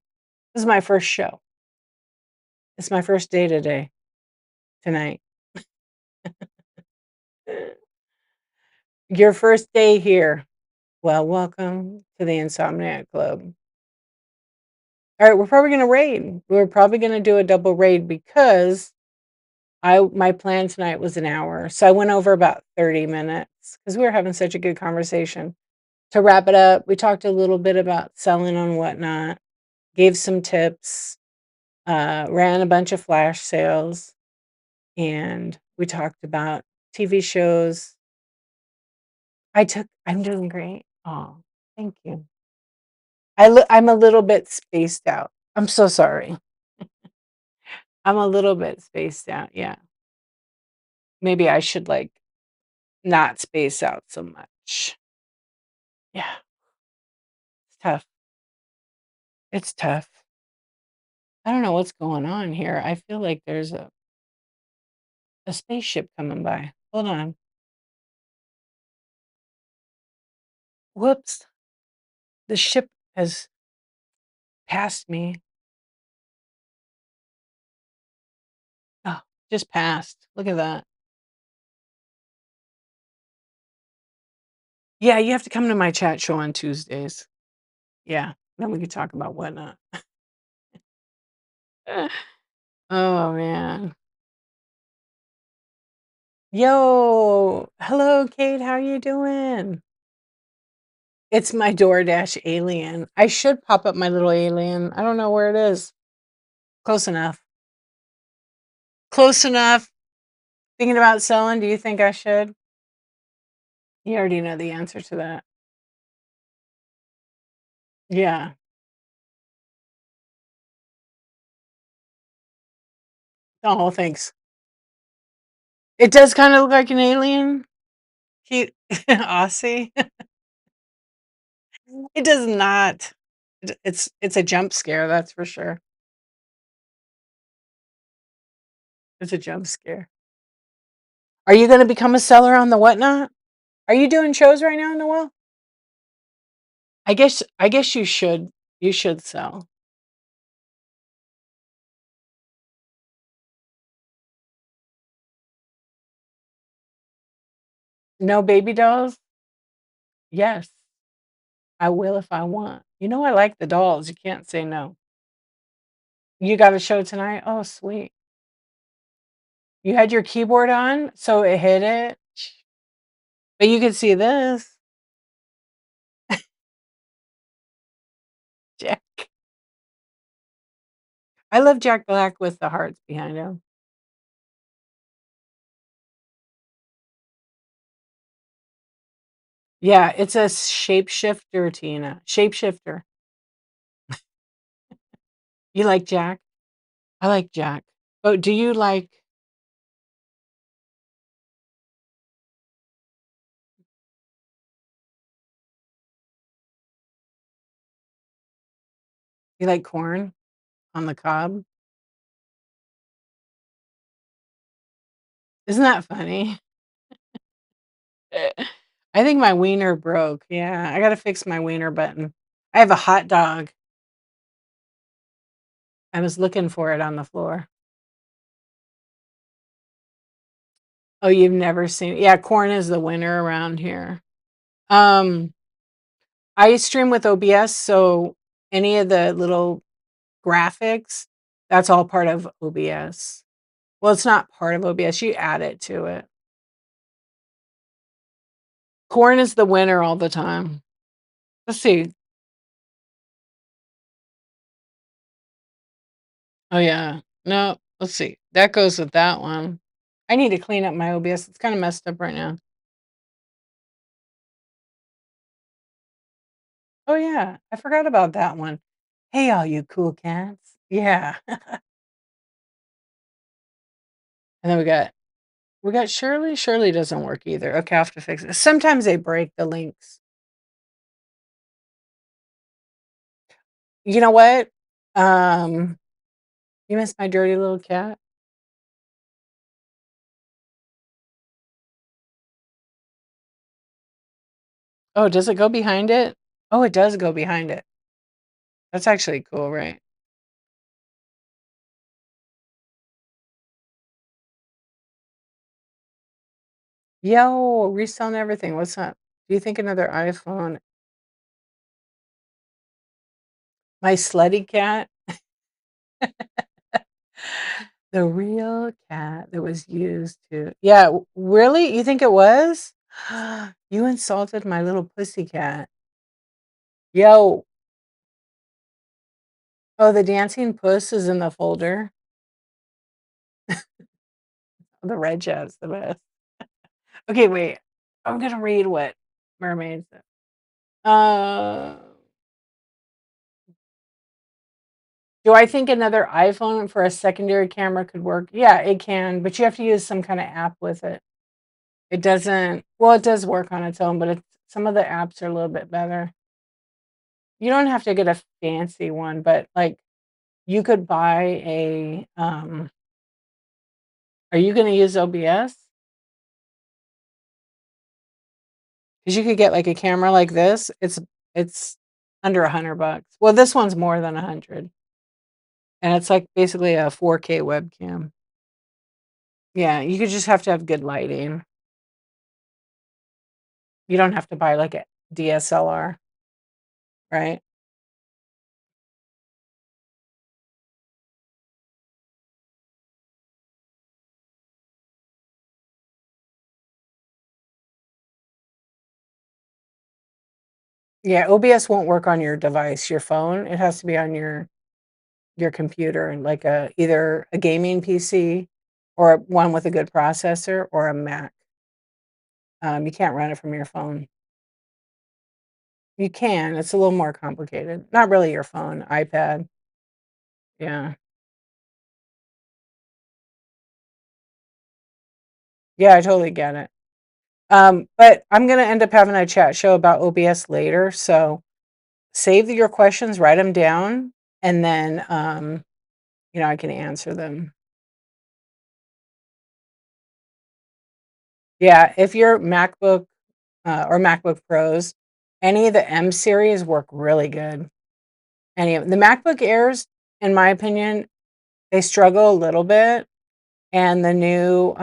This is my first show. It's my first day tonight. Your first day here. Well, welcome to the Insomniac Club. All right, we're probably gonna raid. We're probably gonna do a double raid because my plan tonight was an hour. So I went over about 30 minutes because we were having such a good conversation. To wrap it up, we talked a little bit about selling on Whatnot, gave some tips, ran a bunch of flash sales, and we talked about TV shows. I'm doing great. Oh, thank you. I'm a little bit spaced out. I'm so sorry. I'm a little bit spaced out. Yeah. Maybe I should like not space out so much. Yeah. It's tough. It's tough. I don't know what's going on here. I feel like there's a spaceship coming by. Hold on. Whoops. The ship has passed me. Oh, just passed. Look at that. Yeah, you have to come to my chat show on Tuesdays. Yeah, then we could talk about whatnot. Oh, man. Yo, hello, Kate, how you doing? It's my DoorDash alien. I should pop up my little alien. I don't know where it is. Close enough. Close enough. Thinking about selling, do you think I should? You already know the answer to that. Yeah. Oh, thanks. It does kinda look like an alien. Cute. Aussie. It does not. It's a jump scare, that's for sure. It's a jump scare. Are you gonna become a seller on the Whatnot? Are you doing shows right now, Noelle? I guess you should sell. No baby dolls? Yes, I will if I want. You know I like the dolls, you can't say no. You got a show tonight? Oh, sweet. You had your keyboard on, so it hit it? But you could see this. Jack. I love Jack Black with the hearts behind him. Yeah, it's a shapeshifter, Tina. Shapeshifter. You like Jack? I like Jack. Oh, do you like corn on the cob? Isn't that funny? I think my wiener broke. Yeah, I gotta fix my wiener button. I have a hot dog. I was looking for it on the floor. Oh, you've never seen it? Yeah, corn is the winner around here. Um, I stream with OBS, so any of the little graphics, that's all part of OBS. Well, it's not part of OBS, you add it to it. Corn is the winner all the time. Let's see. Oh, yeah. No, let's see. That goes with that one. I need to clean up my OBS. It's kinda messed up right now. Oh, yeah. I forgot about that one. Hey, all you cool cats. Yeah. And then we got Shirley. Shirley doesn't work either. Okay, I have to fix it. Sometimes they break the links. You know what? Um, you miss my dirty little cat? Oh, does it go behind it? Oh, it does go behind it. That's actually cool, right? Yo, reselling everything. What's up? Do you think another iPhone? My slutty cat? The real cat that was used to yeah, really? You think it was? You insulted my little pussy cat. Yo. Oh, the dancing puss is in the folder. The red chat's the best. Okay, wait. I'm gonna read what mermaids said. Uh, do I think another iPhone for a secondary camera could work? Yeah, it can, but you have to use some kinda app with it. It doesn't well, it does work on its own, but it's some of the apps are a little bit better. You don't have to get a fancy one, but, like, you could buy are you gonna use OBS? Because you could get, like, a camera like this. It's under $100. Well, this one's more than 100, and it's, like, basically a 4K webcam. Yeah, you could just have to have good lighting. You don't have to buy, like, a DSLR, right? Yeah, OBS won't work on your device, your phone. It has to be on your computer, and like a either a gaming PC or one with a good processor or a Mac. You can't run it from your phone. You can, it's a little more complicated. Not really your phone, iPad. Yeah. Yeah, I totally get it. But I'm gonna end up having a chat show about OBS later, so save your questions, write them down, and then, I can answer them. Yeah, if your MacBook, or MacBook Pros, any of the M series work really good. Any of the MacBook Airs, in my opinion, they struggle a little bit, and the new,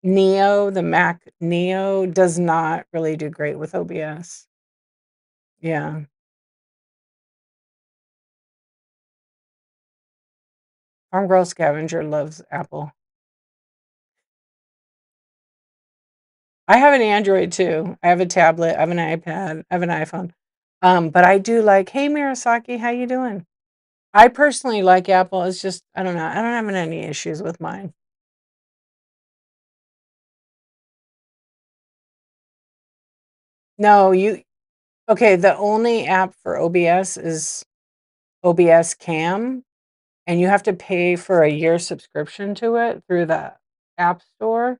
Neo, the Mac Neo does not really do great with OBS. Yeah. Farm Girl Scavenger loves Apple. I have an Android too. I have a tablet, I have an iPad, I have an iPhone. But I do like, "Hey, Mirasaki, how you doing?" I personally like Apple, it's just I don't know, I don't have any issues with mine. No, you okay, the only app for OBS is OBS Cam, and you have to pay for a year subscription to it through the App Store.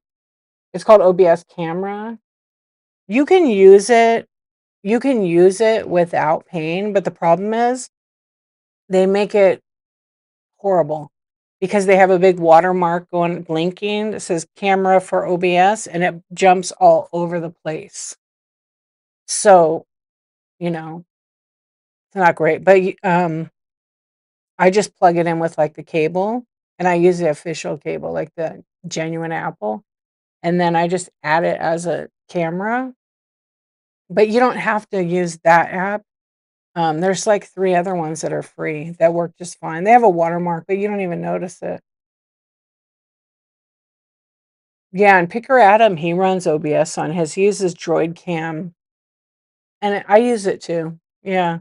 It's called OBS Camera. You can use it you can use it without paying, but the problem is they make it horrible because they have a big watermark going blinking that says "Camera for OBS," and it jumps all over the place. So, you know, it's not great, but I just plug it in with, like, the cable, and I use the official cable, like the genuine Apple, and then I just add it as a camera, but you don't have to use that app. There's, like, 3 other ones that are free that work just fine. They have a watermark, but you don't even notice it. Yeah, and Picker Adam, he runs OBS on his. He uses Droid Cam, and I use it too. Yeah.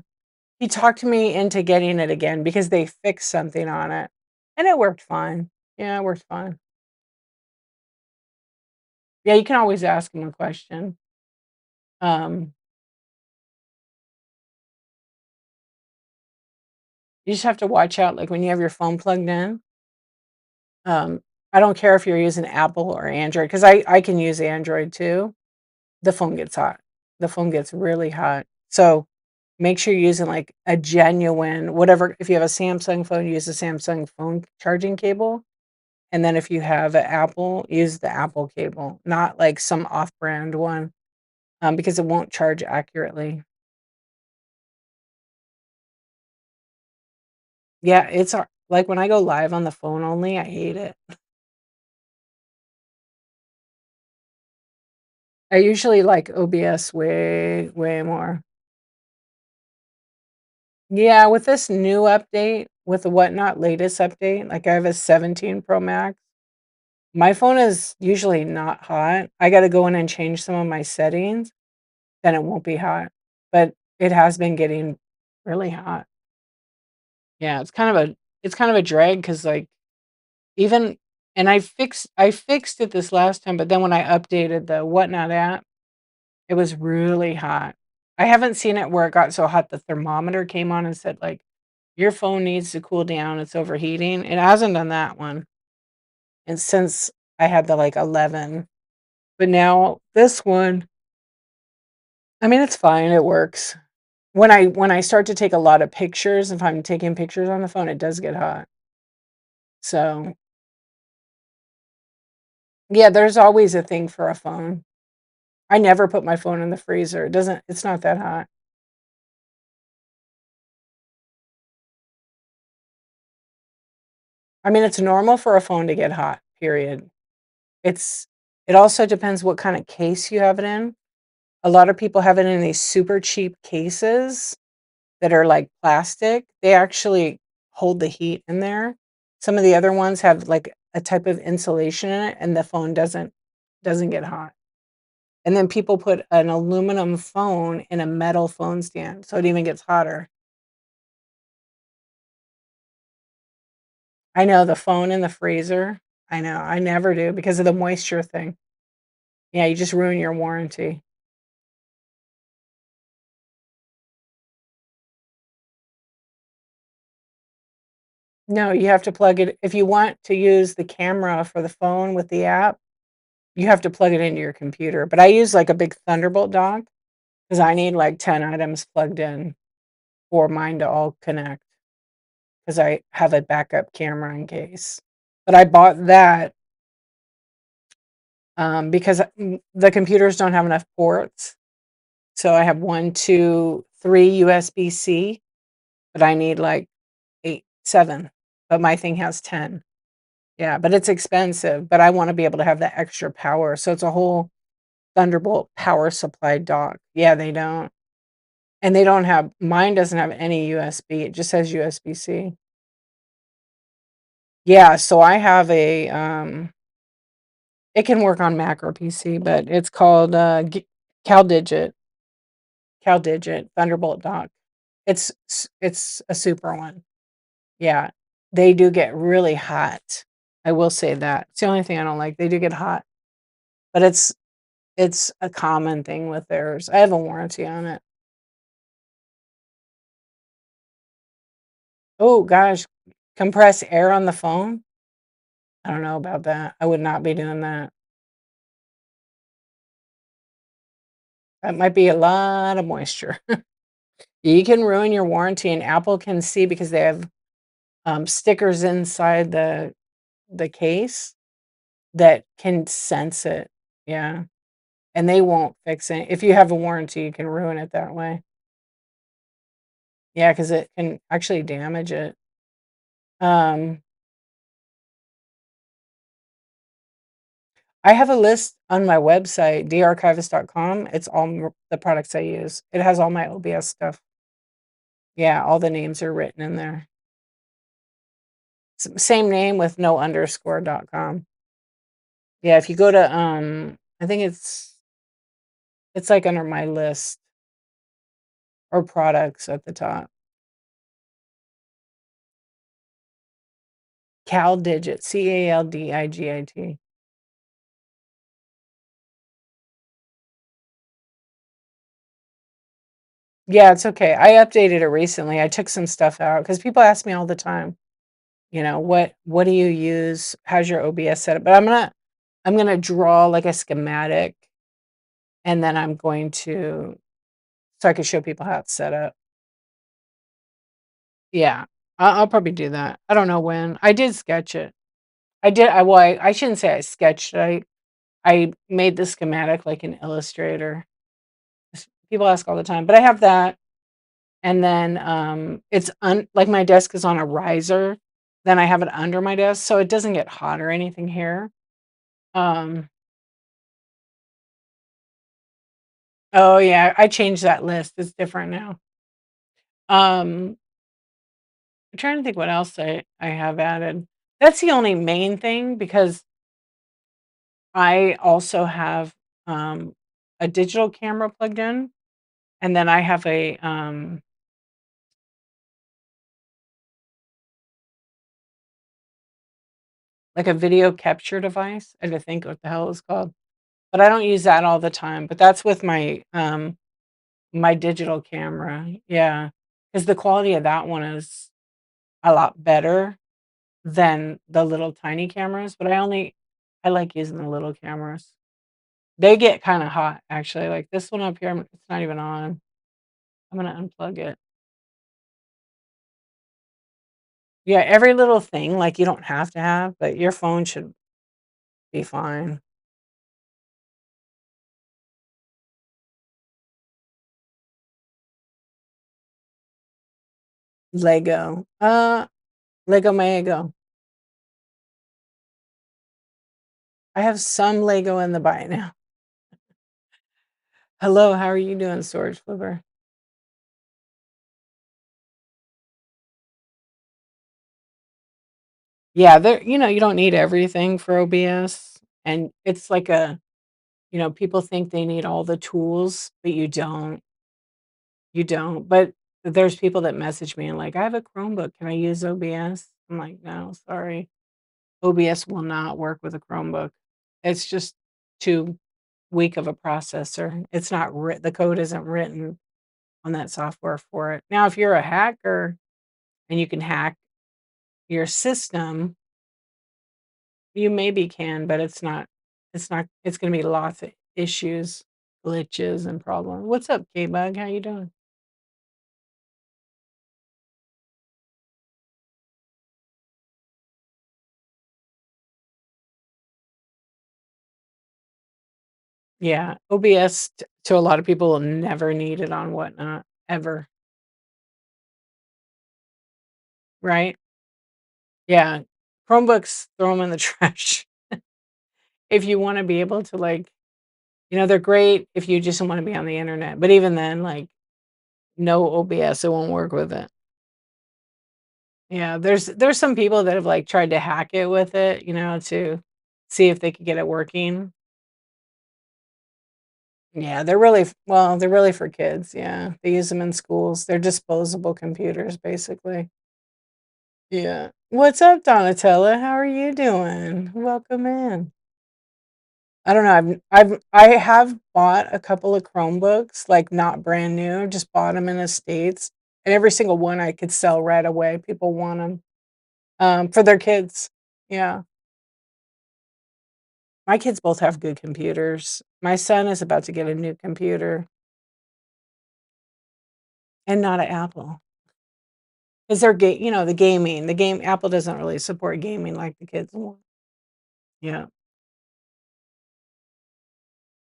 He talked me into getting it again because they fixed something on it, and it worked fine. Yeah, it worked fine. Yeah, you can always ask him a question. Um, you just have to watch out, like, when you have your phone plugged in, um, I don't care if you're using Apple or Android, because I can use Android too. The phone gets hot. The phone gets really hot. So, make sure you're using, like, a genuine whatever if you have a Samsung phone, use a Samsung phone charging cable, and then if you have an Apple, use the Apple cable, not, like, some off-brand one, because it won't charge accurately. Yeah, it's har like, when I go live on the phone only, I hate it. I usually like OBS way, way more. Yeah, with this new update, with the Whatnot latest update, like, I have a 17 Pro Max. My phone is usually not hot. I gotta go in and change some of my settings, then it won't be hot, but it has been getting really hot. Yeah, it's kind of a drag because like, even and I fixed it this last time, but then when I updated the Whatnot app, it was really hot. I haven't seen it where it got so hot the thermometer came on and said, like, "Your phone needs to cool down, it's overheating." It hasn't done that one, and since I had the, like, 11, but now this one, I mean, it's fine, it works. When I start to take a lot of pictures, if I'm taking pictures on the phone, it does get hot. So, yeah, there's always a thing for a phone. I never put my phone in the freezer, it's not that hot. I mean, it's normal for a phone to get hot, period. It's It also depends what kind of case you have it in. A lot of people have it in these super cheap cases that are like plastic. They actually hold the heat in there. Some of the other ones have like a type of insulation in it and the phone doesn't get hot. And then people put an aluminum phone in a metal phone stand, so it even gets hotter. I know, the phone in the freezer. I know, I never do because of the moisture thing. Yeah, you just ruin your warranty. No, you have to plug it if you want to use the camera for the phone with the app, you have to plug it into your computer, but I use, like, a big Thunderbolt dock because I need, like, 10 items plugged in for mine to all connect because I have a backup camera in case. But I bought that, because, the computers don't have enough ports, so I have 1, 2, 3 USB-C, but I need, like, 8, 7, but my thing has 10. Yeah, but it's expensive, but I wanna be able to have that extra power, so it's a whole Thunderbolt power supply dock. Yeah, they don't. And they don't have mine doesn't have any USB, it just says USB-C. Yeah, so I have it can work on Mac or PC, but it's called, G CalDigit CalDigit Thunderbolt dock. It's a super one. Yeah. They do get really hot. I will say that. It's the only thing I don't like. They do get hot, but it's a common thing with theirs. I have a warranty on it. Oh gosh, compress air on the phone? I don't know about that. I would not be doing that. That might be a lot of moisture. You can ruin your warranty, and Apple can see because they have, stickers inside the case that can sense it. Yeah, and they won't fix it. If you have a warranty, you can ruin it that way. Yeah, because it can actually damage it. Um, I have a list on my website, darchivist.com. It's all the products I use. It has all my OBS stuff. Yeah, all the names are written in there. Same name with no underscore.com. Yeah, if you go to I think it's like under my list or products at the top. CalDigit, CalDigit. Yeah, it's okay. I updated it recently. I took some stuff out because people ask me all the time, what do you use? How's your OBS setup? But I'm gonna draw like a schematic and then I'm going to so I can show people how it's set up. Yeah, I'll probably do that. I don't know when. I did sketch it. I shouldn't say I sketched it. I made the schematic like an Illustrator. People ask all the time, but I have that. And then like my desk is on a riser. Then I have it under my desk so it doesn't get hot or anything here. Um, oh yeah, I changed that list. It's different now. Um, I'm trying to think what else I have added. That's the only main thing because I also have a digital camera plugged in, and then I have like a video capture device. I had to think what the hell it's called, but I don't use that all the time. But that's with my digital camera. Yeah, because the quality of that one is a lot better than the little tiny cameras. But I like using the little cameras. They get kind of hot actually. Like this one up here, it's not even on. I'm gonna unplug it. Yeah, every little thing, like, you don't have to have, but your phone should be fine. Lego. Lego Mago. I have some Lego in the buy now. Hello, how are you doing, Storage Flipper? Yeah, there you don't need everything for OBS, and it's like people think they need all the tools, but you don't. You don't, but there's people that message me and like, "I have a Chromebook, can I use OBS?" I'm like, "No, sorry. OBS will not work with a Chromebook. It's just too weak of a processor. It's not the code isn't written on that software for it." Now, if you're a hacker and you can hack your system, you maybe can, but it's gonna be lots of issues, glitches, and problems. What's up, K-Bug? How you doing? Yeah, OBS to a lot of people will never need it on whatnot, ever, right? Yeah. Chromebooks, throw them in the trash. If you wanna be able to, like they're great if you just wanna be on the internet, but even then, like, no OBS, it won't work with it. Yeah, there's some people that have, like, tried to hack it with it, to see if they could get it working. Yeah, they're really for kids, yeah. They use them in schools. They're disposable computers, basically. Yeah. What's up, Donatella? How are you doing? Welcome in. I don't know. I have bought a couple of Chromebooks, like not brand new, just bought them in the States. And every single one I could sell right away. People want them for their kids. Yeah. My kids both have good computers. My son is about to get a new computer and not an Apple. Because the gaming, Apple doesn't really support gaming like the kids want. Yeah.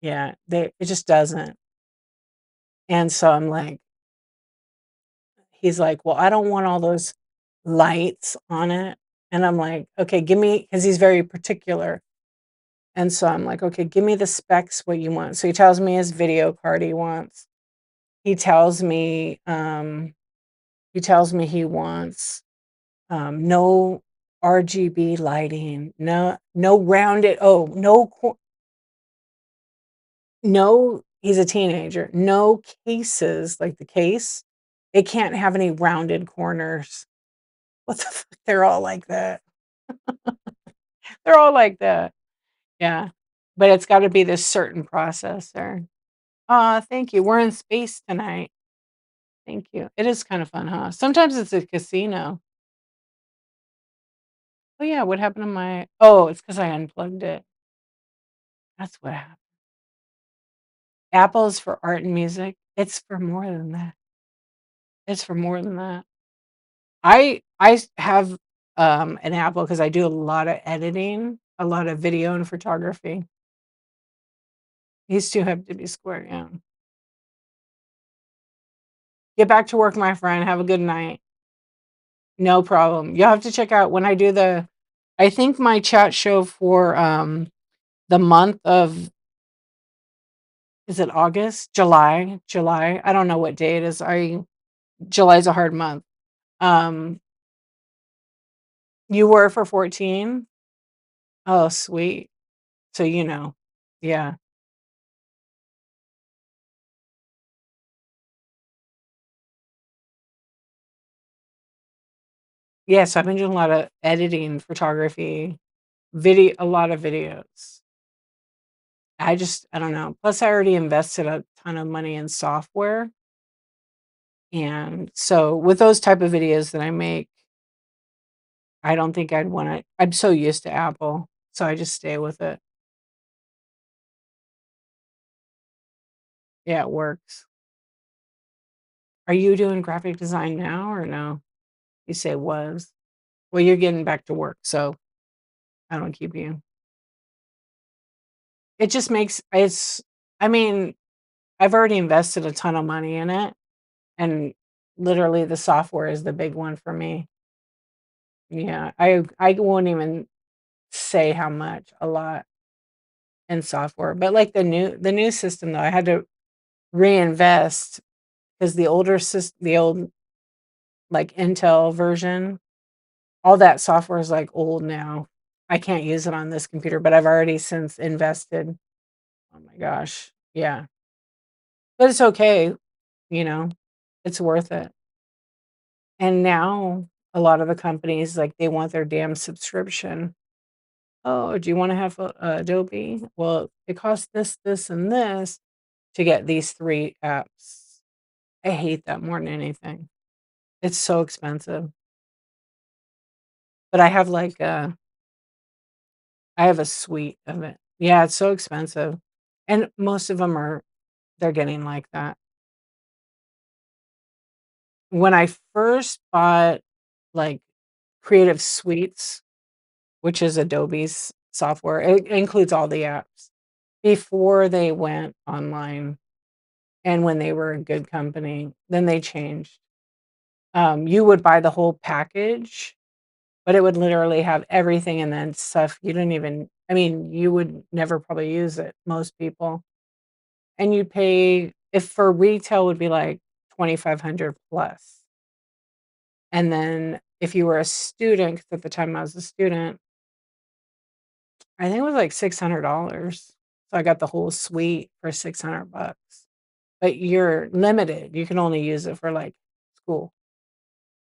Yeah. It just doesn't. And so I'm like, he's like, "Well, I don't want all those lights on it." And I'm like, "Okay, give me," because he's very particular. And so I'm like, "Okay, give me the specs what you want." So he tells me his video card he wants. He tells me he wants no RGB lighting, no rounded no, he's a teenager. No cases, like the case, it can't have any rounded corners. What the fuck? They're all like that. They're all like that. Yeah. But it's gotta be this certain processor. Aw, thank you. We're in space tonight. Thank you. It is kind of fun, huh? Sometimes it's a casino. Oh, yeah, what happened to my it's because I unplugged it. That's what happened. Apple is for art and music. It's for more than that. It's for more than that. Have, an Apple because I do a lot of editing, a lot of video and photography. He's too hip to be square, yeah. Get back to work, my friend. Have a good night. No problem. You'll have to check out when I do I think my chat show for, the month of is it August? July? July? I don't know what day it is. July's a hard month. Um, you were for 14? Oh, sweet. So you know. Yeah. Yes, I've been doing a lot of editing, photography, a lot of videos. I don't know. Plus, I already invested a ton of money in software. And so with those type of videos that I make, I don't think I'd wanna I'm so used to Apple, so I just stay with it. Yeah, it works. Are you doing graphic design now or no? You say was. Well, you're getting back to work, so I don't keep you. It just makes it's I mean, I've already invested a ton of money in it, and literally the software is the big one for me. Yeah, I won't even say how much, a lot. in software. But like the new system though, I had to reinvest because the old like Intel version, all that software is like old now. I can't use it on this computer, but I've already since invested. Oh my gosh. Yeah. But it's okay, you know. It's worth it. And now a lot of the companies like they want their damn subscription. Oh, do you want to have Adobe? Well, it costs this, this, and this to get these 3 apps. I hate that more than anything. It's so expensive. But I have a suite of it. Yeah, it's so expensive. And most of them they're getting like that. When I first bought like Creative Suites, which is Adobe's software, it includes all the apps before they went online and when they were a good company, then they changed. You would buy the whole package, but it would literally have everything and then stuff you didn't even I mean, you would never probably use it, most people. And you'd pay if for retail would be like 2,500 plus. And then if you were a student, 'cause at the time I was a student, I think it was like $600. So I got the whole suite for 600 bucks. But you're limited. You can only use it for like school.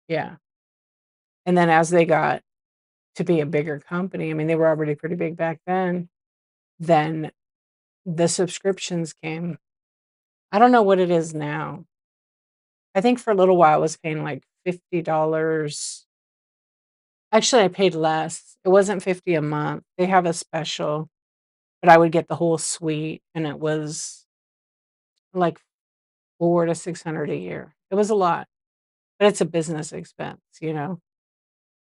Yeah. And then as they got to be a bigger company, I mean, they were already pretty big back then the subscriptions came. I don't know what it is now. I think for a little while I was paying like $50. Actually, I paid less. It wasn't 50 a month. They have a special, but I would get the whole suite and it was like 4 to 600 a year. It was a lot, but it's a business expense, you know.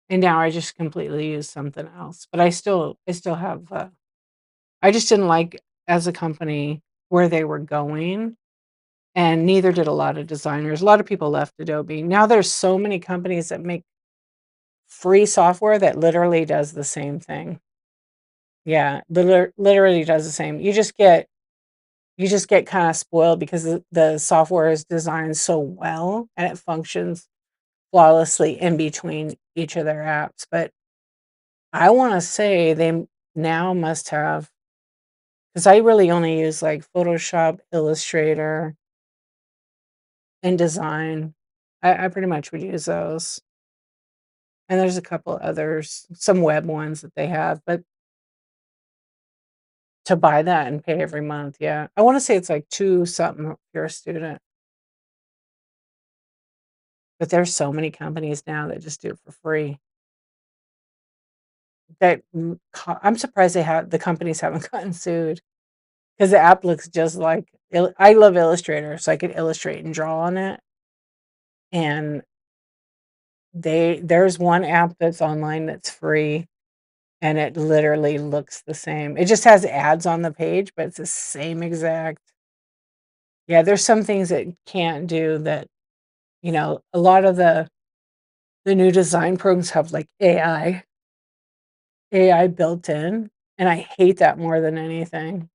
And now I just completely use something else. But I still have I just didn't like as a company where they were going. And neither did a lot of designers. A lot of people left Adobe. Now there's so many companies that make free software that literally does the same thing. Yeah, literally does the same. You just get kinda spoiled because the software is designed so well and it functions flawlessly in between each of their apps, but I wanna say they now must have, because I really only use, like, Photoshop, Illustrator, InDesign. I pretty much would use those. And there's a couple others, some web ones that they have, but to buy that and pay every month, yeah. I wanna say it's like 2 something if you're a student, but there's so many companies now that just do it for free. I'm surprised the companies haven't gotten sued because the app looks just like I love Illustrator, so I could illustrate and draw on it, and there's one app that's online that's free, and it literally looks the same. It just has ads on the page, but it's the same exact. Yeah, there's some things it can't do that, a lot of the new design programs have, like, AI built in, and I hate that more than anything.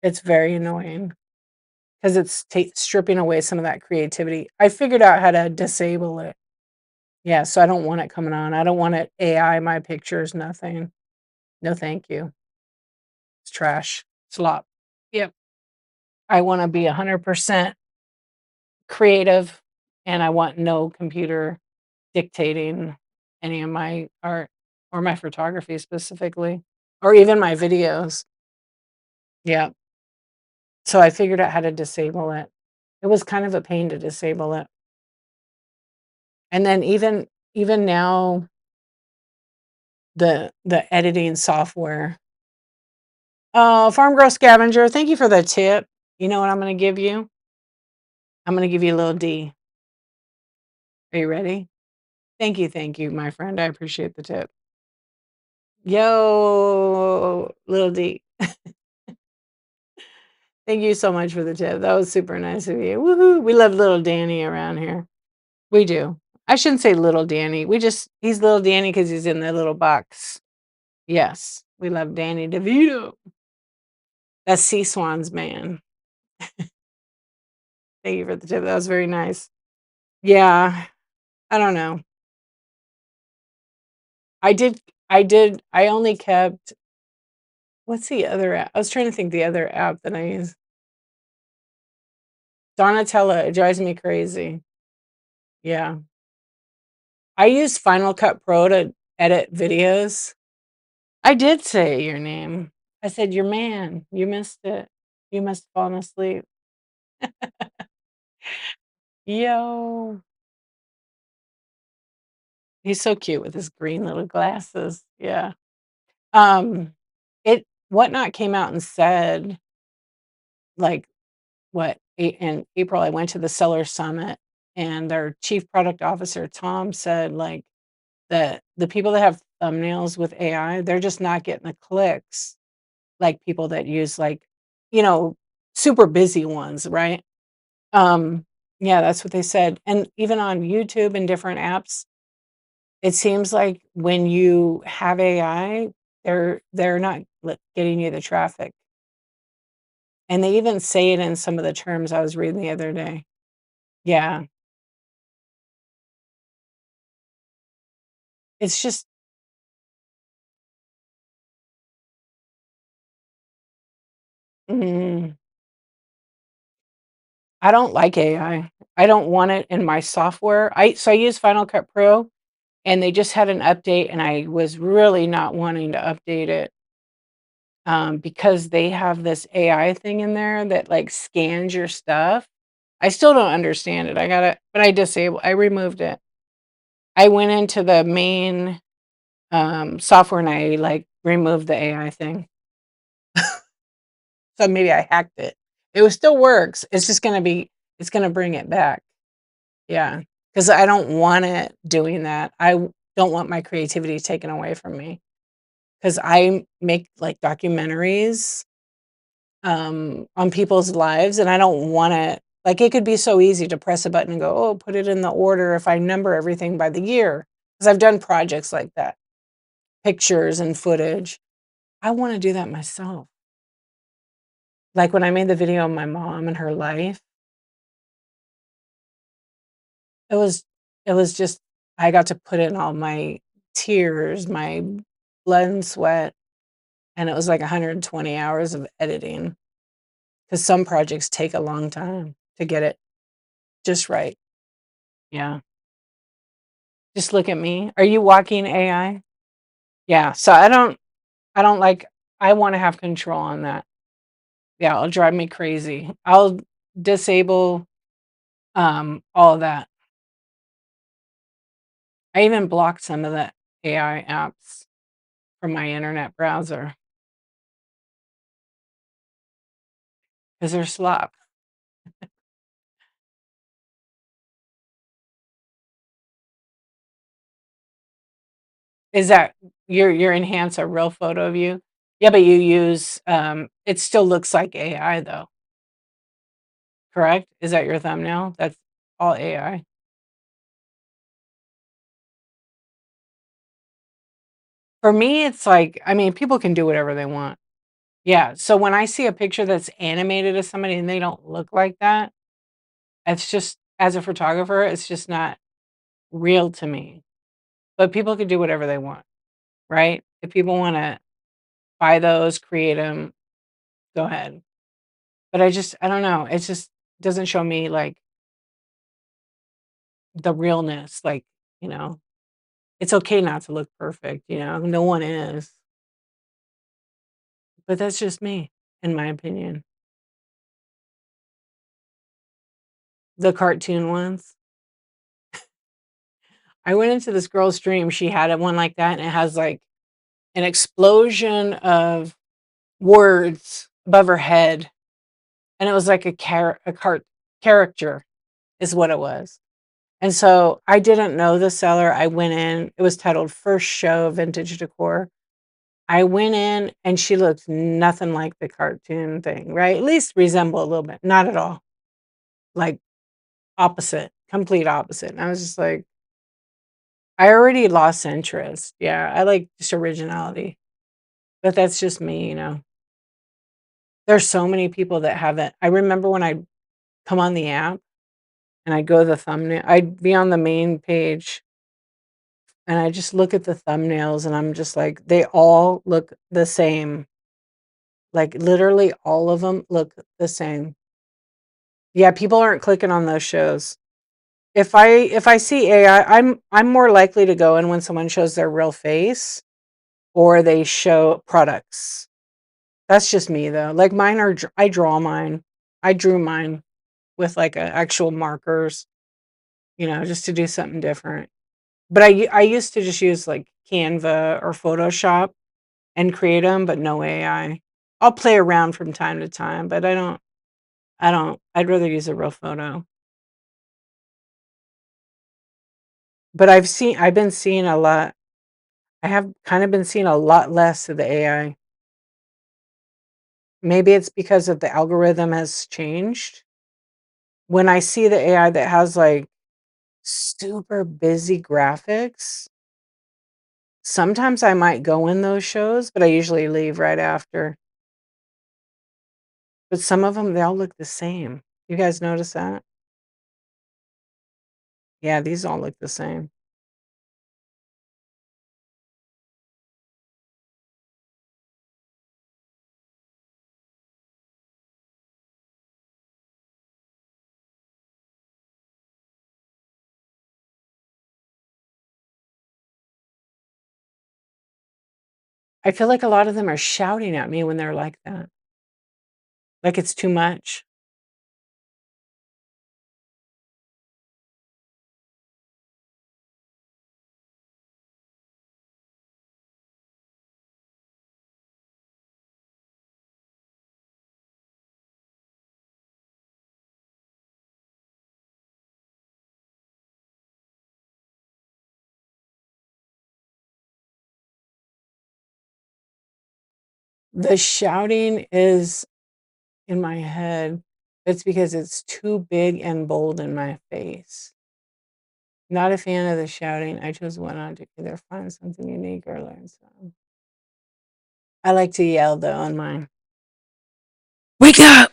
It's very annoying. 'Cause it's ta stripping away some of that creativity. I figured out how to disable it. Yeah, so I don't want it coming on. I don't want it AI my pictures, nothing. No, thank you. It's trash. Slop. Yep. I wanna be 100% creative, and I want no computer dictating any of my art or my photography specifically, or even my videos. Yeah. So I figured out how to disable it. It was kind of a pain to disable it. And then even now the editing software. Oh, Farm Girl Scavenger, thank you for the tip. You know what I'm gonna give you? I'm gonna give you a little D. Are you ready? Thank you, my friend. I appreciate the tip. Yo, little D. Thank you so much for the tip. That was super nice of you. Woohoo! We love little Danny around here. We do. I shouldn't say little Danny. He's little Danny because he's in the little box. Yes, we love Danny DeVito. That's Sea Swans, man. Thank you for the tip. That was very nice. Yeah, I don't know. I did I only kept what's the other app? I was trying to think the other app that I use. Donatella, it drives me crazy. Yeah. I use Final Cut Pro to edit videos. I did say your name. I said, "Your man. You missed it. You must have fallen asleep." Yo. He's so cute with his green little glasses. Yeah. Um, it Whatnot came out and said, like, in April, I went to the Seller Summit, and their chief product officer, Tom, said, like, that the people that have thumbnails with AI, they're just not getting the clicks like people that use, like, you know, super busy ones, right? Um, yeah, that's what they said. And even on YouTube and different apps, it seems like when you have AI, they're not getting you the traffic. And they even say it in some of the terms I was reading the other day. Yeah. It's just mm, I don't like AI. I don't want it in my software. I use Final Cut Pro, and they just had an update, and I was really not wanting to update it, because they have this AI thing in there that, like, scans your stuff. I still don't understand it. But I removed it. I went into the main, software, and I, like, removed the AI thing. So maybe I hacked it. It was still works. It's gonna bring it back. Yeah, because I don't want it doing that. Don't want my creativity taken away from me. Because I make, like, documentaries, on people's lives, and I don't want it like, it could be so easy to press a button and go, "Oh, put it in the order if I number everything by the year, because 'cause I've done projects like that, pictures and footage. I wanna do that myself. Like, when I made the video on my mom and her life, it was it was just I got to put in all my tears, my blood and sweat, and it was like 120 hours of editing. Because some projects take a long time to get it just right. Yeah. Just look at me. Are you walking AI? Yeah, so I don't like I wanna have control on that. Yeah, it'll drive me crazy. I'll disable, all of that. I even blocked some of the AI apps from my internet browser because 'cause they're slop. Is that your enhance a real photo of you? Yeah, but you use, it still looks like AI though, correct? Is that your thumbnail? That's all AI? For me, it's like I mean, people can do whatever they want. Yeah, so when I see a picture that's animated of somebody and they don't look like that, it's just as a photographer, it's just not real to me. But people can do whatever they want, right? If people wanna buy those, create them, go ahead. But I don't know, it just doesn't show me, like, the realness, like, you know? It's okay not to look perfect, no one is. But that's just me, in my opinion. The cartoon ones. I went into this girl's stream, she had a one like that, and it has, like, an explosion of words above her head, and it was like a cart character is what it was. And so, I didn't know the seller, I went in, it was titled First Show Vintage Decor. I went in, and she looked nothing like the cartoon thing, right? At least resemble a little bit, not at all, like, opposite, complete opposite, and I was just like I already lost interest. Yeah, I like just originality, but that's just me. There's so many people that haven't. I remember when I'd come on the app and I'd go to the thumbnail, I'd be on the main page and I just look at the thumbnails and I'm just like, they all look the same. Like literally all of them look the same. Yeah, people aren't clicking on those shows. If I see AI, I'm more likely to go in when someone shows their real face or they show products. That's just me though. Like mine are I draw mine. I drew mine with like actual markers, just to do something different. But I used to just use like Canva or Photoshop and create them, but no AI. I'll play around from time to time, but I'd rather use a real photo. But I've been seeing a lot. I have kind of been seeing a lot less of the AI. Maybe it's because of the algorithm has changed. When I see the AI that has like super busy graphics, sometimes I might go in those shows, but I usually leave right after. But some of them, they all look the same. You guys notice that? Yeah, these all look the same. I feel like a lot of them are shouting at me when they're like that. Like it's too much. The shouting is in my head. It's because it's too big and bold in my face. Not a fan of the shouting. I just went on to either find something unique or learn some. I like to yell though on mine. Wake up!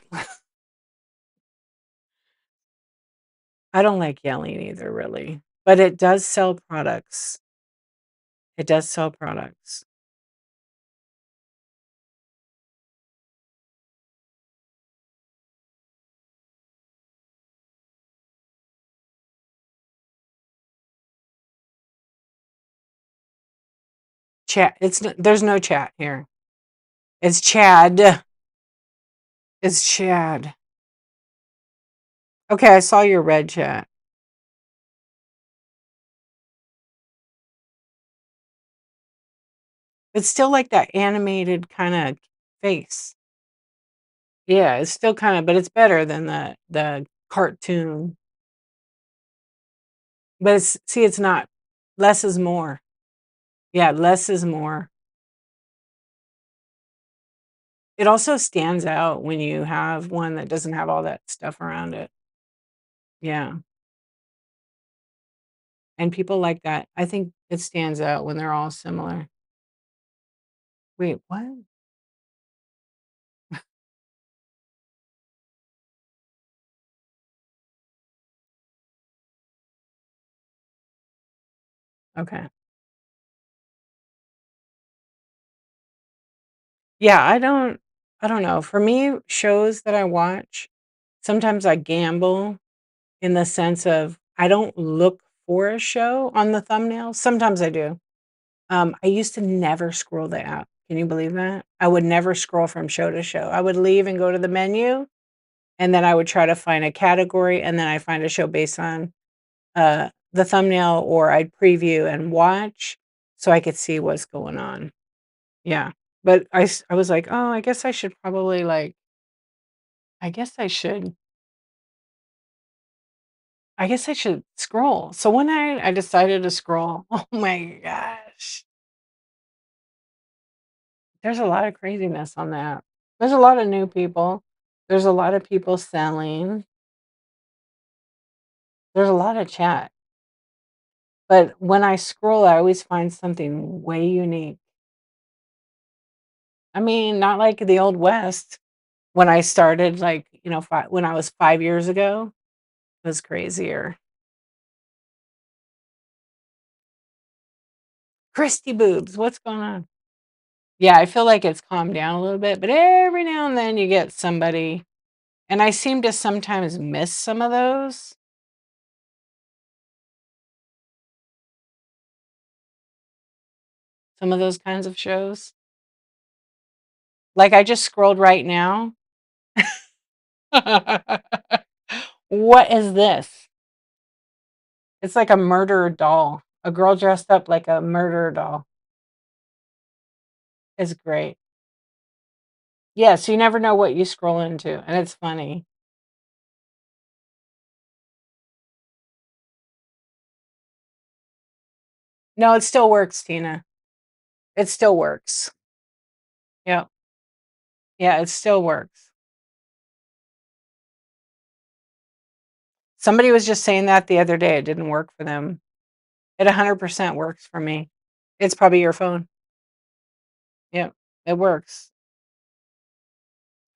I don't like yelling either, really. But it does sell products. It does sell products. Chat. There's no chat here. It's Chad. It's Chad. Okay, I saw your red chat. It's still like that animated kind of face. Yeah, it's still kind of, but it's better than the cartoon. But it's not. Less is more. Yeah, less is more. It also stands out when you have one that doesn't have all that stuff around it. Yeah. And people like that. I think it stands out when they're all similar. Wait, what? Okay. Yeah, I don't know. For me, shows that I watch, sometimes I gamble in the sense of I don't look for a show on the thumbnail. Sometimes I do. I used to never scroll the app. Can you believe that? I would never scroll from show to show. I would leave and go to the menu, and then I would try to find a category, and then I find a show based on the thumbnail, or I'd preview and watch so I could see what's going on. Yeah. But I was like, oh, I guess I guess I should scroll. So one night I decided to scroll. Oh my gosh. There's a lot of craziness on that. There's a lot of new people. There's a lot of people selling. There's a lot of chat. But when I scroll, I always find something way unique. I mean, not like the old West. When I started, like, when I was 5 years ago, it was crazier. Christy boobs, what's going on? Yeah, I feel like it's calmed down a little bit, but every now and then you get somebody, and I seem to sometimes miss some of those kinds of shows. Like, I just scrolled right now. What is this? It's like a murderer doll. A girl dressed up like a murderer doll. It's great. Yeah, so you never know what you scroll into, and it's funny. No, it still works, Tina. It still works. Yeah. Yeah, it still works. Somebody was just saying that the other day. It didn't work for them. It 100% works for me. It's probably your phone. Yep, it works.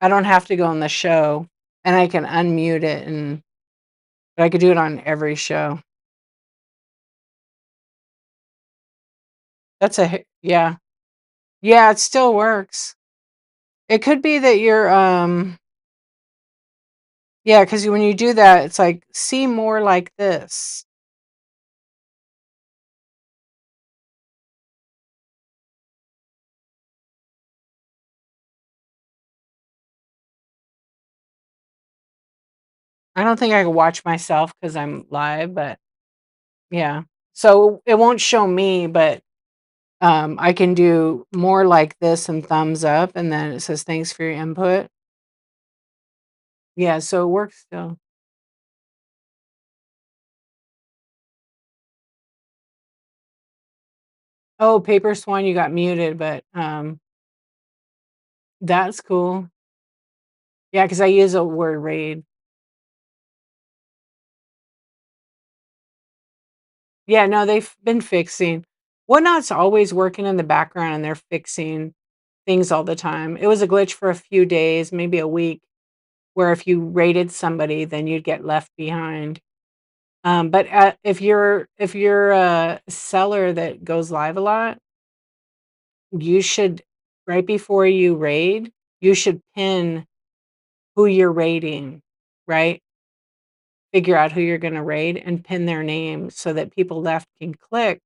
I don't have to go on the show, and I can unmute it, but I could do it on every show. Yeah. Yeah, it still works. It could be that you're, yeah, because when you do that, it's like, "See more like this." I don't think I can watch myself because 'cause I'm live, but yeah. So, it won't show me, but, I can do more like this and thumbs up, and then it says, "Thanks for your input." Yeah, so it works still. Oh, Paper Swan, you got muted, but, that's cool. Yeah, because I use a word raid. Yeah, no, they've been fixing. Whatnot's always working in the background, and they're fixing things all the time. It was a glitch for a few days, maybe a week, where if you rated somebody, then you'd get left behind. But, if you're a seller that goes live a lot, you should right before you raid, you should pin who you're rating, right? Figure out who you're gonna raid and pin their name so that people left can click,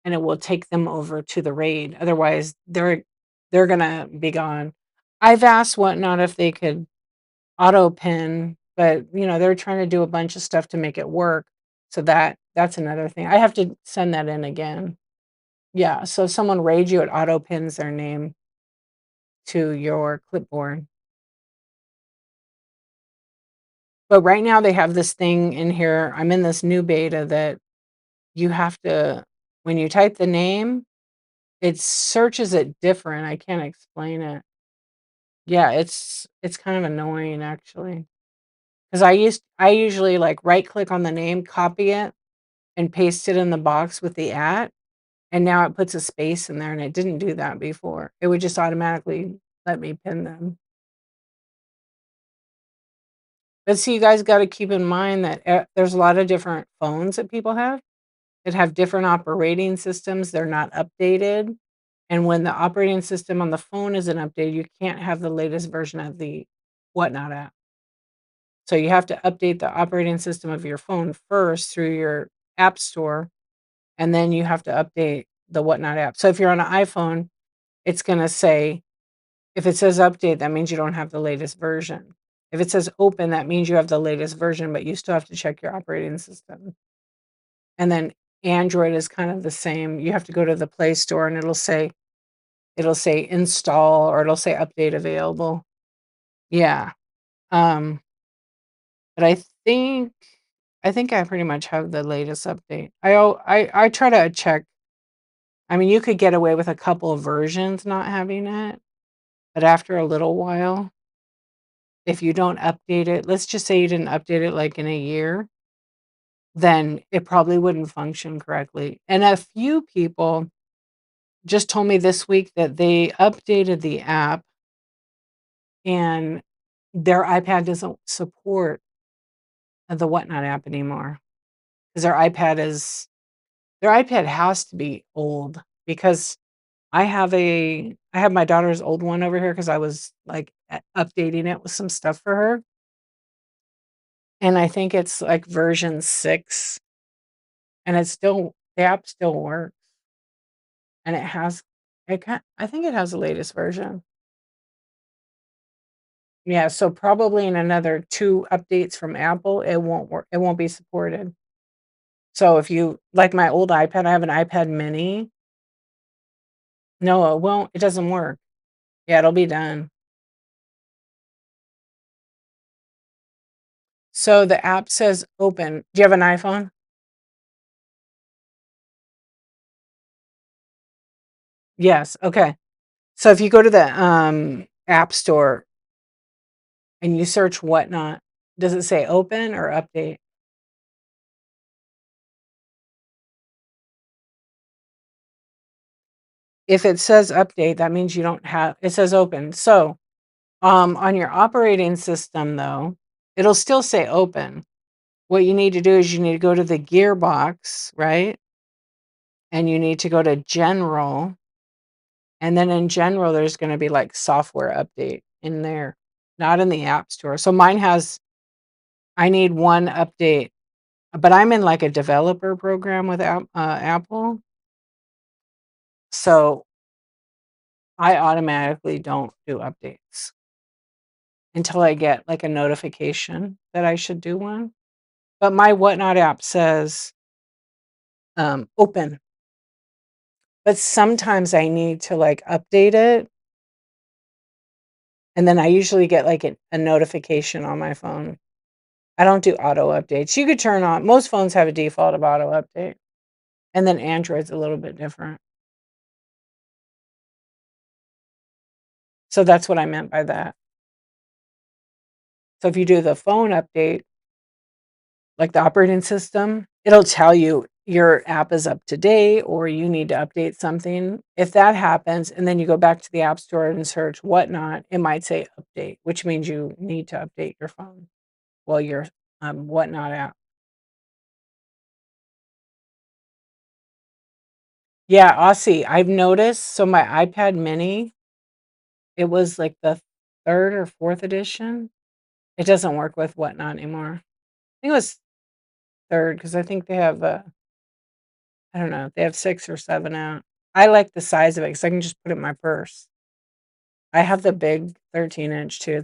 and it will take them over to the raid. Otherwise, they're gonna be gone. I've asked Whatnot if they could auto pin, but, they're trying to do a bunch of stuff to make it work, so that's another thing. I have to send that in again. Yeah, so if someone raids you, it auto pins their name to your clipboard. But right now they have this thing in here, I'm in this new beta that you have to when you type the name, it searches it different, I can't explain it. Yeah, it's kind of annoying actually, 'cause I usually, like, right click on the name, copy it, and paste it in the box with the at, and now it puts a space in there, and it didn't do that before. It would just automatically let me pin them. But see, you guys gotta keep in mind that, there's a lot of different phones that people have that have different operating systems, they're not updated, and when the operating system on the phone isn't updated, you can't have the latest version of the Whatnot app. So you have to update the operating system of your phone first through your app store, and then you have to update the Whatnot app. So if you're on an iPhone, it's gonna say if it says update, that means you don't have the latest version. If it says open, that means you have the latest version, but you still have to check your operating system. And then Android is kind of the same. You have to go to the Play Store and it'll say install or it'll say update available. Yeah. Um, but I think I pretty much have the latest update. I try to check. I mean, you could get away with a couple of versions not having it, but after a little while, if you don't update it, let's just say you didn't update it like in a year, then it probably wouldn't function correctly. And a few people just told me this week that they updated the app and their iPad doesn't support the Whatnot app anymore because their iPad has to be old because I have my daughter's old one over here because I was, like, updating it with some stuff for her, and I think it's, like, version 6, and the app still works, and I think it has the latest version. Yeah, so probably in another 2 updates from Apple, it won't be supported. So if you like my old iPad, I have an iPad mini. No, it won't, it doesn't work. Yeah, it'll be done. So the app says open. Do you have an iPhone? Yes, okay. So if you go to the, App Store and you search Whatnot, does it say open or update? If it says update, that means you don't have it says open. So, on your operating system, though, it'll still say open. What you need to do is you need to go to the gearbox, right? And you need to go to general, and then in general, there's gonna be, like, software update in there, not in the App Store. So mine has I need 1 update, but I'm in, like, a developer program with Apple, so I automatically don't do updates until I get, like, a notification that I should do one. But my Whatnot app says, open, but sometimes I need to, like, update it, and then I usually get, like, a notification on my phone. I don't do auto updates. You could turn on most phones have a default of auto update, and then Android's a little bit different. So that's what I meant by that. So if you do the phone update, like the operating system, it'll tell you your app is up to date or you need to update something. If that happens and then you go back to the App Store and search Whatnot, it might say update, which means you need to update your phone. Well, your Whatnot app. Yeah, Aussie. I've noticed. So my iPad Mini, it was like the third or fourth edition. It doesn't work with Whatnot anymore. I think it was third because I think they have I don't know, they have 6 or 7 out. I like the size of it because I can just put it in my purse. I have the big 13-inch too,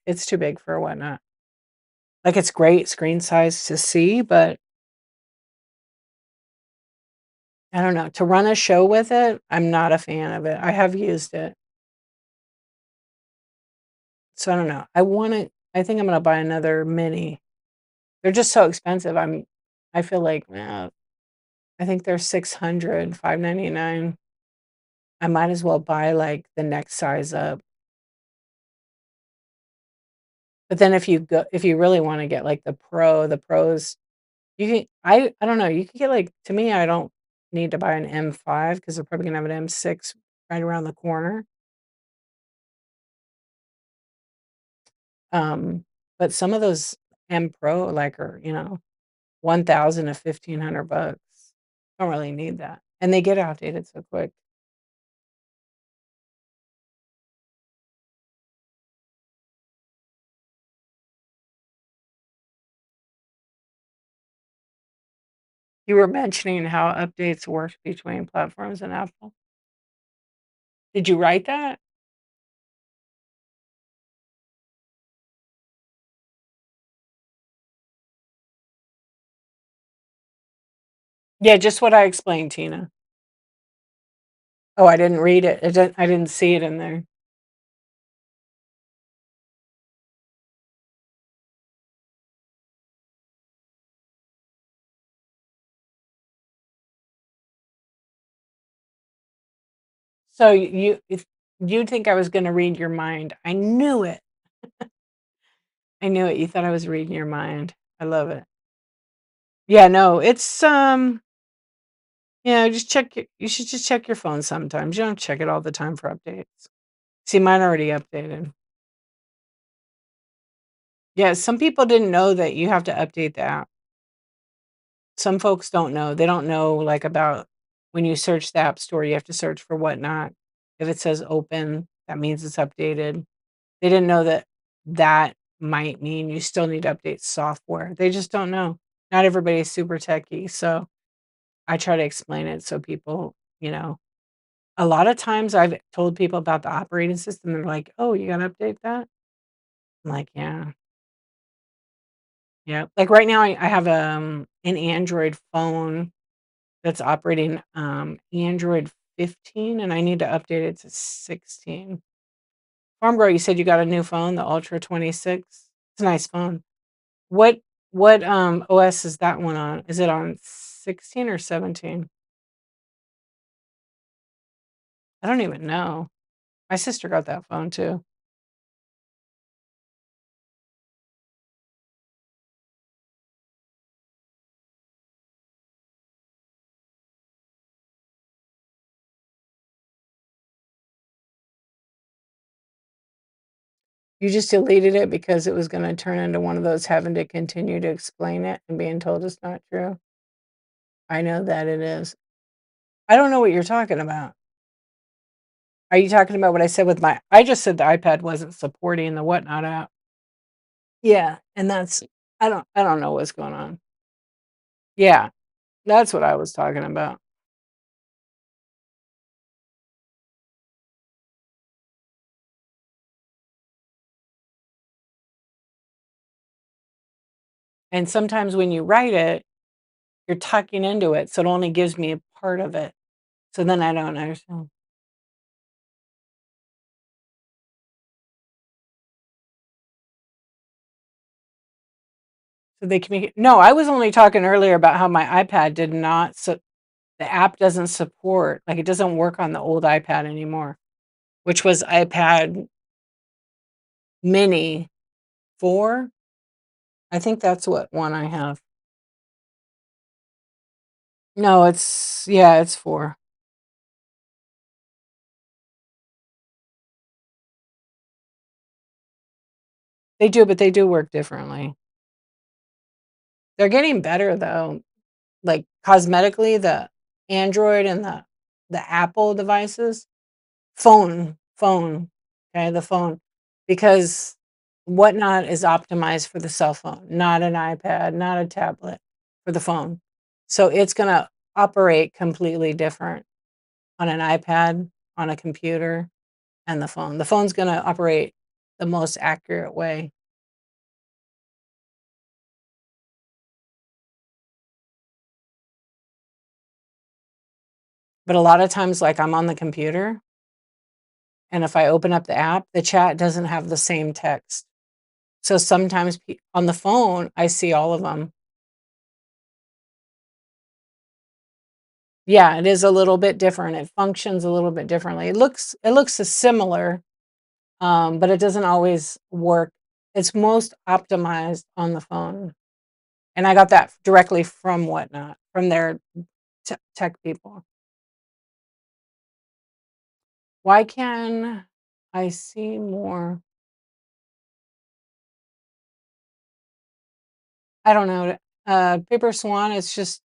it's too big for Whatnot. Like, it's great screen size to see, but I don't know, to run a show with it, I'm not a fan of it. I have used it, so I don't know. I think I'm gonna buy another mini. They're just so expensive, I feel like, I think they're 600, 599. I might as well buy, like, the next size up. But then if you really wanna get, like, the pros, you can I don't know, you could get, like to me, I don't need to buy an M5 because 'cause they're probably gonna have an M6 right around the corner. Um, but some of those M Pro, like, are, 1,000 to 1,500 bucks. Don't really need that, and they get outdated so quick. You were mentioning how updates work between platforms and Apple. Did you write that? Yeah, just what I explained, Tina. Oh, I didn't read it. I didn't see it in there. So if you think I was gonna read your mind. I knew it. I knew it. You thought I was reading your mind. I love it. Yeah, no, it's, just you should just check your phone sometimes. You don't check it all the time for updates. See, mine already updated. Yeah, some people didn't know that you have to update the app. Some folks don't know. They don't know, like, about when you search the App Store, you have to search for whatnot. If it says open, that means it's updated. They didn't know that that might mean you still need to update software. They just don't know. Not everybody's super techy, so I try to explain it so people, a lot of times I've told people about the operating system, they're like, "Oh, you gotta update that?" I'm like, "Yeah, yeah." Like, right now, I have, an Android phone that's operating, Android 15, and I need to update it to 16. Farm Girl, you said you got a new phone, the Ultra 26? It's a nice phone. What OS is that one on? Is it on 16 or 17? I don't even know. My sister got that phone too. You just deleted it because it was gonna turn into one of those having to continue to explain it and being told it's not true? I know that it is. I don't know what you're talking about. Are you talking about what I said with my I just said the iPad wasn't supporting the Whatnot app. Yeah, and that's I don't know what's going on. Yeah, that's what I was talking about. And sometimes when you write it, you're tucking into it, so it only gives me a part of it. So then I don't understand. So they communicate No, I was only talking earlier about how my iPad did not so the app doesn't support like, it doesn't work on the old iPad anymore, which was iPad mini 4? I think that's what one I have. No, it's 4. They do, but they do work differently. They're getting better, though. Like, cosmetically, the Android and the Apple devices phone, okay, the phone, because Whatnot is optimized for the cell phone, not an iPad, not a tablet, for the phone. So it's gonna operate completely different on an iPad, on a computer, and the phone. The phone's gonna operate the most accurate way. But a lot of times, like, I'm on the computer, and if I open up the app, the chat doesn't have the same text. So sometimes on the phone, I see all of them. Yeah, it is a little bit different. It functions a little bit differently. It looks similar, but it doesn't always work. It's most optimized on the phone, and I got that directly from Whatnot, from their tech people. Why can I see more? I don't know. Paper Swan, it's just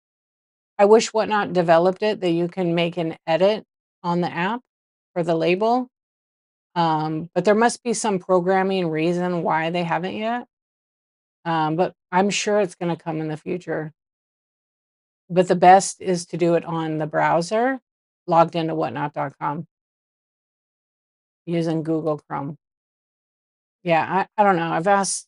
I wish Whatnot developed it that you can make an edit on the app for the label, but there must be some programming reason why they haven't yet. But I'm sure it's gonna come in the future. But the best is to do it on the browser, logged into whatnot.com using Google Chrome. Yeah, I don't know. I've asked.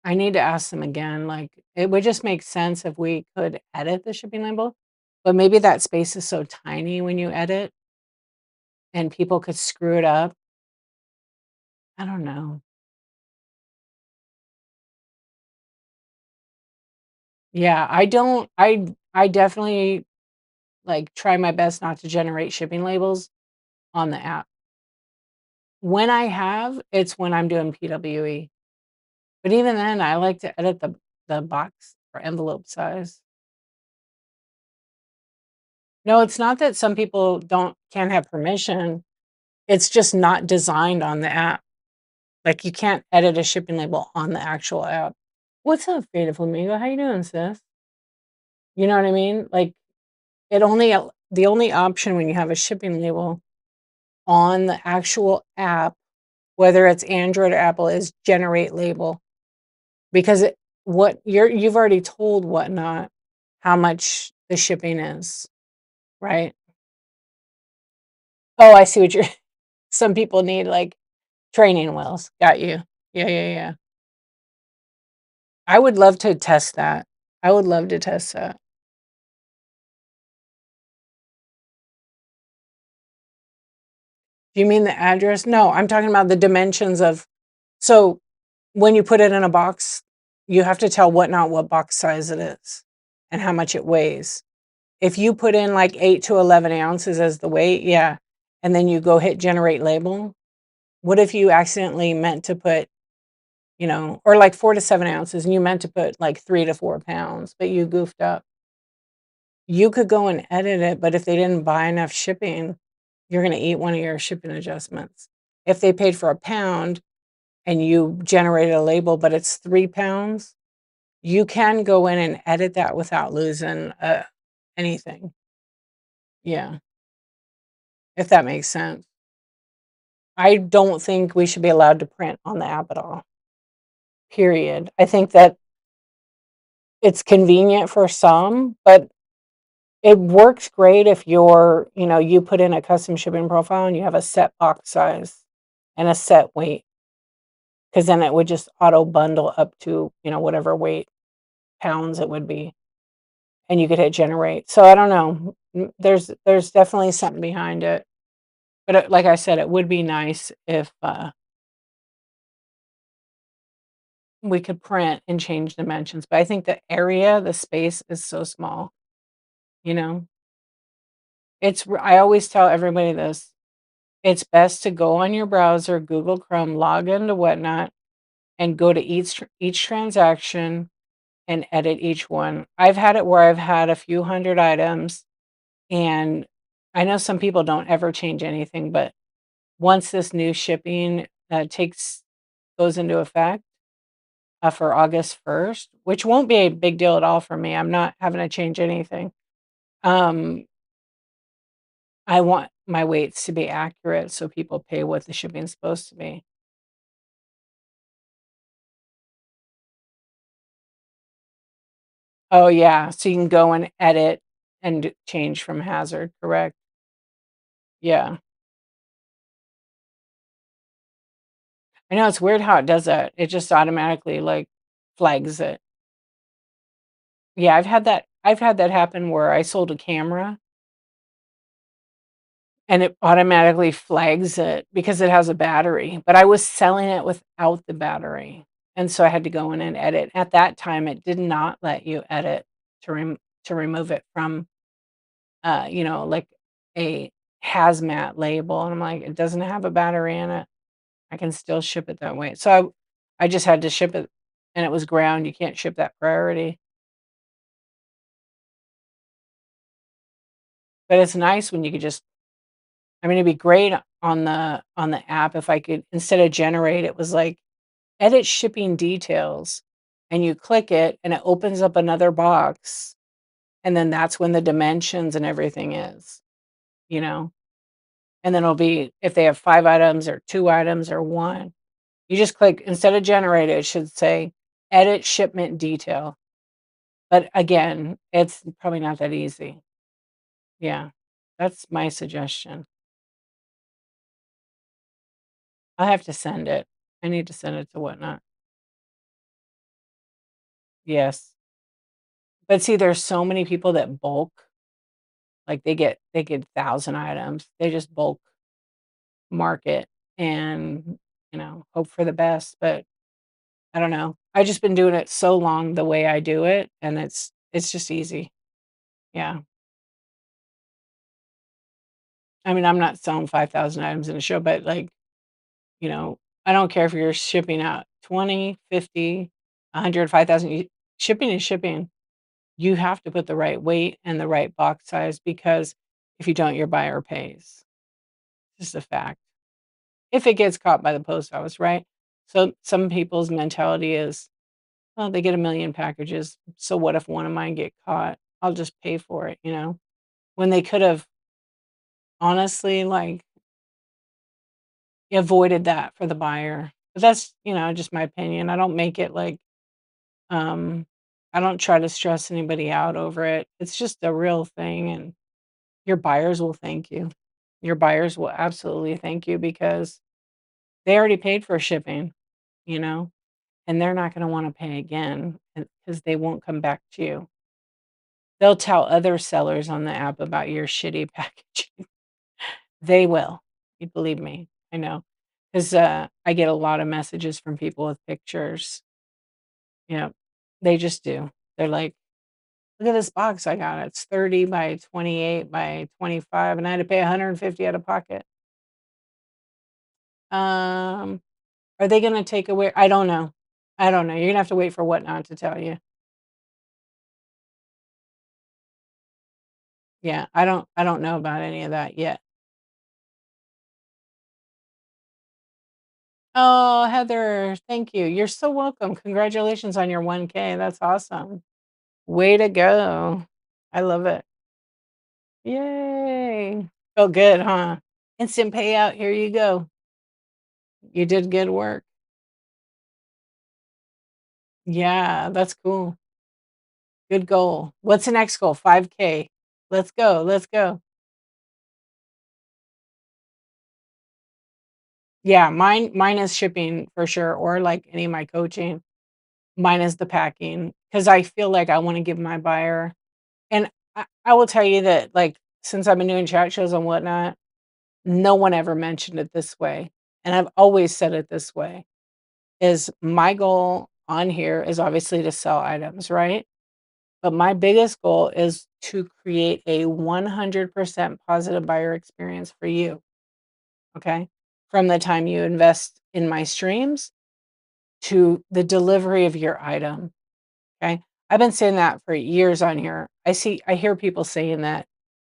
I need to ask them again. Like, it would just make sense if we could edit the shipping label, but maybe that space is so tiny when you edit and people could screw it up. I don't know. Yeah, I definitely, like, try my best not to generate shipping labels on the app. When I have, it's when I'm doing PWE. But even then, I like to edit the box or envelope size. No, it's not that some people can't have permission, it's just not designed on the app. Like, you can't edit a shipping label on the actual app. "What's up, Fata Flamingo? How you doing, sis?" You know what I mean? Like, it only the only option when you have a shipping label on the actual app, whether it's Android or Apple, is generate label. Because you've already told Whatnot how much the shipping is, right? Oh, I see what you're some people need, like, training wheels. Got you. Yeah, yeah, yeah. I would love to test that. I would love to test that. Do you mean the address? No, I'm talking about the dimensions of so when you put it in a box, you have to tell Whatnot what box size it is and how much it weighs. If you put in like 8 to 11 ounces as the weight, yeah, and then you go hit generate label, what if you accidentally meant to put, or like 4 to 7 ounces and you meant to put like 3 to 4 pounds, but you goofed up? You could go and edit it, but if they didn't buy enough shipping, you're going to eat one of your shipping adjustments. If they paid for a pound and you generated a label, but it's 3 pounds, you can go in and edit that without losing anything. Yeah, if that makes sense. I don't think we should be allowed to print on the app at all, period. I think that it's convenient for some, but it works great if you put in a custom shipping profile and you have a set box size and a set weight, because then it would just auto bundle up to, whatever weight pounds it would be, and you could hit generate. So I don't know. There's definitely something behind it. But like I said, it would be nice if we could print and change dimensions. But I think the space is so small, you know? I always tell everybody this. It's best to go on your browser, Google Chrome, log into Whatnot, and go to each transaction and edit each one. I've had it where I've had a few hundred items, and I know some people don't ever change anything, but once this new shipping goes into effect for August 1st, which won't be a big deal at all for me. I'm not having to change anything. Um, I want my weights to be accurate so people pay what the shipping's supposed to be. Oh, yeah, so you can go and edit and change from hazard, correct? Yeah. I know it's weird how it does that. It just automatically, like, flags it. Yeah, I've had that happen where I sold a camera and it automatically flags it because it has a battery, but I was selling it without the battery, and so I had to go in and edit. At that time, it did not let you edit to remove it from, like a hazmat label, and I'm like, "It doesn't have a battery in it. I can still ship it that way." So I just had to ship it, and it was ground. You can't ship that priority. But it's nice when you could just it'd be great on the app if I could, instead of generate, it was like, edit shipping details, and you click it, and it opens up another box, and then that's when the dimensions and everything is, you know? And then it'll be if they have 5 items or 2 items or 1, you just click instead of generate, it should say, "Edit shipment detail." But again, it's probably not that easy. Yeah. That's my suggestion. I have to send it. I need to send it to Whatnot. Yes. But see, there's so many people that bulk, like, they get 1,000 items. They just bulk market and, hope for the best, but I don't know. I just been doing it so long the way I do it, and it's just easy. Yeah. I'm not selling 5,000 items in a show, but, like, I don't care if you're shipping out 20, 50, 100, 5,000. Shipping is shipping. You have to put the right weight and the right box size, because if you don't, your buyer pays. Just a fact. If it gets caught by the post office, right? So some people's mentality is, "Oh, they get a million packages, so what if one of mine get caught? I'll just pay for it," you know? When they could have honestly, like, avoided that for the buyer. But that's, just my opinion. I don't make it like, um I don't try to stress anybody out over it. It's just a real thing, and your buyers will thank you. Your buyers will absolutely thank you because they already paid for shipping, you know, and they're not gonna wanna pay again because they won't come back to you. They'll tell other sellers on the app about your shitty packaging. They will. You believe me. I know, 'cause, I get a lot of messages from people with pictures. Yeah, they just do. They're like, "Look at this box I got. It's 30 by 28 by 25, and I had to pay 150 out of pocket." Um, are they gonna take away I don't know. I don't know. You're gonna have to wait for Whatnot to tell you. Yeah, I don't know about any of that yet. Oh, Heather, thank you. You're so welcome. Congratulations on your 1K. That's awesome. Way to go. I love it. Yay. Felt good, huh? Instant payout. Here you go. You did good work. Yeah, that's cool. Good goal. What's the next goal? 5K. Let's go. Let's go. Yeah, mine is shipping for sure, or like any of my coaching. Mine is the packing because I feel like I want to give my buyer, and I will tell you that, like, since I've been doing chat shows and whatnot, no one ever mentioned it this way. And I've always said it this way is my goal on here is obviously to sell items, right? But my biggest goal is to create a 100% positive buyer experience for you. Okay. From the time you invest in my streams to the delivery of your item. Okay. I've been saying that for years on here. I hear people saying that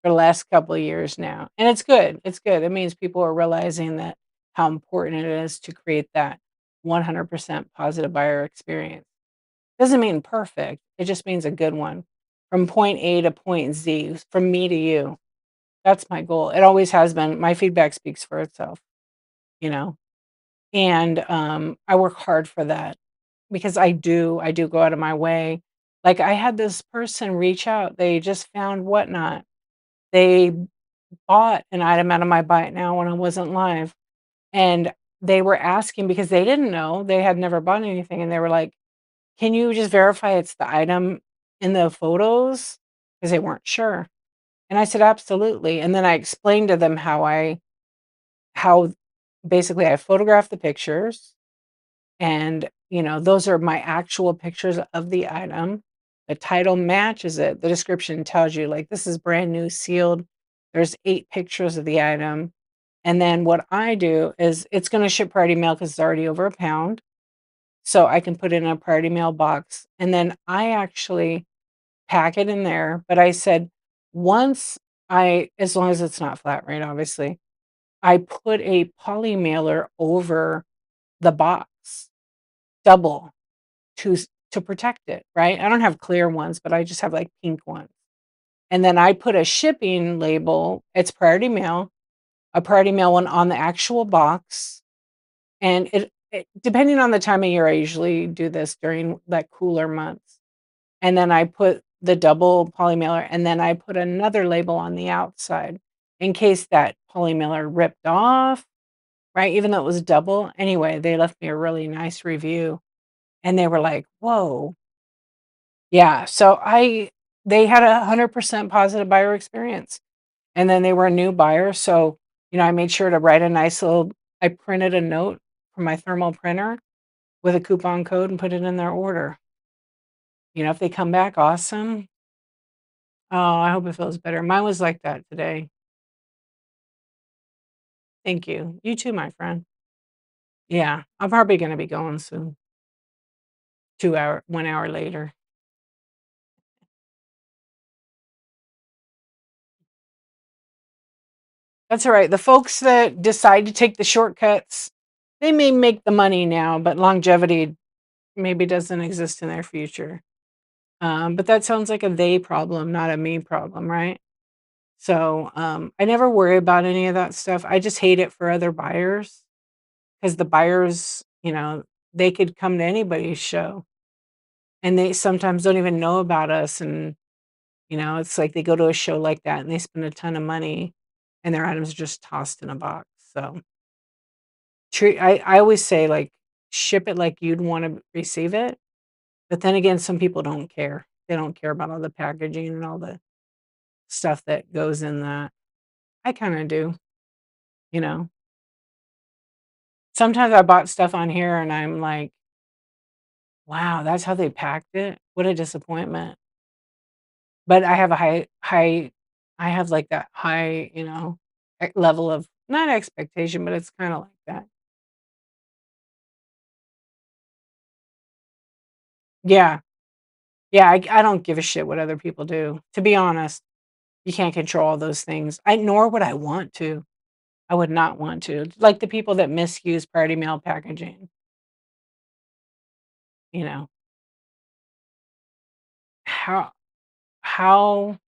for the last couple of years now. And it's good. It's good. It means people are realizing that how important it is to create that 100% positive buyer experience. Doesn't mean perfect. It just means a good one. From point A to point Z, from me to you. That's my goal. It always has been. My feedback speaks for itself, you know. And I work hard for that because I do go out of my way. Like I had this person reach out. They just found Whatnot. They bought an item out of my Buy It Now when I wasn't live, and they were asking because they didn't know, they had never bought anything, and they were like, "Can you just verify it's the item in the photos?" Because they weren't sure. And I said, "Absolutely." And then I explained to them how basically I photographed the pictures, and, those are my actual pictures of the item. The title matches it. The description tells you, like, this is brand new, sealed. There's 8 pictures of the item. And then what I do is it's gonna ship priority mail because it's already over a pound, so I can put it in a priority mail box, and then I actually pack it in there, but I said, once as long as it's not flat rate, obviously, I put a poly mailer over the box, double, to protect it, right? I don't have clear ones, but I just have, like, pink ones, and then I put a shipping label, it's priority mail, a priority mail one on the actual box, and it depending on the time of year, I usually do this during, like, cooler months, and then I put the double poly mailer, and then I put another label on the outside in case that poly mailer ripped off, right? Even though it was double. Anyway, they left me a really nice review, and they were like, "Whoa." Yeah, so they had 100% positive buyer experience, and then they were a new buyer, so, I made sure to write a nice little I printed a note from my thermal printer with a coupon code and put it in their order. If they come back, awesome. Oh, I hope it feels better. Mine was like that today. Thank you. You too, my friend. Yeah, I'm probably gonna be going soon. 1 hour later. That's all right. The folks that decide to take the shortcuts, They may make the money now, but longevity maybe doesn't exist in their future. But that sounds like a they problem, not a me problem, right? So, I never worry about any of that stuff. I just hate it for other buyers because the buyers, they could come to anybody's show and they sometimes don't even know about us. And, it's like they go to a show like that and they spend a ton of money and their items are just tossed in a box. So, I always say, like, ship it like you'd want to receive it. But then again, some people don't care. They don't care about all the packaging and all the stuff that goes in that. I kind of do, you know. Sometimes I bought stuff on here and I'm like, wow, that's how they packed it. What a disappointment. But I have a I have like that high, level of not expectation, but it's kind of like that. Yeah. Yeah. I don't give a shit what other people do. To be honest, you can't control all those things. Nor would I want to. I would not want to. Like the people that misuse party mail packaging, you know, how, how,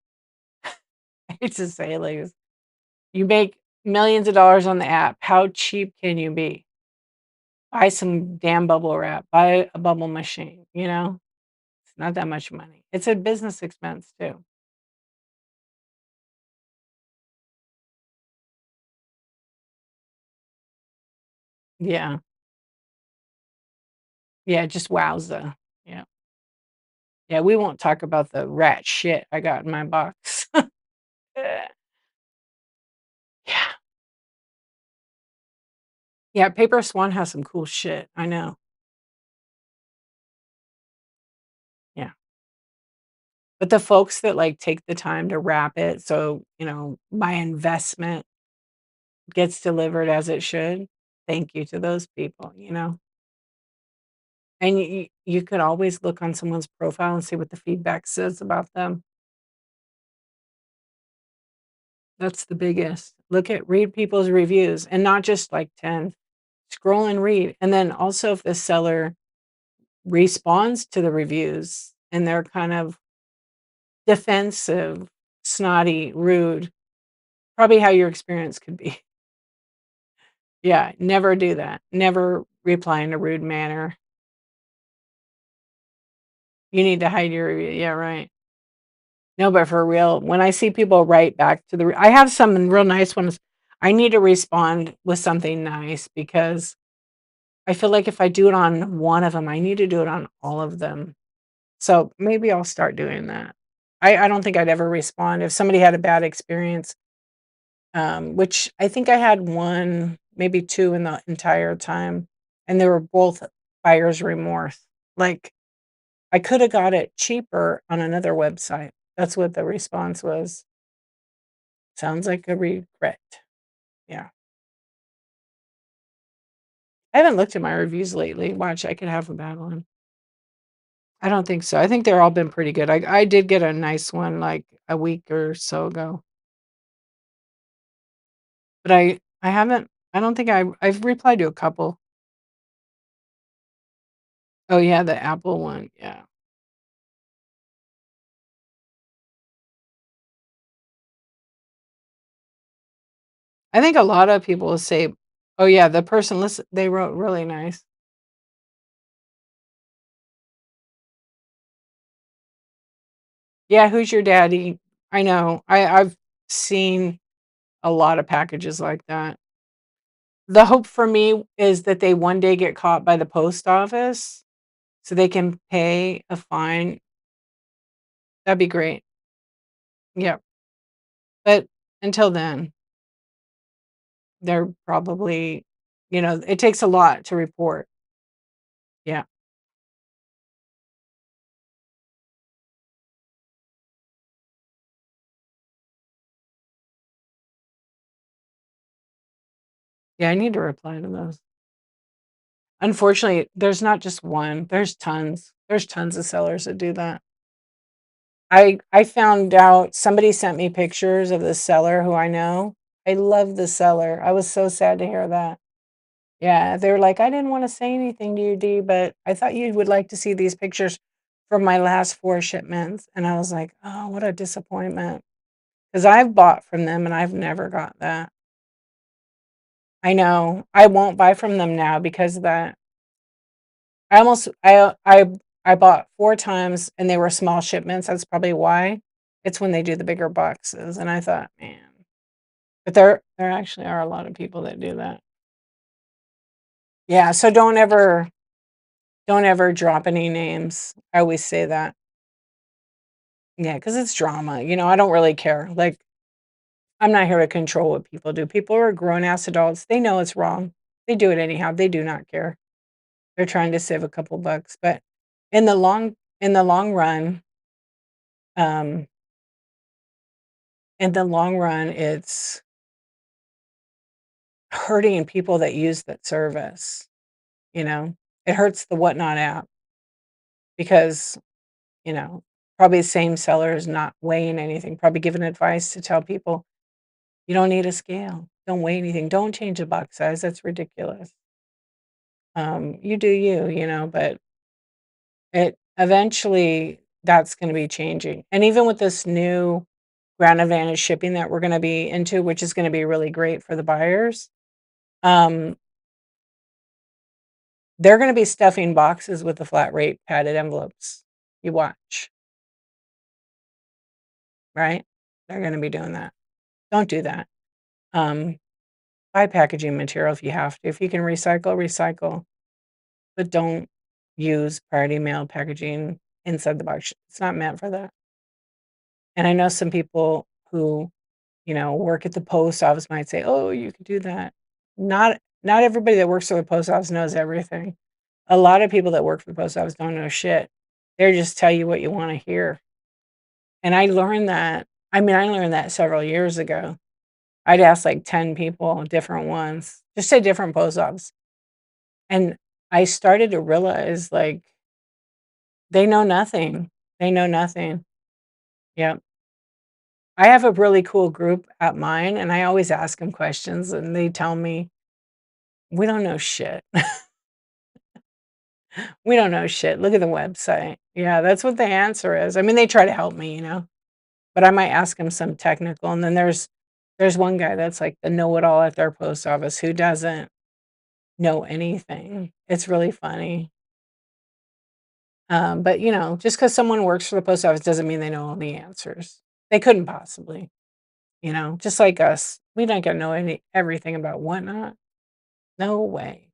I hate to say it like this, you make millions of dollars on the app. How cheap can you be? Buy some damn bubble wrap, buy a bubble machine, It's not that much money. It's a business expense too. Yeah. Yeah, just wowza. Yeah. Yeah, we won't talk about the rat shit I got in my box. Yeah. Yeah, Paper Swan has some cool shit. I know. Yeah. But the folks that, like, take the time to wrap it so, my investment gets delivered as it should, thank you to those people. And you could always look on someone's profile and see what the feedback says about them. That's the biggest. Read people's reviews and not just like 10. Scroll and read. And then also if the seller responds to the reviews and they're kind of defensive, snotty, rude, probably how your experience could be. Yeah, never do that. Never reply in a rude manner. You need to hide your review. Yeah, right. No, but for real, when I see people write back to I have some real nice ones. I need to respond with something nice because I feel like if I do it on one of them, I need to do it on all of them. So maybe I'll start doing that. I don't think I'd ever respond if somebody had a bad experience, which I think I had one, maybe two in the entire time, and they were both buyer's remorse. Like I could have got it cheaper on another website. That's what the response was. Sounds like a regret. Yeah. I haven't looked at my reviews lately. Watch, I could have a bad one. I don't think so. I think they're all been pretty good. I did get a nice one like a week or so ago, but I haven't. I don't think I've replied to a couple. Oh yeah, the Apple one. Yeah, I think a lot of people will say, "Oh yeah, the person listen they wrote really nice." Yeah, who's your daddy? I know. I've seen a lot of packages like that. The hope for me is that they one day get caught by the post office so they can pay a fine. That'd be great. Yep. But until then, they're probably it takes a lot to report. Yeah. Yeah, I need to reply to those. Unfortunately, there's not just one, there's tons. There's tons of sellers that do that. I found out somebody sent me pictures of the seller who I know. I love the seller. I was so sad to hear that. Yeah, they were like, "I didn't wanna say anything to you, Dee, but I thought you would like to see these pictures from my last 4 shipments." And I was like, "Oh, what a disappointment," because 'cause I've bought from them and I've never got that. I know. I won't buy from them now because of that. I almost I bought 4 times and they were small shipments, that's probably why. It's when they do the bigger boxes, and I thought, "Man." But there actually are a lot of people that do that. Yeah, so don't ever drop any names. I always say that. Yeah, because it's drama, I don't really care. Like, I'm not here to control what people do. People are grown ass adults. They know it's wrong. They do it anyhow. They do not care. They're trying to save a couple bucks, but in the long run, um, it's hurting people that use that service, you know? It hurts the Whatnot app because, you know, probably the same seller is not weighing anything, probably giving advice to tell people, "You don't need a scale. Don't weigh anything. Don't change the box size. That's ridiculous." You do you, but it eventually that's gonna be changing. And even with this new Ground Advantage shipping that we're gonna be into, which is gonna be really great for the buyers, um, they're gonna be stuffing boxes with the flat rate padded envelopes. You watch, right? They're gonna be doing that. Don't do that. Um, buy packaging material if you have to. If you can recycle, recycle, but don't use priority mail packaging inside the box. It's not meant for that. And I know some people who, work at the post office might say, "Oh, you could do that." Not everybody that works for the post office knows everything. A lot of people that work for the post office don't know shit. They just tell you what you wanna hear. And I learned that several years ago. I'd ask like 10 people, different ones, just say different post office. And I started to realize, like, they know nothing. They know nothing. Yep. I have a really cool group at mine, and I always ask them questions, and they tell me, "We don't know shit. We don't know shit. Look at the website." Yeah, that's what the answer is. I mean, they try to help me, but I might ask them some technical, and then there's one guy that's like the know-it-all at their post office who doesn't know anything. It's really funny. But, just because someone works for the post office doesn't mean they know all the answers. They couldn't possibly, just like us. We don't gonna know everything about Whatnot. No way.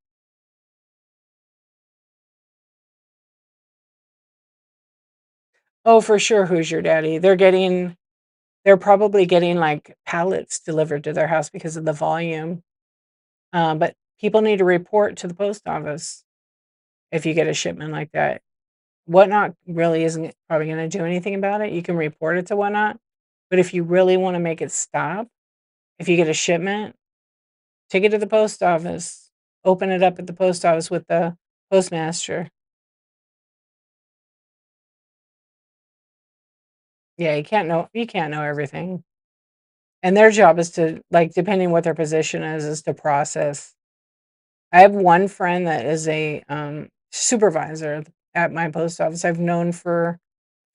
Oh, for sure, Who's Your Daddy? They're probably getting, like, pallets delivered to their house because of the volume, but people need to report to the post office if you get a shipment like that. Whatnot really isn't probably gonna do anything about it. You can report it to Whatnot, but if you really wanna make it stop, if you get a shipment, take it to the post office, open it up at the post office with the postmaster. Yeah, you can't know everything, and their job is to, like, depending what their position is to process. I have one friend that is a, supervisor at my post office I've known for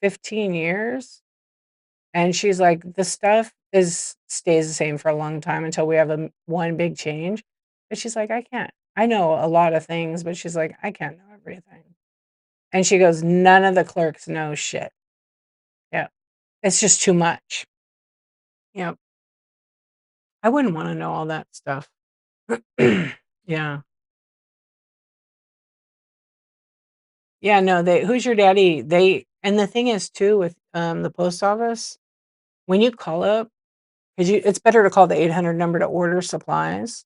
15 years, and she's like, "The stuff is stays the same for a long time until we have one big change," but she's like, I know a lot of things," but she's like, "I can't know everything." And she goes, "None of the clerks know shit." Yeah, it's just too much. Yep. I wouldn't wanna know all that stuff. Yeah. Yeah, no, Who's Your Daddy, and the thing is too with, the post office, when you call up, 'cause it's better to call the 800 number to order supplies.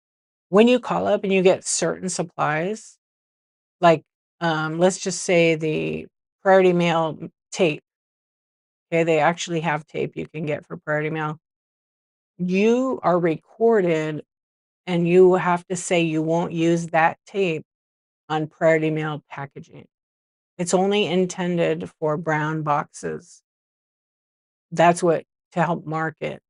When you call up and you get certain supplies, like, let's just say the priority mail tape, okay, they actually have tape you can get for priority mail. You are recorded, and you have to say you won't use that tape on priority mail packaging. It's only intended for brown boxes. That's what to help market.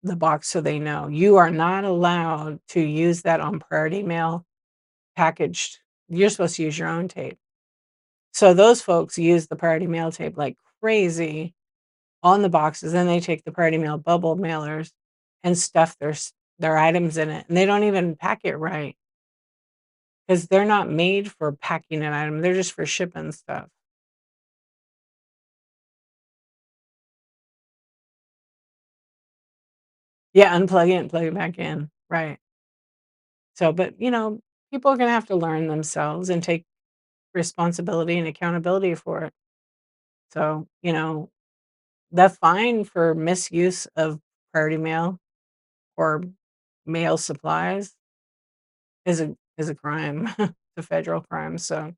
the box so they know. You are not allowed to use that on priority mail packaged. You're supposed to use your own tape. So those folks use the priority mail tape like crazy on the boxes, and they take the priority mail bubble mailers and stuff their items in it, and they don't even pack it right because 'cause they're not made for packing an item, they're just for shipping stuff. Yeah, unplug it and plug it back in, right. So, but, people are gonna have to learn themselves and take responsibility and accountability for it. So, the fine for misuse of priority mail or mail supplies is a crime. It's a federal crime, so,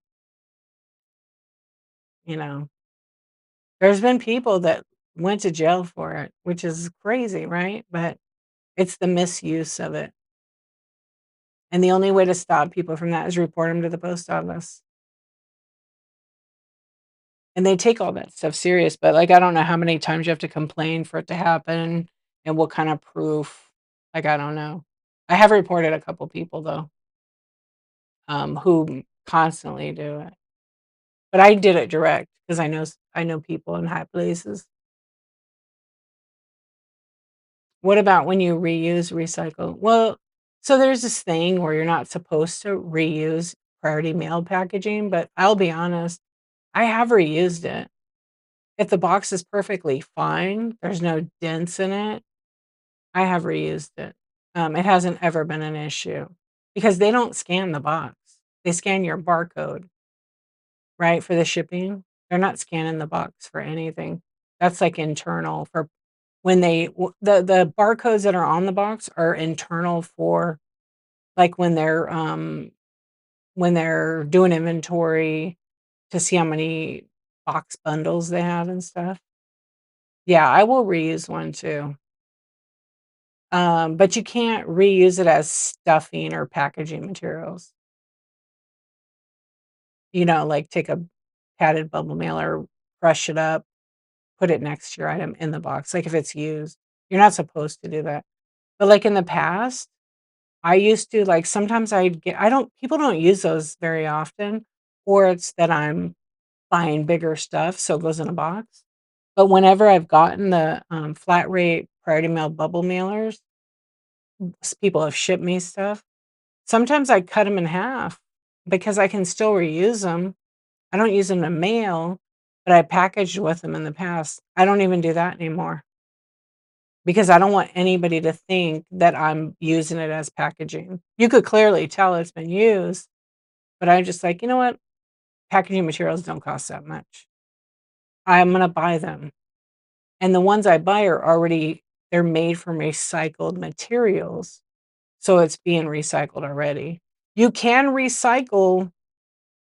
you know, there's been people that went to jail for it, which is crazy, right? But it's the misuse of it, and the only way to stop people from that is report them to the post office, and they take all that stuff serious, but, like, I don't know how many times you have to complain for it to happen and what kind of proof, like, I don't know. I have reported a couple people, though, who constantly do it, but I did it direct because I know people in high places. What about when you reuse, recycle? Well, so there's this thing where you're not supposed to reuse priority mail packaging, but I'll be honest, I have reused it. If the box is perfectly fine, there's no dents in it, I have reused it. It hasn't ever been an issue because they don't scan the box. They scan your barcode, right, for the shipping. They're not scanning the box for anything. That's like internal for when the barcodes that are on the box are internal for, like, when they're doing inventory to see how many box bundles they have and stuff. Yeah, I will reuse one too. But you can't reuse it as stuffing or packaging materials. Like, take a padded bubble mailer, crush it up, put it next to your item in the box, like, if it's used. You're not supposed to do that. But, like, in the past, I used to, like, sometimes I don't people don't use those very often, or it's that I'm buying bigger stuff, so it goes in a box. But whenever I've gotten the, flat rate priority mail bubble mailers, people have shipped me stuff, sometimes I cut them in half because I can still reuse them. I don't use them to mail, but I packaged with them in the past. I don't even do that anymore because I don't want anybody to think that I'm using it as packaging. You could clearly tell it's been used, but I'm just like, "You know what? Packaging materials don't cost that much. I'm gonna buy them." And the ones I buy are already they're made from recycled materials, so it's being recycled already. You can recycle,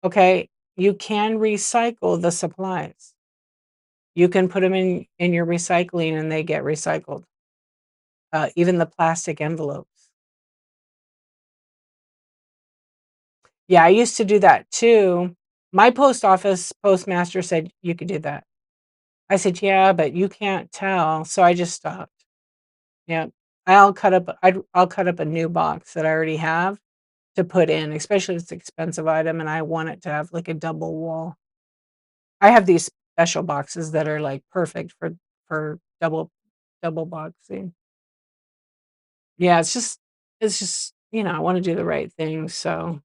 okay, you can recycle the supplies. You can put them in your recycling and they get recycled, even the plastic envelopes. Yeah, I used to do that too. My post office postmaster said you could do that. I said, "Yeah, but you can't tell," so I just stopped. Yeah. I'll cut up a new box that I already have to put in, especially if it's an expensive item and I want it to have, like, a double wall. I have these special boxes that are, like, perfect for double boxing. Yeah, it's just, I wanna do the right thing, so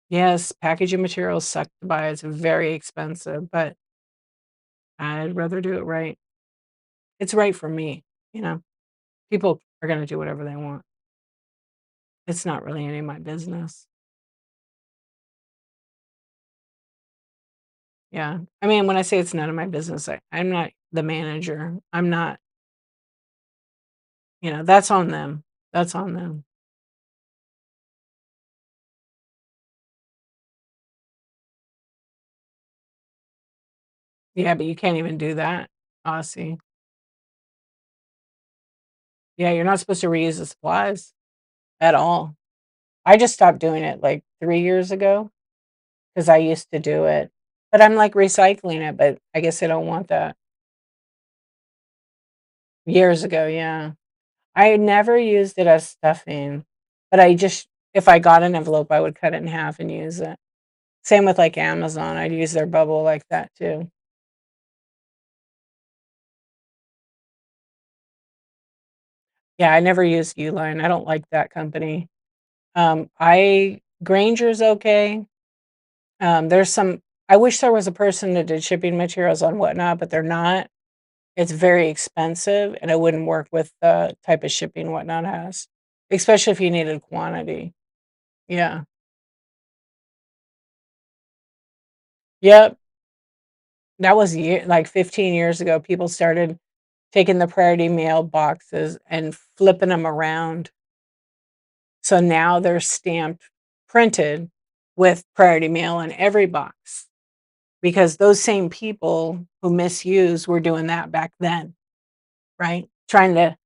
yes, packaging materials suck to buy, it's very expensive, but I'd rather do it right. It's right for me, you know? People are gonna do whatever they want. It's not really any of my business. Yeah. I mean, when I say it's none of my business, I'm not the manager. I'm not, that's on them. That's on them. Yeah, but you can't even do that, Aussie. Yeah, you're not supposed to reuse the supplies at all. I just stopped doing it like 3 years ago because I used to do it. But I'm, like, recycling it, but I guess I don't want that. Years ago, yeah. I never used it as stuffing, but I just if I got an envelope, I would cut it in half and use it. Same with, like, Amazon, I'd use their bubble like that too. Yeah, I never used Uline, I don't like that company. I Granger's okay. There's some I wish there was a person that did shipping materials on Whatnot, but they're not. It's very expensive, and it wouldn't work with the type of shipping Whatnot has, especially if you needed quantity. Yeah. Yep. That was like 15 years ago, people started taking the priority mail boxes and flipping them around. So now they're stamped printed with priority mail in every box because those same people who misuse were doing that back then, right? Trying to,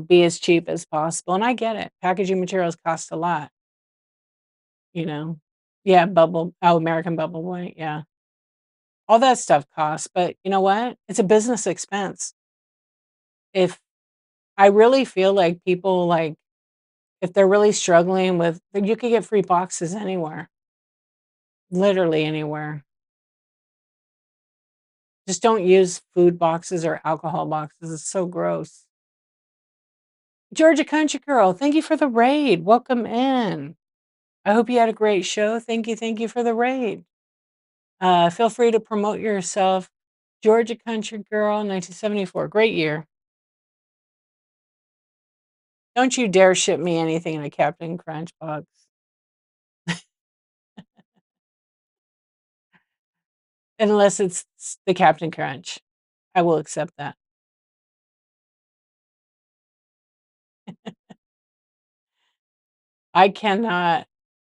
be as cheap as possible, and I get it. Packaging materials cost a lot, you know? Yeah, American Bubble White, yeah. All that stuff costs, but you know what? It's a business expense. If I really feel like people, like, if they're really struggling with you could get free boxes anywhere, literally anywhere. Just don't use food boxes or alcohol boxes, it's so gross. Georgia Country Girl, thank you for the raid, welcome in. I hope you had a great show, thank you for the raid. Feel free to promote yourself. Georgia Country Girl, 1974, great year. Don't you dare ship me anything in a Captain Crunch box. Unless it's the Captain Crunch. I will accept that. I cannot.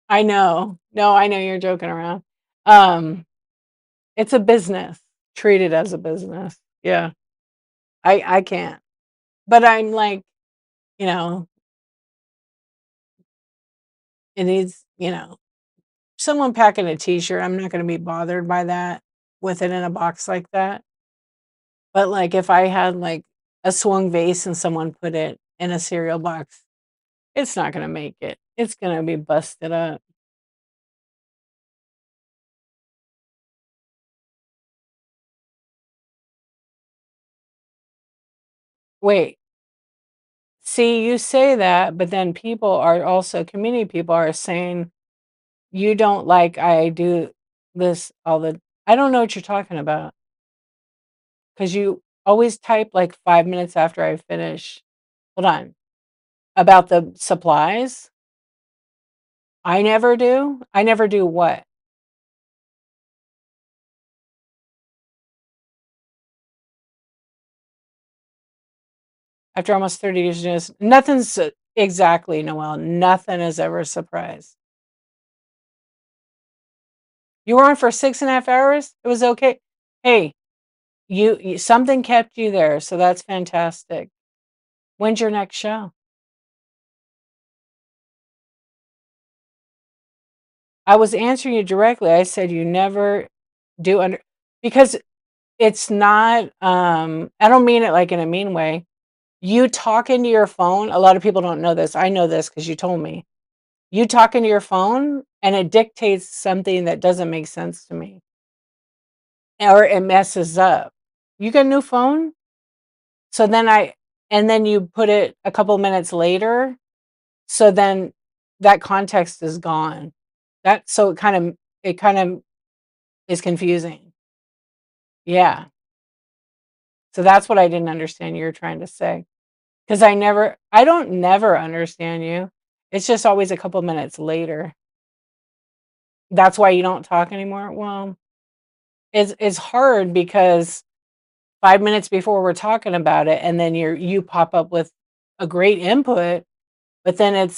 I know. No, I know you're joking around. Um, it's a business. Treat it as a business. Yeah. I can't. But I'm like, you know, it needs, someone packing a t-shirt, I'm not gonna be bothered by that with it in a box like that. But like if I had like a swung vase and someone put it in a cereal box, it's not gonna make it. It's gonna be busted up. Wait, see, you say that, but then people are also community people are saying, "You don't like I do this all the." I don't know what you're talking about because you always type, like, 5 minutes after I finish. Hold on. About the supplies? I never do? I never do what? After almost 30 years of doing this, nothing's exactly, Noelle, nothing is ever a surprise. You were on for 6.5 hours? It was okay? Hey, you something kept you there, so that's fantastic. When's your next show? I was answering you directly. I said you never do under because it's not, I don't mean it, like, in a mean way. You talk into your phone a lot of people don't know this. I know this because you told me. You talk into your phone, and it dictates something that doesn't make sense to me, or it messes up. You get a new phone? So then I and then you put it a couple minutes later, so then that context is gone. That so it kind of is confusing. Yeah. So that's what I didn't understand you were trying to say. Because I don't never understand you. It's just always a couple minutes later. That's why you don't talk anymore? Well, it's hard because 5 minutes before we're talking about it, and then you pop up with a great input, but then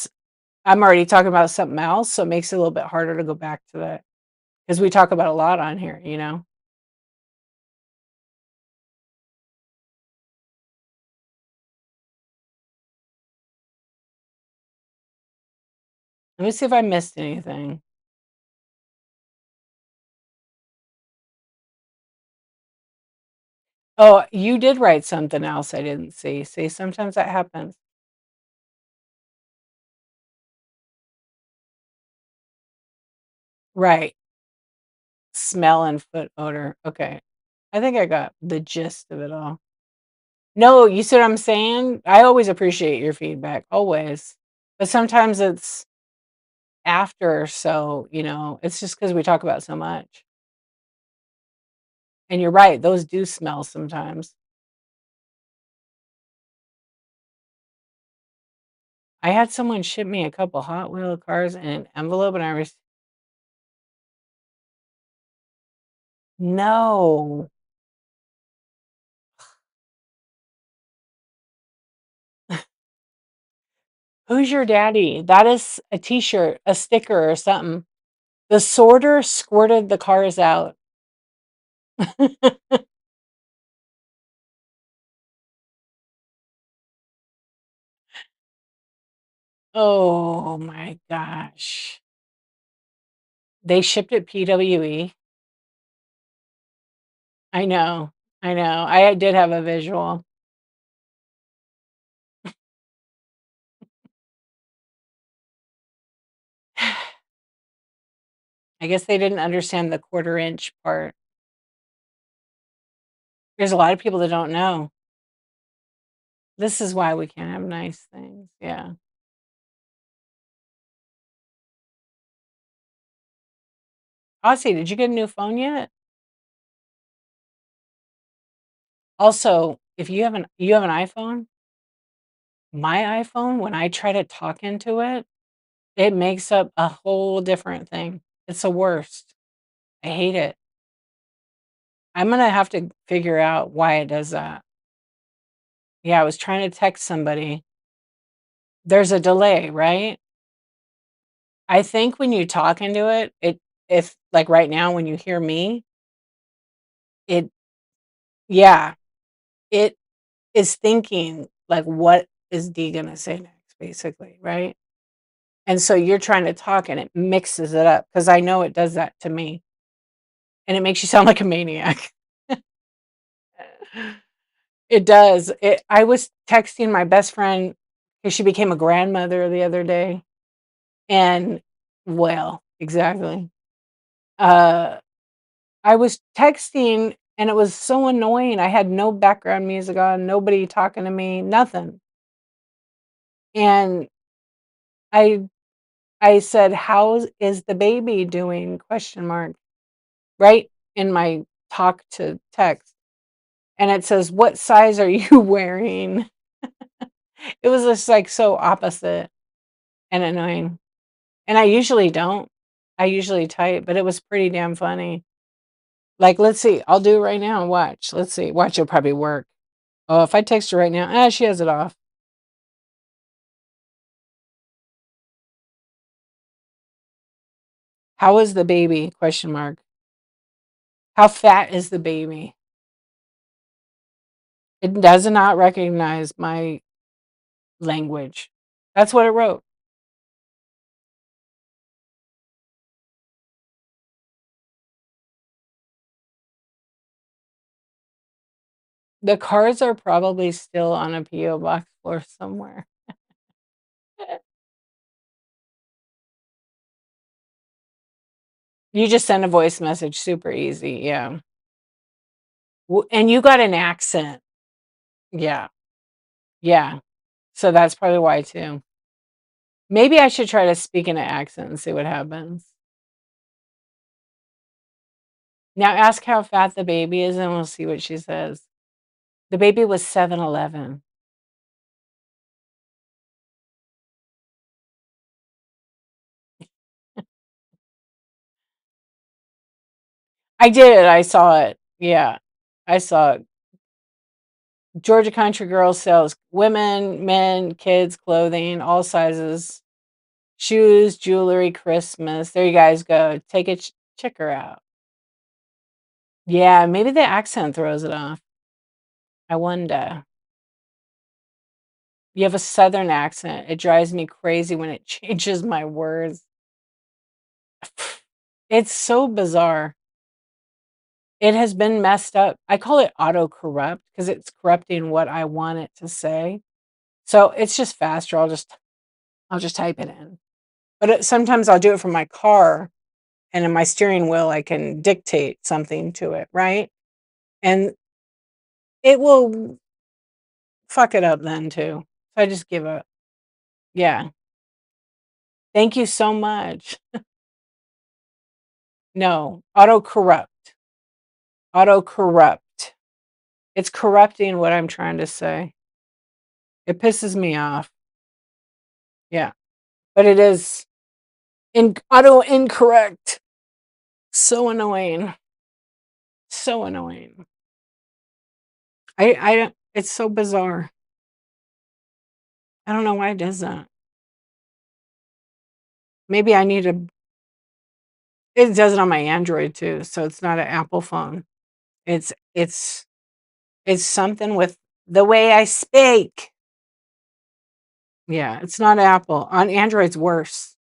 I'm already talking about something else, so it makes it a little bit harder to go back to that because we talk about a lot on here, you know? Let me see if I missed anything. Oh, you did write something else I didn't see. See, sometimes that happens. Right. Smell and foot odor. Okay. I think I got the gist of it all. No, you see what I'm saying? I always appreciate your feedback, always. But sometimes it's after, so, it's just because we talk about so much. And you're right, those do smell sometimes. I had someone ship me a couple Hot Wheel cars in an envelope, and I was no. Who's your daddy? That is a T-shirt, a sticker, or something. The sorter squirted the cars out. Oh my gosh. They shipped it PWE. I know, I know. I did have a visual. I guess they didn't understand the quarter-inch part. There's a lot of people that don't know. This is why we can't have nice things, yeah. Aussie, did you get a new phone yet? Also, if you have an iPhone, my iPhone, when I try to talk into it, it makes up a whole different thing. It's the worst. I hate it. I'm gonna have to figure out why it does that. Yeah, I was trying to text somebody. There's a delay, right? I think when you talk into it, if like right now when you hear me, it yeah, it is thinking like what is D gonna say next, basically, right? And so you're trying to talk and it mixes it up because I know it does that to me and it makes you sound like a maniac. It does. I was texting my best friend because she became a grandmother the other day. And well, exactly. Uh, I was texting and it was so annoying. I had no background music on, nobody talking to me, nothing. And I I said, "How is the baby doing?" Question mark. Right in my talk to text. And it says, "What size are you wearing?" It was just like so opposite and annoying. And I usually don't. I usually type, but it was pretty damn funny. Like, let's see, I'll do it right now. Watch. Let's see. Watch, it'll probably work. Oh, if I text her right now, she has it off. How is the baby? Question mark. How fat is the baby? It does not recognize my language. That's what it wrote. The cards are probably still on a PO box floor somewhere. You just send a voice message, super easy. Yeah. And you got an accent. Yeah. Yeah. So that's probably why too. Maybe I should try to speak in an accent and see what happens. Now ask how fat the baby is and we'll see what she says. The baby was 7'11". I did, I saw it. Yeah. I saw it. Georgia Country Girl sells women, men, kids, clothing, all sizes, shoes, jewelry, Christmas. There you guys go. Take it, check her out. Yeah, maybe the accent throws it off. I wonder. You have a southern accent. It drives me crazy when it changes my words. It's so bizarre. It has been messed up. I call it auto-corrupt because it's corrupting what I want it to say. So it's just faster. I'll just type it in. But sometimes I'll do it from my car and in my steering wheel, I can dictate something to it, right? And it will fuck it up then too. So I just give up. Yeah. Thank you so much. No, autocorrupt. Autocorrupt. It's corrupting what I'm trying to say. It pisses me off. Yeah. But it is auto incorrect. So annoying. So annoying. I it's so bizarre. I don't know why it does that. Maybe I need a it does it on my Android too, so it's not an Apple phone. It's it's it's something with the way I speak. Yeah, it's not Apple. On Android's worse.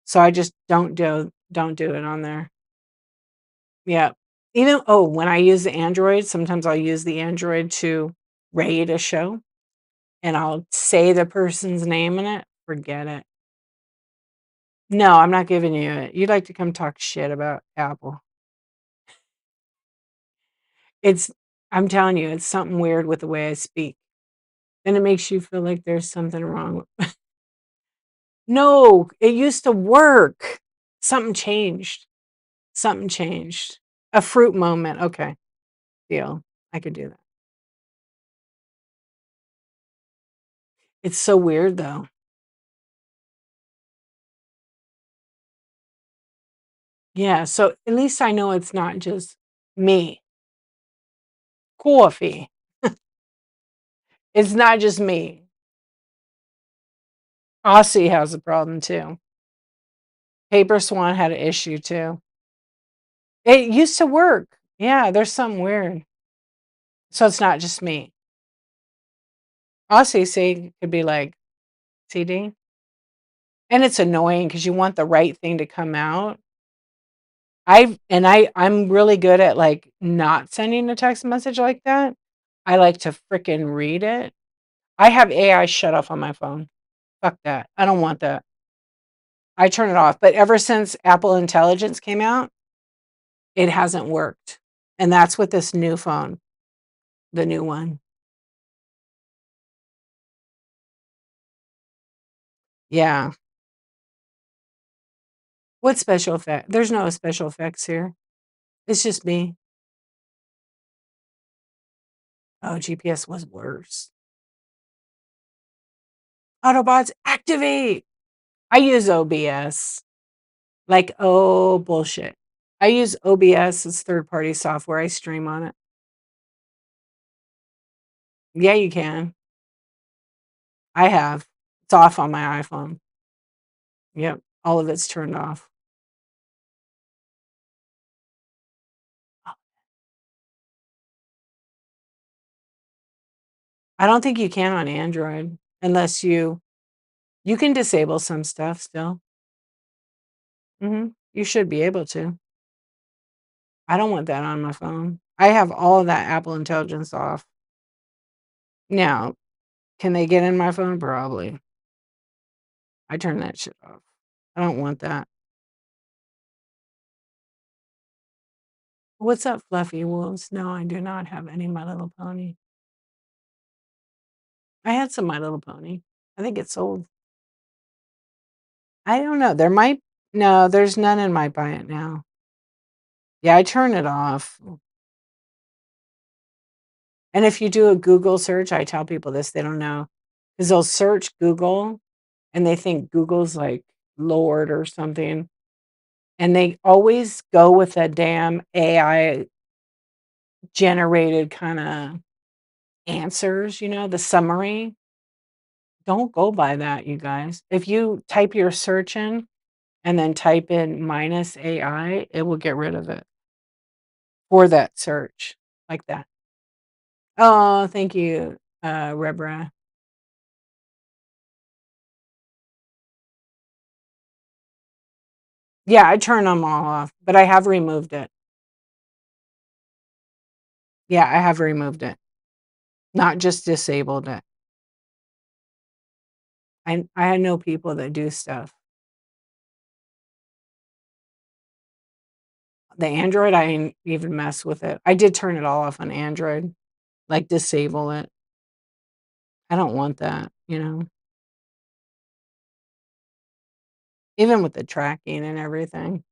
So I just don't do it on there. Yeah. Even when I use the Android, sometimes I'll use the Android to rate a show and I'll say the person's name in it. Forget it. No, I'm not giving you it. You'd like to come talk shit about Apple. It's I'm telling you, it's something weird with the way I speak. And it makes you feel like there's something wrong. No, it used to work. Something changed. Something changed. A fruit moment. Okay. Deal. I could do that. It's so weird though. Yeah, so at least I know it's not just me. Coffee. It's not just me. Aussie has a problem too. Paper Swan had an issue too. It used to work. Yeah, there's something weird. So it's not just me. Aussie see could be like CD. And it's annoying because you want the right thing to come out. I'm really good at like not sending a text message like that. I like to freaking read it. I have AI shut off on my phone. Fuck that. I don't want that. I turn it off. But ever since Apple Intelligence came out, it hasn't worked. And that's with this new phone, the new one. Yeah. What special effect? There's no special effects here. It's just me. Oh, GPS was worse. Autobots activate. I use OBS. Like, oh, bullshit. I use OBS as third party software. I stream on it. Yeah, you can. I have. It's off on my iPhone. Yep. All of it's turned off. I don't think you can on Android unless you can disable some stuff still. You should be able to. I don't want that on my phone. I have all of that Apple Intelligence off. Now, can they get in my phone? Probably. I turn that shit off. I don't want that. What's up, fluffy wolves? No, I do not have any My Little Pony. I had some My Little Pony. I think it's sold. I don't know. No, there's none in my buy it now. Yeah, I turn it off. And if you do a Google search, I tell people this, they don't know. Because they'll search Google and they think Google's like Lord or something. And they always go with a damn AI generated kind of answers, the summary. Don't go by that, you guys. If you type your search in and then type in minus AI, it will get rid of it for that search like that. Oh, thank you, Rebra. Yeah, I turn them all off, but I have removed it. Yeah, I have removed it, not just disabled it. I know people that do stuff. The Android, I ain't even mess with it. I did turn it all off on Android, like, disable it. I don't want that, you know? Even with the tracking and everything.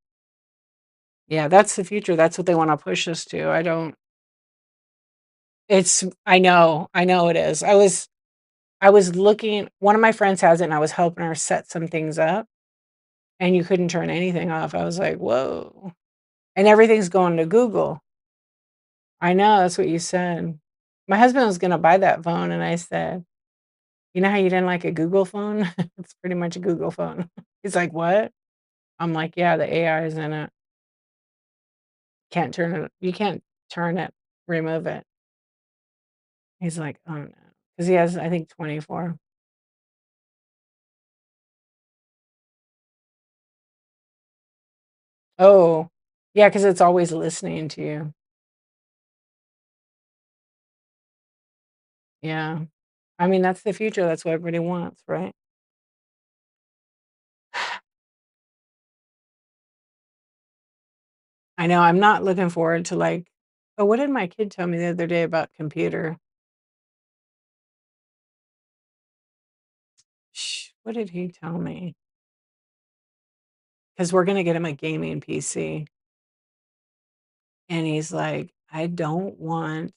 Yeah, that's the future, that's what they wanna push us to, I don't it's I know it is. I was looking one of my friends has it, and I was helping her set some things up, and you couldn't turn anything off. I was like, "Whoa." And everything's going to Google. I know, that's what you said. My husband was gonna buy that phone, and I said, "You know how you didn't like a Google phone? It's pretty much a Google phone." He's like, "What?" I'm like, "Yeah, the AI is in it. Can't turn it you can't turn it, remove it." He's like, "Oh, no," because he has, I think, 24. Oh, yeah, because it's always listening to you. Yeah. I mean, that's the future, that's what everybody wants, right? I know, I'm not looking forward to, like oh, what did my kid tell me the other day about computer? What did he tell me? Because 'Cause we're gonna get him a gaming PC, and he's like, I don't want"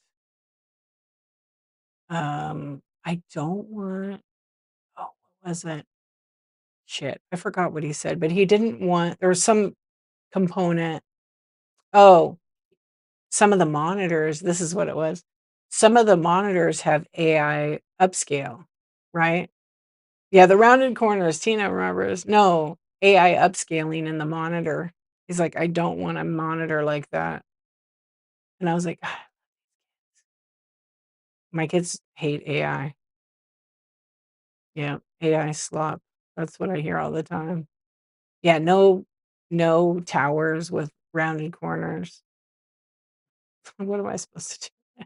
oh, what was it? Shit, I forgot what he said, but he didn't want there was some component oh, some of the monitors this is what it was. Some of the monitors have AI upscale, right? Yeah, the rounded corners, Tina remembers. No, AI upscaling in the monitor. He's like, "I don't want a monitor like that." And I was like, "Ah, my kids hate AI." Yeah, AI slop. That's what I hear all the time. Yeah, no towers with rounded corners. What am I supposed to do?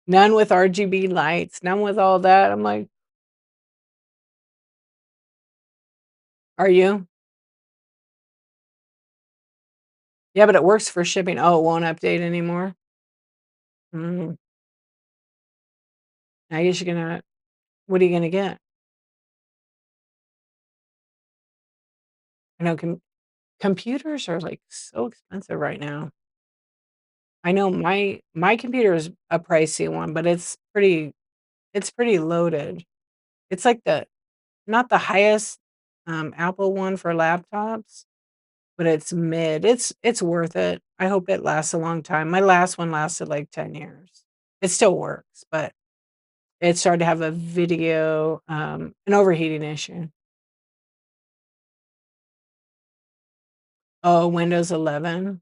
None with RGB lights, none with all that. I'm like, "Are you?" "Yeah, but it works for shipping." "Oh, it won't update anymore?" Mm, I guess you're gonna what are you gonna get? I know computers are, like, so expensive right now. I know my computer is a pricey one, but it's pretty loaded. It's like the not the highest, Apple one for laptops, but it's mid. It's worth it. I hope it lasts a long time. My last one lasted, like, 10 years. It still works, but it started to have a video, an overheating issue. Oh, Windows 11?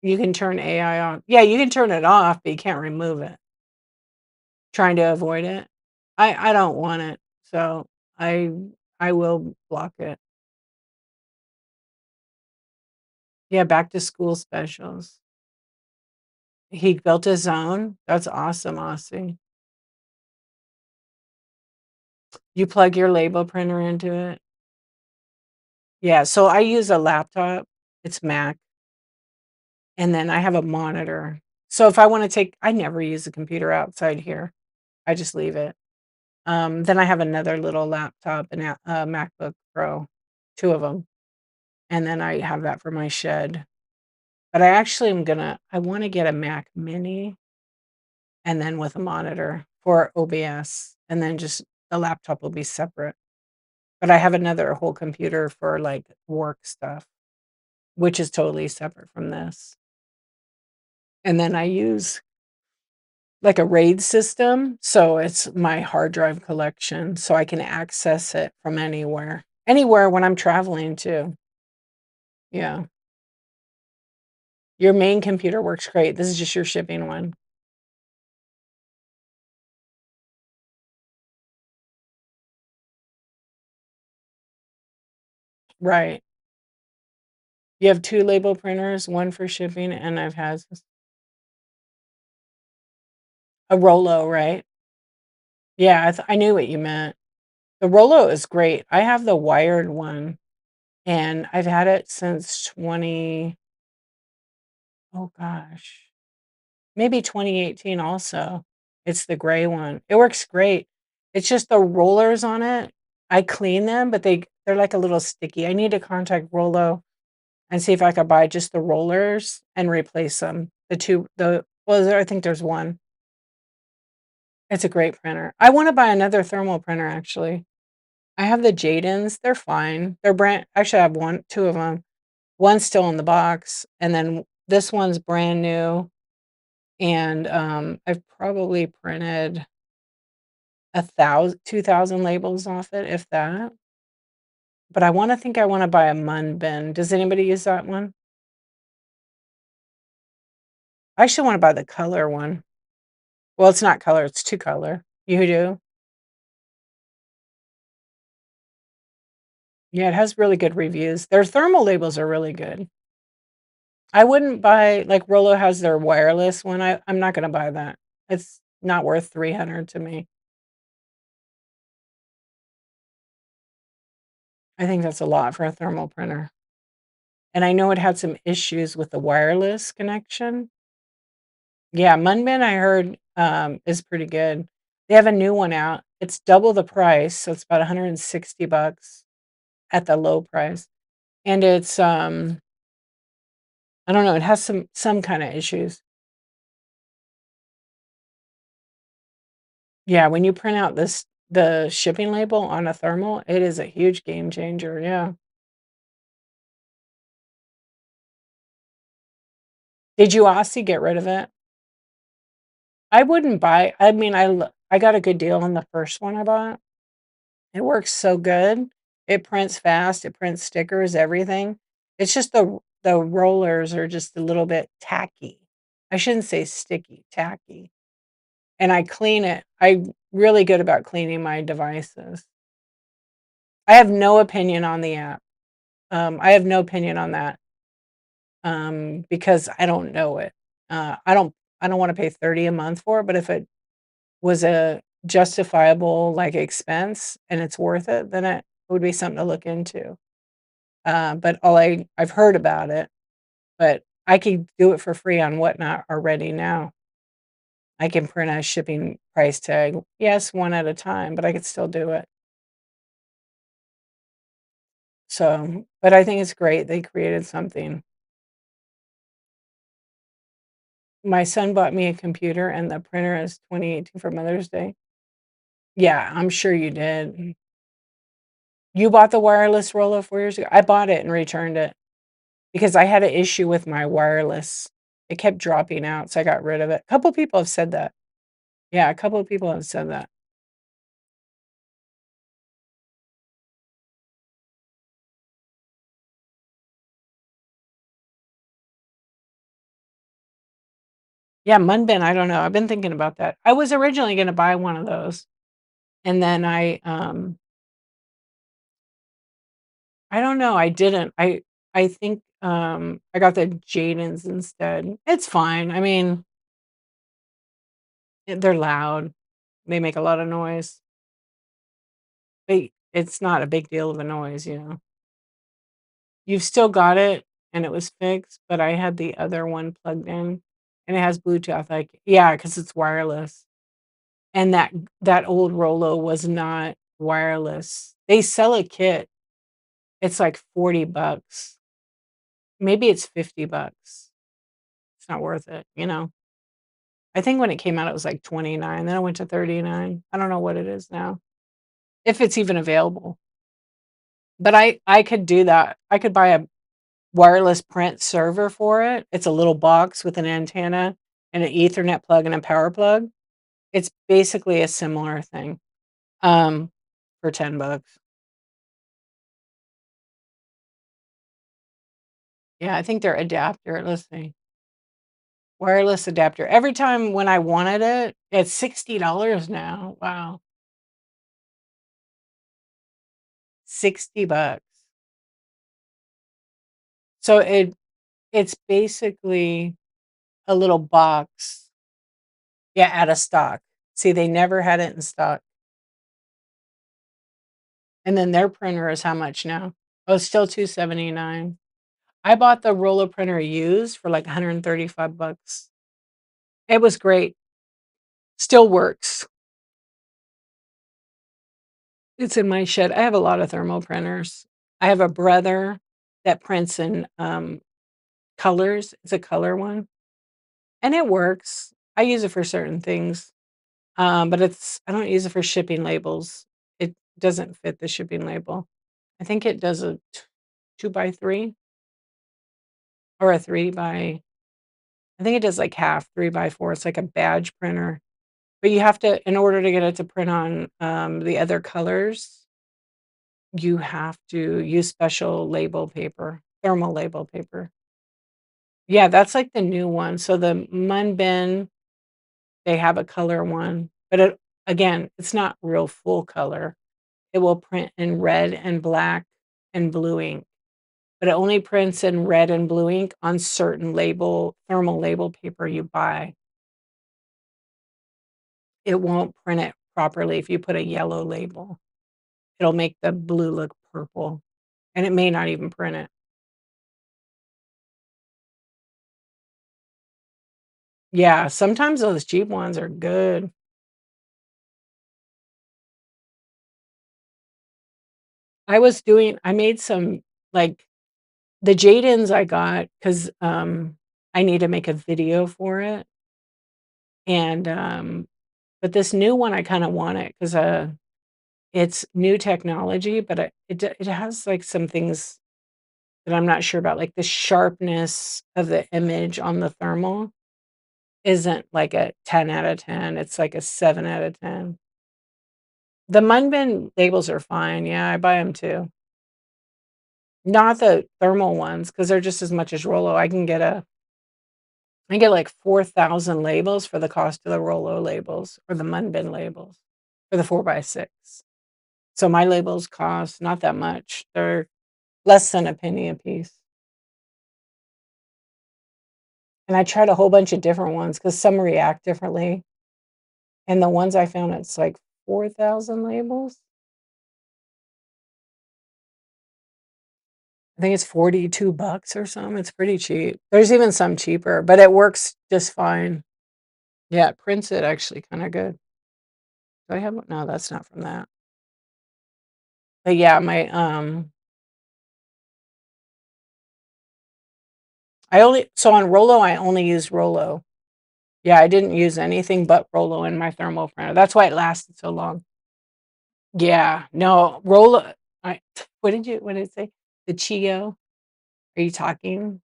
You can turn AI on. Yeah, you can turn it off, but you can't remove it. Trying to avoid it. I don't want it, so I I will block it. Yeah, back to school specials. He built his own? That's awesome, Aussie. You plug your label printer into it? Yeah, so I use a laptop, it's Mac, and then I have a monitor. So if I wanna take I never use a computer outside here, I just leave it. Then I have another little laptop, a MacBook Pro, 2 of them, and then I have that for my shed. But I actually am gonna I wanna get a Mac Mini and then with a monitor for OBS, and then just the laptop will be separate. But I have another whole computer for, like, work stuff, which is totally separate from this. And then I use, like, a RAID system, so it's my hard drive collection, so I can access it from anywhere. Anywhere when I'm traveling too. Yeah. Your main computer works great. This is just your shipping one. Right. You have 2 label printers, 1 for shipping, and I've had a Rollo, right? Yeah, I knew what you meant. The Rollo is great. I have the wired one, and I've had it since 20 oh gosh, maybe 2018 also. It's the gray one. It works great. It's just the rollers on it, I clean them, but they're like a little sticky. I need to contact Rollo and see if I could buy just the rollers and replace them. I think there's one. It's a great printer. I wanna buy another thermal printer, actually. I have the Jadens, they're fine. They're brand actually, I have 2 of them. One's still in the box, and then this one's brand new, and, I've probably printed 2,000 labels off it, if that. But I wanna buy a Munbin. Does anybody use that one? I actually wanna buy the color one. Well, it's not color, it's 2 color. You do? Yeah, it has really good reviews. Their thermal labels are really good. I wouldn't buy like Rollo has their wireless one. I'm not gonna buy that. It's not worth 300 to me. I think that's a lot for a thermal printer. And I know it had some issues with the wireless connection. Yeah, Munbin I heard, is pretty good. They have a new one out. It's double the price, so it's about 160 bucks at the low price. And it's, I don't know, it has some kinda issues. Yeah, when you print out the shipping label on a thermal, it is a huge game changer, yeah. Did you Aussie get rid of it? I wouldn't buy I mean, I got a good deal on the first one I bought. It works so good. It prints fast, it prints stickers, everything. It's just the rollers are just a little bit tacky. I shouldn't say sticky, tacky. And I clean it. I'm really good about cleaning my devices. I have no opinion on the app. I have no opinion on that, because I don't know it. I don't wanna pay 30 a month for it, but if it was a justifiable, like, expense and it's worth it, then it would be something to look into. But I've heard about it, but I could do it for free on Whatnot already now. I can print a shipping price tag. Yes, one at a time, but I could still do it. So, but I think it's great they created something. My son bought me a computer and the printer is 2018 for Mother's Day. Yeah, I'm sure you did. You bought the wireless Rollo 4 years ago? I bought it and returned it because I had an issue with my wireless. It kept dropping out, so I got rid of it. A couple people have said that. Yeah, a couple of people have said that. Yeah, Munbin, I don't know. I've been thinking about that. I was originally gonna buy one of those, and then I don't know, I didn't. I think, I got the Jadens instead. It's fine. I mean, they're loud. They make a lot of noise. It's not a big deal of a noise, you know? You've still got it, and it was fixed, but I had the other one plugged in, and it has Bluetooth, like yeah, because it's wireless. And that old Rollo was not wireless. They sell a kit. It's like 40 bucks. Maybe it's 50 bucks. It's not worth it, you know? I think when it came out, it was like 29, then it went to 39. I don't know what it is now, if it's even available. But I could do that. I could buy a wireless print server for it. It's a little box with an antenna and an Ethernet plug and a power plug. It's basically a similar thing, um, for 10 bucks. Yeah, I think their adapter let's see. Wireless adapter. Every time when I wanted it, it's $60 now. Wow. 60 bucks. So it's basically a little box. Yeah, out of stock. See, they never had it in stock. And then their printer is how much now? Oh, it's still $279. I bought the roller printer used for like 135 bucks. It was great. Still works. It's in my shed. I have a lot of thermal printers. I have a brother that prints in colors. It's a color one, and it works. I use it for certain things, but I don't use it for shipping labels. It doesn't fit the shipping label. I think it does a 2 by 3 or a 3 by. I think it does like half 3 by 4. It's like a badge printer, but you have to, in order to get it to print on the other colors, you have to use special label paper, thermal label paper. Yeah, that's like the new one. So the Munbin, they have a color one, but again, it's not real full color. It will print in red and black and blue ink, but it only prints in red and blue ink on certain thermal label paper you buy. It won't print it properly if you put a yellow label. It'll make the blue look purple, and it may not even print it. Yeah, sometimes those cheap ones are good. I made some, like, the Jadens I got 'cause, I need to make a video for it, and, but this new one I kinda want it 'cause, it's new technology, but it has, like, some things that I'm not sure about, like, the sharpness of the image on the thermal isn't like a 10 out of 10, it's like a 7 out of 10. The Munbin labels are fine, yeah, I buy them too. Not the thermal ones, because 'cause they're just as much as Rollo. I get like 4,000 labels for the cost of the Rollo labels or the Munbin labels for the 4 by 6. So my labels cost not that much. They're less than a penny a piece. And I tried a whole bunch of different ones because some react differently, and the ones I found, it's like 4,000 labels. I think it's 42 bucks or something, it's pretty cheap. There's even some cheaper, but it works just fine. Yeah, it prints it actually kinda good. Do I have one? No, that's not from that. But yeah, on Rollo, I only used Rollo. Yeah, I didn't use anything but Rollo in my thermal printer. That's why it lasted so long. Yeah, no, Rollo I what did it say? The Chio? Are you talking?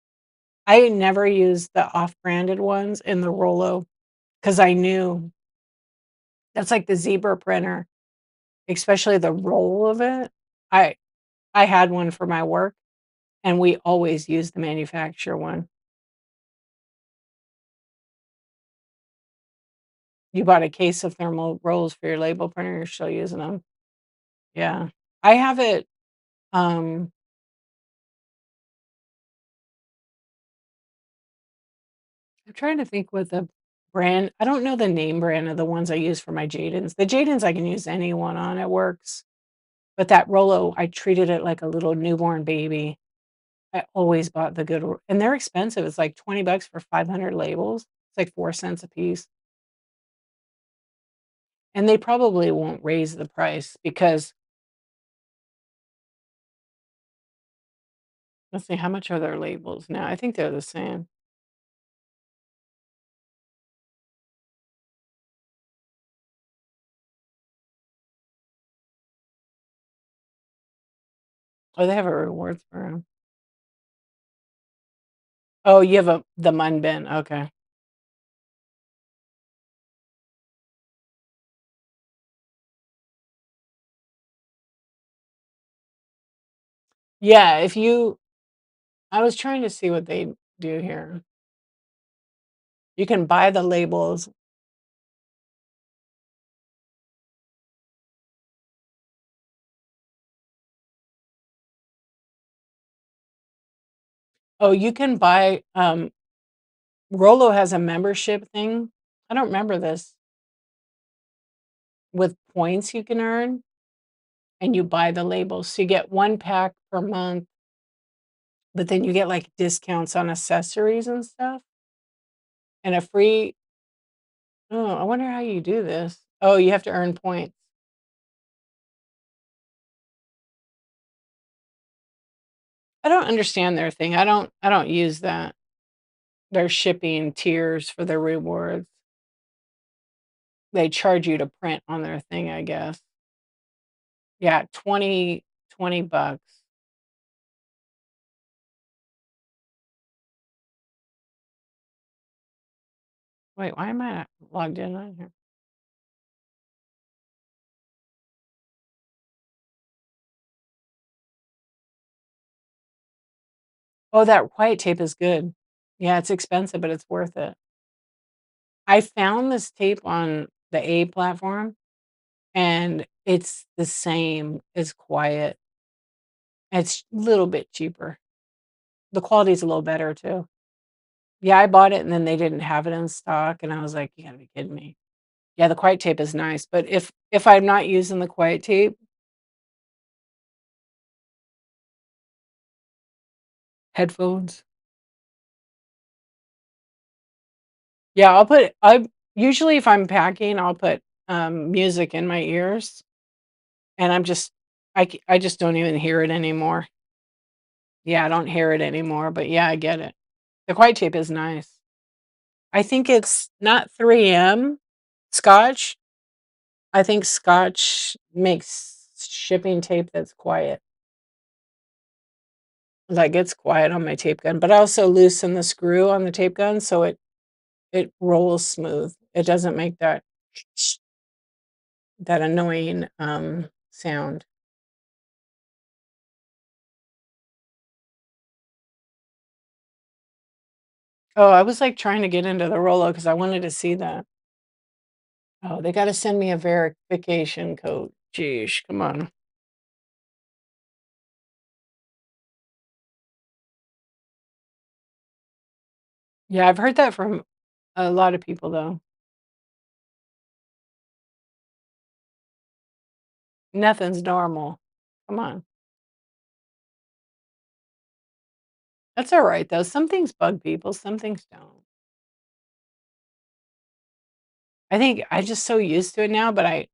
I never used the off-branded ones in the Rollo because I knew that's like the Zebra printer, especially the roll of it. I I had one for my work, and we always used the manufacturer one. You bought a case of thermal rolls for your label printer, you're still using them. Yeah. I have it, um I'm trying to think what the brand I don't know the name brand of the ones I use for my Jadens. The Jadens I can use any one on, it works. But that Rollo, I treated it like a little newborn baby. I always bought the good ro and they're expensive, it's like 20 bucks for 500 labels. It's like 4 cents a piece, and they probably won't raise the price because let's see, how much are their labels now? I think they're the same. Oh, they have a rewards program. Oh, you have the Munbin, okay. Yeah, if you I was trying to see what they do here. You can buy the labels. Oh, you can buy, Rollo has a membership thing. I don't remember this, with points you can earn. and you buy the labels. So you get 1 pack per month, but then you get, like, discounts on accessories and stuff, and a free oh, I wonder how you do this. Oh, you have to earn points. I don't understand their thing. I don't use that. Their shipping tiers for their rewards. They charge you to print on their thing, I guess. Yeah, 20 bucks. Wait, why am I not logged in on here? Oh, that white tape is good. Yeah, it's expensive, but it's worth it. I found this tape on the A platform, and it's the same as Quiet. It's a little bit cheaper. The quality's a little better too. Yeah, I bought it and then they didn't have it in stock, and I was like, "You gotta be kidding me." Yeah, the Quiet tape is nice, but if I'm not using the Quiet tape headphones. Yeah, I usually, if I'm packing, I'll put, music in my ears, and I just don't even hear it anymore. Yeah, I don't hear it anymore, but yeah, I get it. The Quiet tape is nice. I think it's not 3M Scotch. I think Scotch makes shipping tape that's quiet. Like, it's quiet on my tape gun, but I also loosen the screw on the tape gun so it rolls smooth. It doesn't make that annoying, sound. Oh, I was, like, trying to get into the Rolo because I wanted to see that. Oh, they gotta send me a verification code. Jeez, come on. Yeah, I've heard that from a lot of people, though. Nothing's normal. Come on. That's alright, though. Some things bug people, some things don't. I think I just so used to it now, but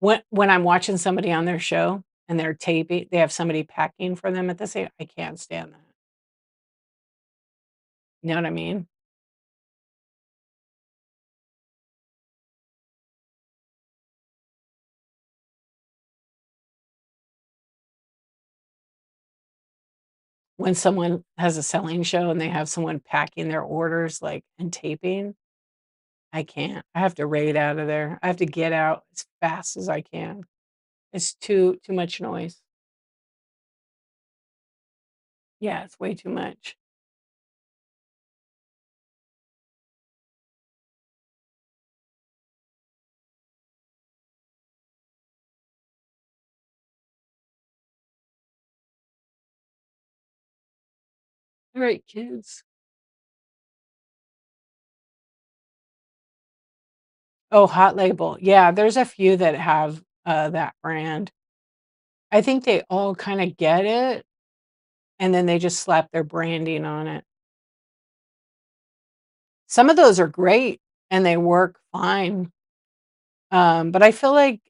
when I'm watching somebody on their show and they're taping they have somebody packing for them at the same I can't stand that. You know what I mean? When someone has a selling show and they have someone packing their orders, like, and taping, I can't. I have to raid out of there. I have to get out as fast as I can. It's too much noise. Yeah, it's way too much. Alright, kids. Oh, Hot Label. Yeah, there's a few that have, that brand. I think they all kinda get it, and then they just slap their branding on it. Some of those are great, and they work fine, but I feel like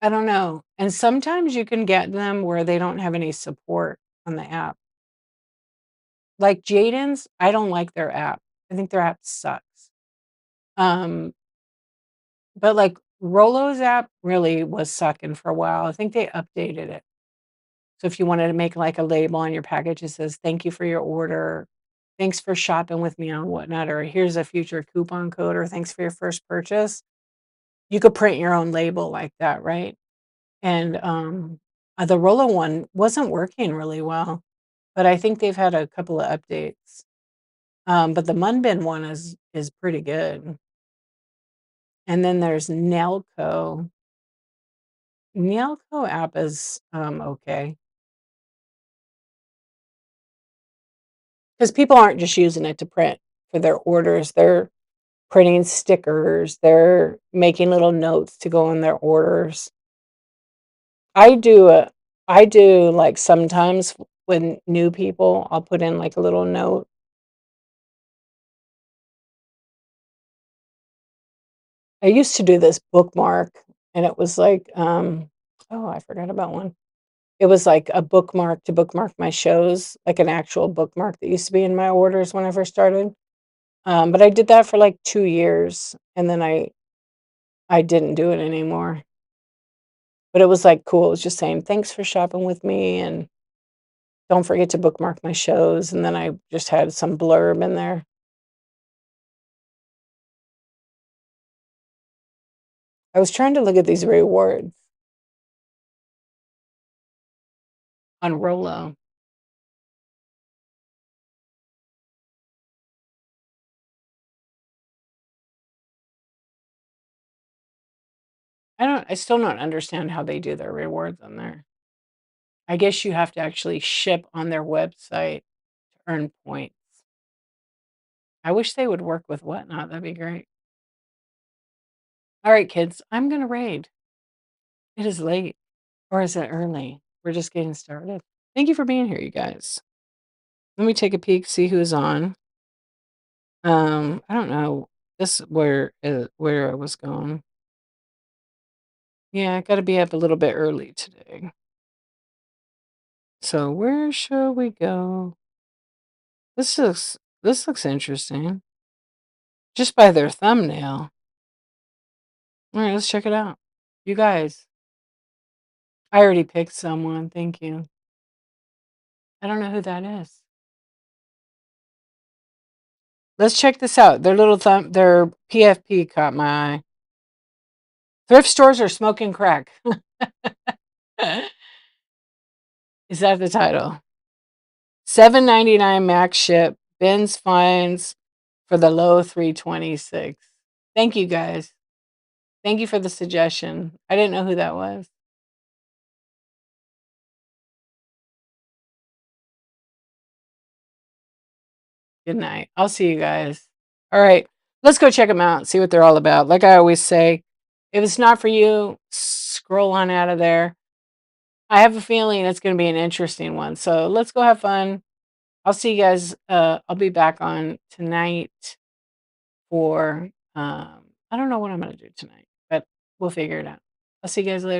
I don't know, and sometimes you can get them where they don't have any support on the app. Like Jaden's, I don't like their app. I think their app sucks. Um, but, like, Rolo's app really was sucking for a while. I think they updated it. So if you wanted to make, like, a label on your package that says, "Thank you for your order. Thanks for shopping with me on whatnot," or "Here's a future coupon code," or "Thanks for your first purchase." You could print your own label like that, right? And, the Rolo one wasn't working really well, but I think they've had a couple of updates. But the Munbin one is pretty good. And then there's Nailco. Nailco app is, okay, because people aren't just using it to print for their orders, they're printing stickers, they're making little notes to go on their orders. I do I do like sometimes when new people, I'll put in like a little note. I used to do this bookmark and it was like oh, I forgot about one. It was like a bookmark to bookmark my shows, like an actual bookmark that used to be in my orders when I first started. But I did that for like 2 years and then I didn't do it anymore. But it was like cool. It was just saying thanks for shopping with me and don't forget to bookmark my shows, and then I just had some blurb in there. I was trying to look at these rewards on Rolo. I still don't understand how they do their rewards on there. I guess you have to actually ship on their website to earn points. I wish they would work with Whatnot, that'd be great. All right, kids, I'm gonna raid. It is late, or is it early? We're just getting started. Thank you for being here, you guys. Let me take a peek, see who's on. I don't know. This where I was going. Yeah, I gotta be up a little bit early today. So where shall we go? This looks interesting. Just by their thumbnail. All right, let's check it out. You guys, I already picked someone. Thank you. I don't know who that is. Let's check this out. Their PFP caught my eye. Thrift stores are smoking crack. Is that the title? $7.99 max ship. Ben's finds for the low 326. Thank you guys. Thank you for the suggestion. I didn't know who that was. Good night. I'll see you guys. All right. Let's go check them out, see what they're all about. Like I always say, if it's not for you, scroll on out of there. I have a feeling it's going to be an interesting one. So let's go have fun. I'll see you guys. I'll be back on tonight for, I don't know what I'm going to do tonight, but we'll figure it out. I'll see you guys later.